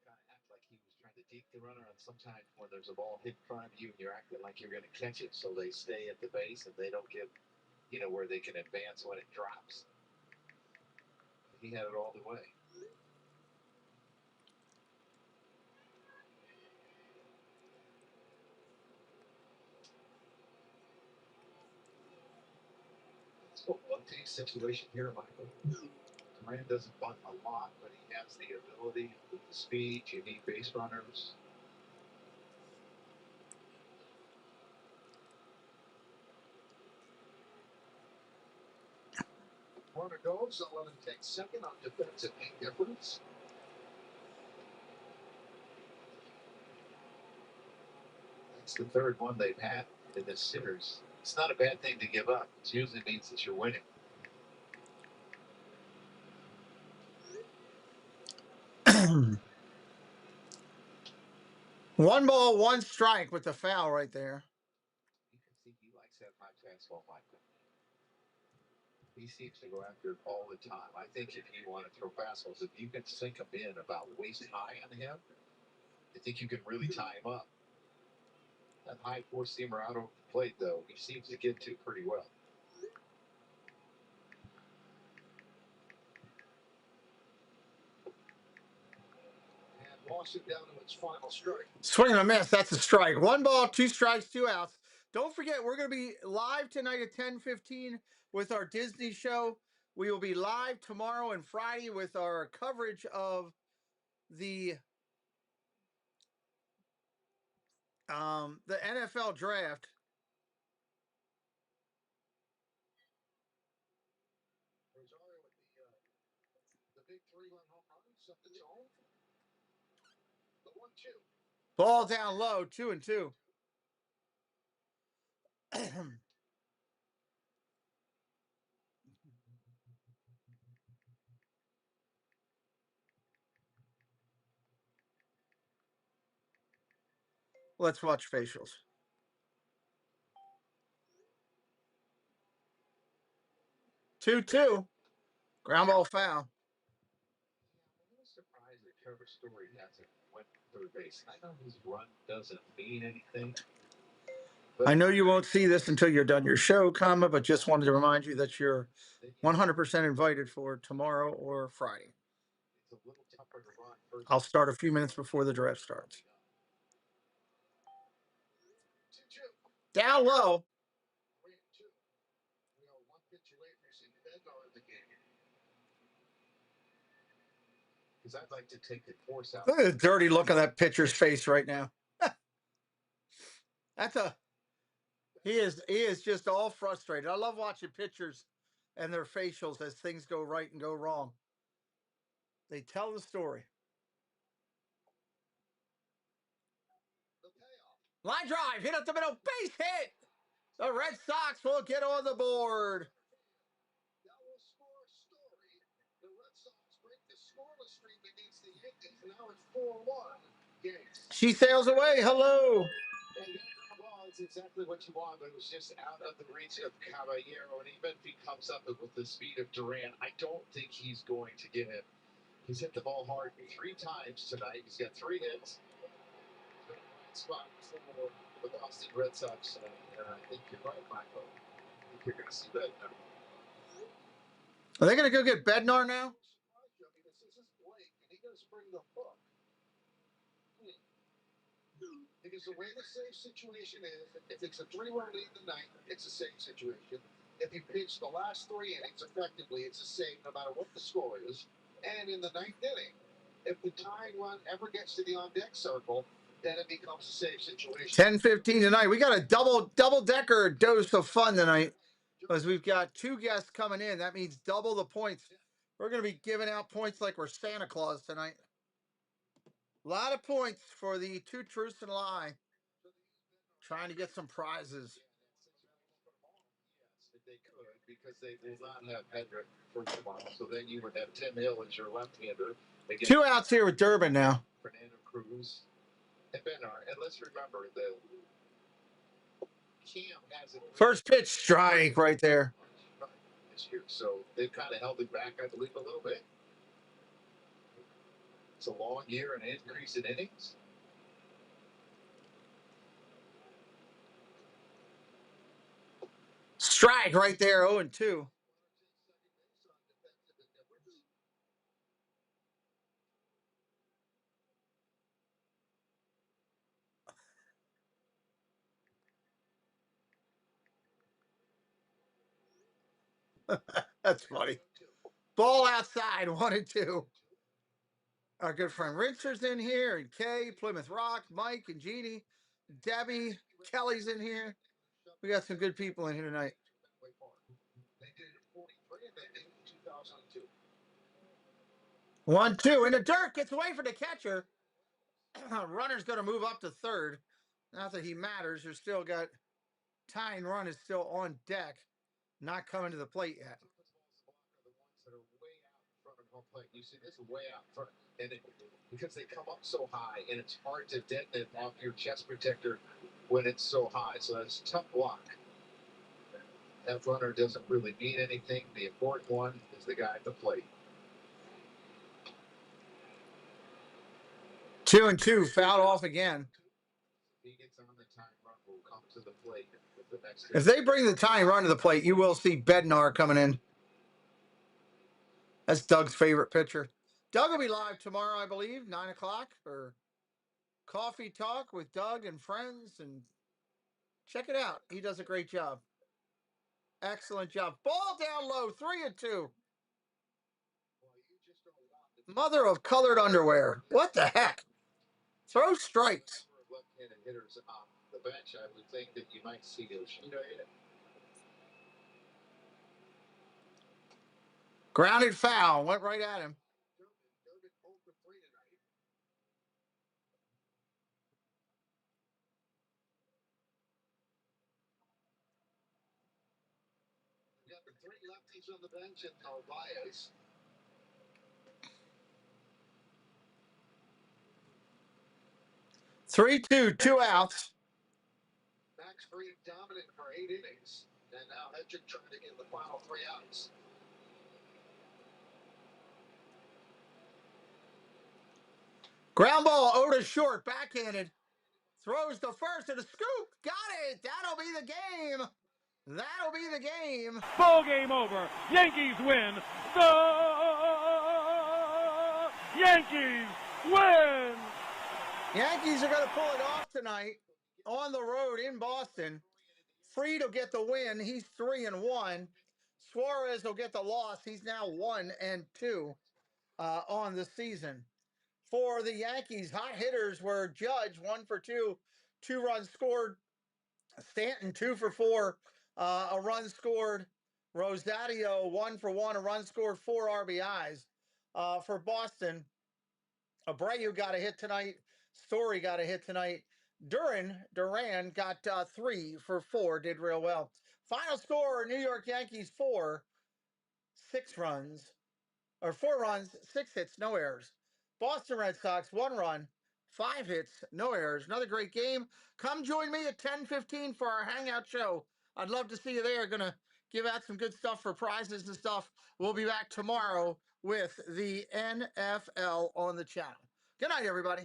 Speaker 2: Kind of act like he was trying to deke the runner, and sometimes when there's a ball hit in front of you, you're acting like you're going to catch it, so they stay at the base and they don't get, where they can advance when it drops. He had it all the way. It's a one-take situation here, Michael. Duran doesn't bunt a lot, but he has the ability, the speed. You need base runners. Runner goes. I'll let him take second on defensive indifference. That's the third one they've had in this series. It's not a bad thing to give up. It usually means that you're winning.
Speaker 1: One ball, one strike with the foul right there.
Speaker 2: You can see he likes that high fastball, Michael. He seems to go after it all the time. I think if you want to throw fastballs, if you can sink them in about waist high on him, I think you can really tie him up. That high four-seamer out over the plate, though, he seems to get to pretty well. And lost it down to its final strike.
Speaker 1: Swing and a miss. That's a strike. 1 ball, 2 strikes, 2 outs. Don't forget, we're going to be live tonight at 10:15 with our Disney show. We will be live tomorrow and Friday with our coverage of the NFL draft.
Speaker 2: Rosario with the big 3-run home run, set the tone. The 1-2.
Speaker 1: Ball down low, 2-2. Let's watch facials. 2-2. Ground ball foul.
Speaker 2: I'm a little surprised that Trevor Story hasn't went third base. I know his run doesn't mean anything.
Speaker 1: I know you won't see this until you're done your show, but just wanted to remind you that you're 100% invited for tomorrow or Friday.
Speaker 2: It's a little tougher to run first.
Speaker 1: I'll start a few minutes before the draft starts.
Speaker 2: 2-2.
Speaker 1: Down low.
Speaker 2: 3-2. We are 1 pitch away from seeing Bednar in the game. Because I'd like to take the force out.
Speaker 1: Look at the dirty look on that pitcher's face right now. He is just all frustrated. I love watching pitchers and their facials as things go right and go wrong. They tell the story. Line drive, hit up the middle, base hit. The Red Sox will get on the board.
Speaker 2: That will score Story. The Red Sox break the scoreless streak against the Yankees, and now it's 4-1. Yankees.
Speaker 1: She sails away. Hello.
Speaker 2: And well, it's exactly what you want, but it was just out of the reach of Caballero. And even if he comes up with the speed of Duran, I don't think he's going to get him. He's hit the ball hard 3 times tonight. He's got 3 hits. Spot for the Boston Red Sox tonight. And I think you're right, Michael. I think you're going to see that now.
Speaker 1: Are they going to go get Bednar now?
Speaker 2: I mean, this is Blake, and he does bring the hook. Because the way the save situation is, if it's a 3-run lead tonight, it's a save situation. If you pitch the last 3 innings effectively, it's a save no matter what the score is. And in the 9th inning, if the tying run ever gets to the on-deck circle, then it becomes a save situation.
Speaker 1: 10:15 tonight. We got a double-decker dose of fun tonight because we've got 2 guests coming in. That means double the points. We're going to be giving out points like we're Santa Claus tonight. A lot of points for the 2 truths and a lie. trying to get some prizes.
Speaker 2: Yes, if they could, because they will not have Hendrick for tomorrow. So then you would have Tim Hill as your left-hander.
Speaker 1: 2 outs here with Durbin now.
Speaker 2: Fernando Cruz and Bednar. And let's remember the Cam hasn't.
Speaker 1: First pitch strike right there.
Speaker 2: This year, so they've kind of held it back, I believe, a little bit. It's a long year and an increase in innings.
Speaker 1: Strike right there, 0-2. That's funny. Ball outside, 1-2. Our good friend Richard's in here, and Kay, Plymouth Rock, Mike, and Jeannie, Debbie, Kelly's in here. We got some good people in here tonight. 1-2 in the dirt, gets away from the catcher. Runner's going to move up to third. Not that he matters. You're still got tying run is still on deck, not coming to the plate yet.
Speaker 2: You see this way out front, and because they come up so high, and it's hard to detonate off your chest protector when it's so high. So that's a tough block. That runner doesn't really mean anything. The important one is the guy at the plate.
Speaker 1: 2-2, fouled off again.
Speaker 2: If he gets on the time run, will come to the plate with the next.
Speaker 1: If they bring the tying run to the plate, you will see Bednar coming in. That's Doug's favorite pitcher. Doug will be live tomorrow, I believe, 9 o'clock for Coffee Talk with Doug and friends. And check it out. He does a great job. Excellent job. Ball down low, 3-2. Mother of colored underwear. What the heck? Throw strikes.
Speaker 2: Left-handed hitters on the bench, I would think that you might see Yoshida.
Speaker 1: Grounded foul. Went right at him.
Speaker 2: We've got the 3 lefties on the bench and Narvaez.
Speaker 1: 3-2, 2 outs.
Speaker 2: Max Fried dominant for 8 innings. And now Hedrick trying to get the final 3 outs.
Speaker 1: Ground ball, Oda short, backhanded. Throws the first and a scoop. Got it. That'll be the game. That'll be the game.
Speaker 6: Ball game over. Yankees win. The Yankees win.
Speaker 1: Yankees are going to pull it off tonight on the road in Boston. Fried will get the win. He's 3-1. Suarez will get the loss. He's now 1-2 on the season. For the Yankees, hot hitters were Judge, 1 for 2, 2 runs scored. Stanton, 2 for 4, a run scored. Rosario, 1 for 1, a run scored, 4 RBIs. For Boston, Abreu got a hit tonight. Story got a hit tonight. Duran got 3 for 4, did real well. Final score, New York Yankees 4, 6 runs, or 4 runs, 6 hits, no errors. Boston Red Sox, 1 run, 5 hits, no errors. Another great game. Come join me at 10:15 for our hangout show. I'd love to see you there. Going to give out some good stuff for prizes and stuff. We'll be back tomorrow with the NFL on the channel. Good night, everybody.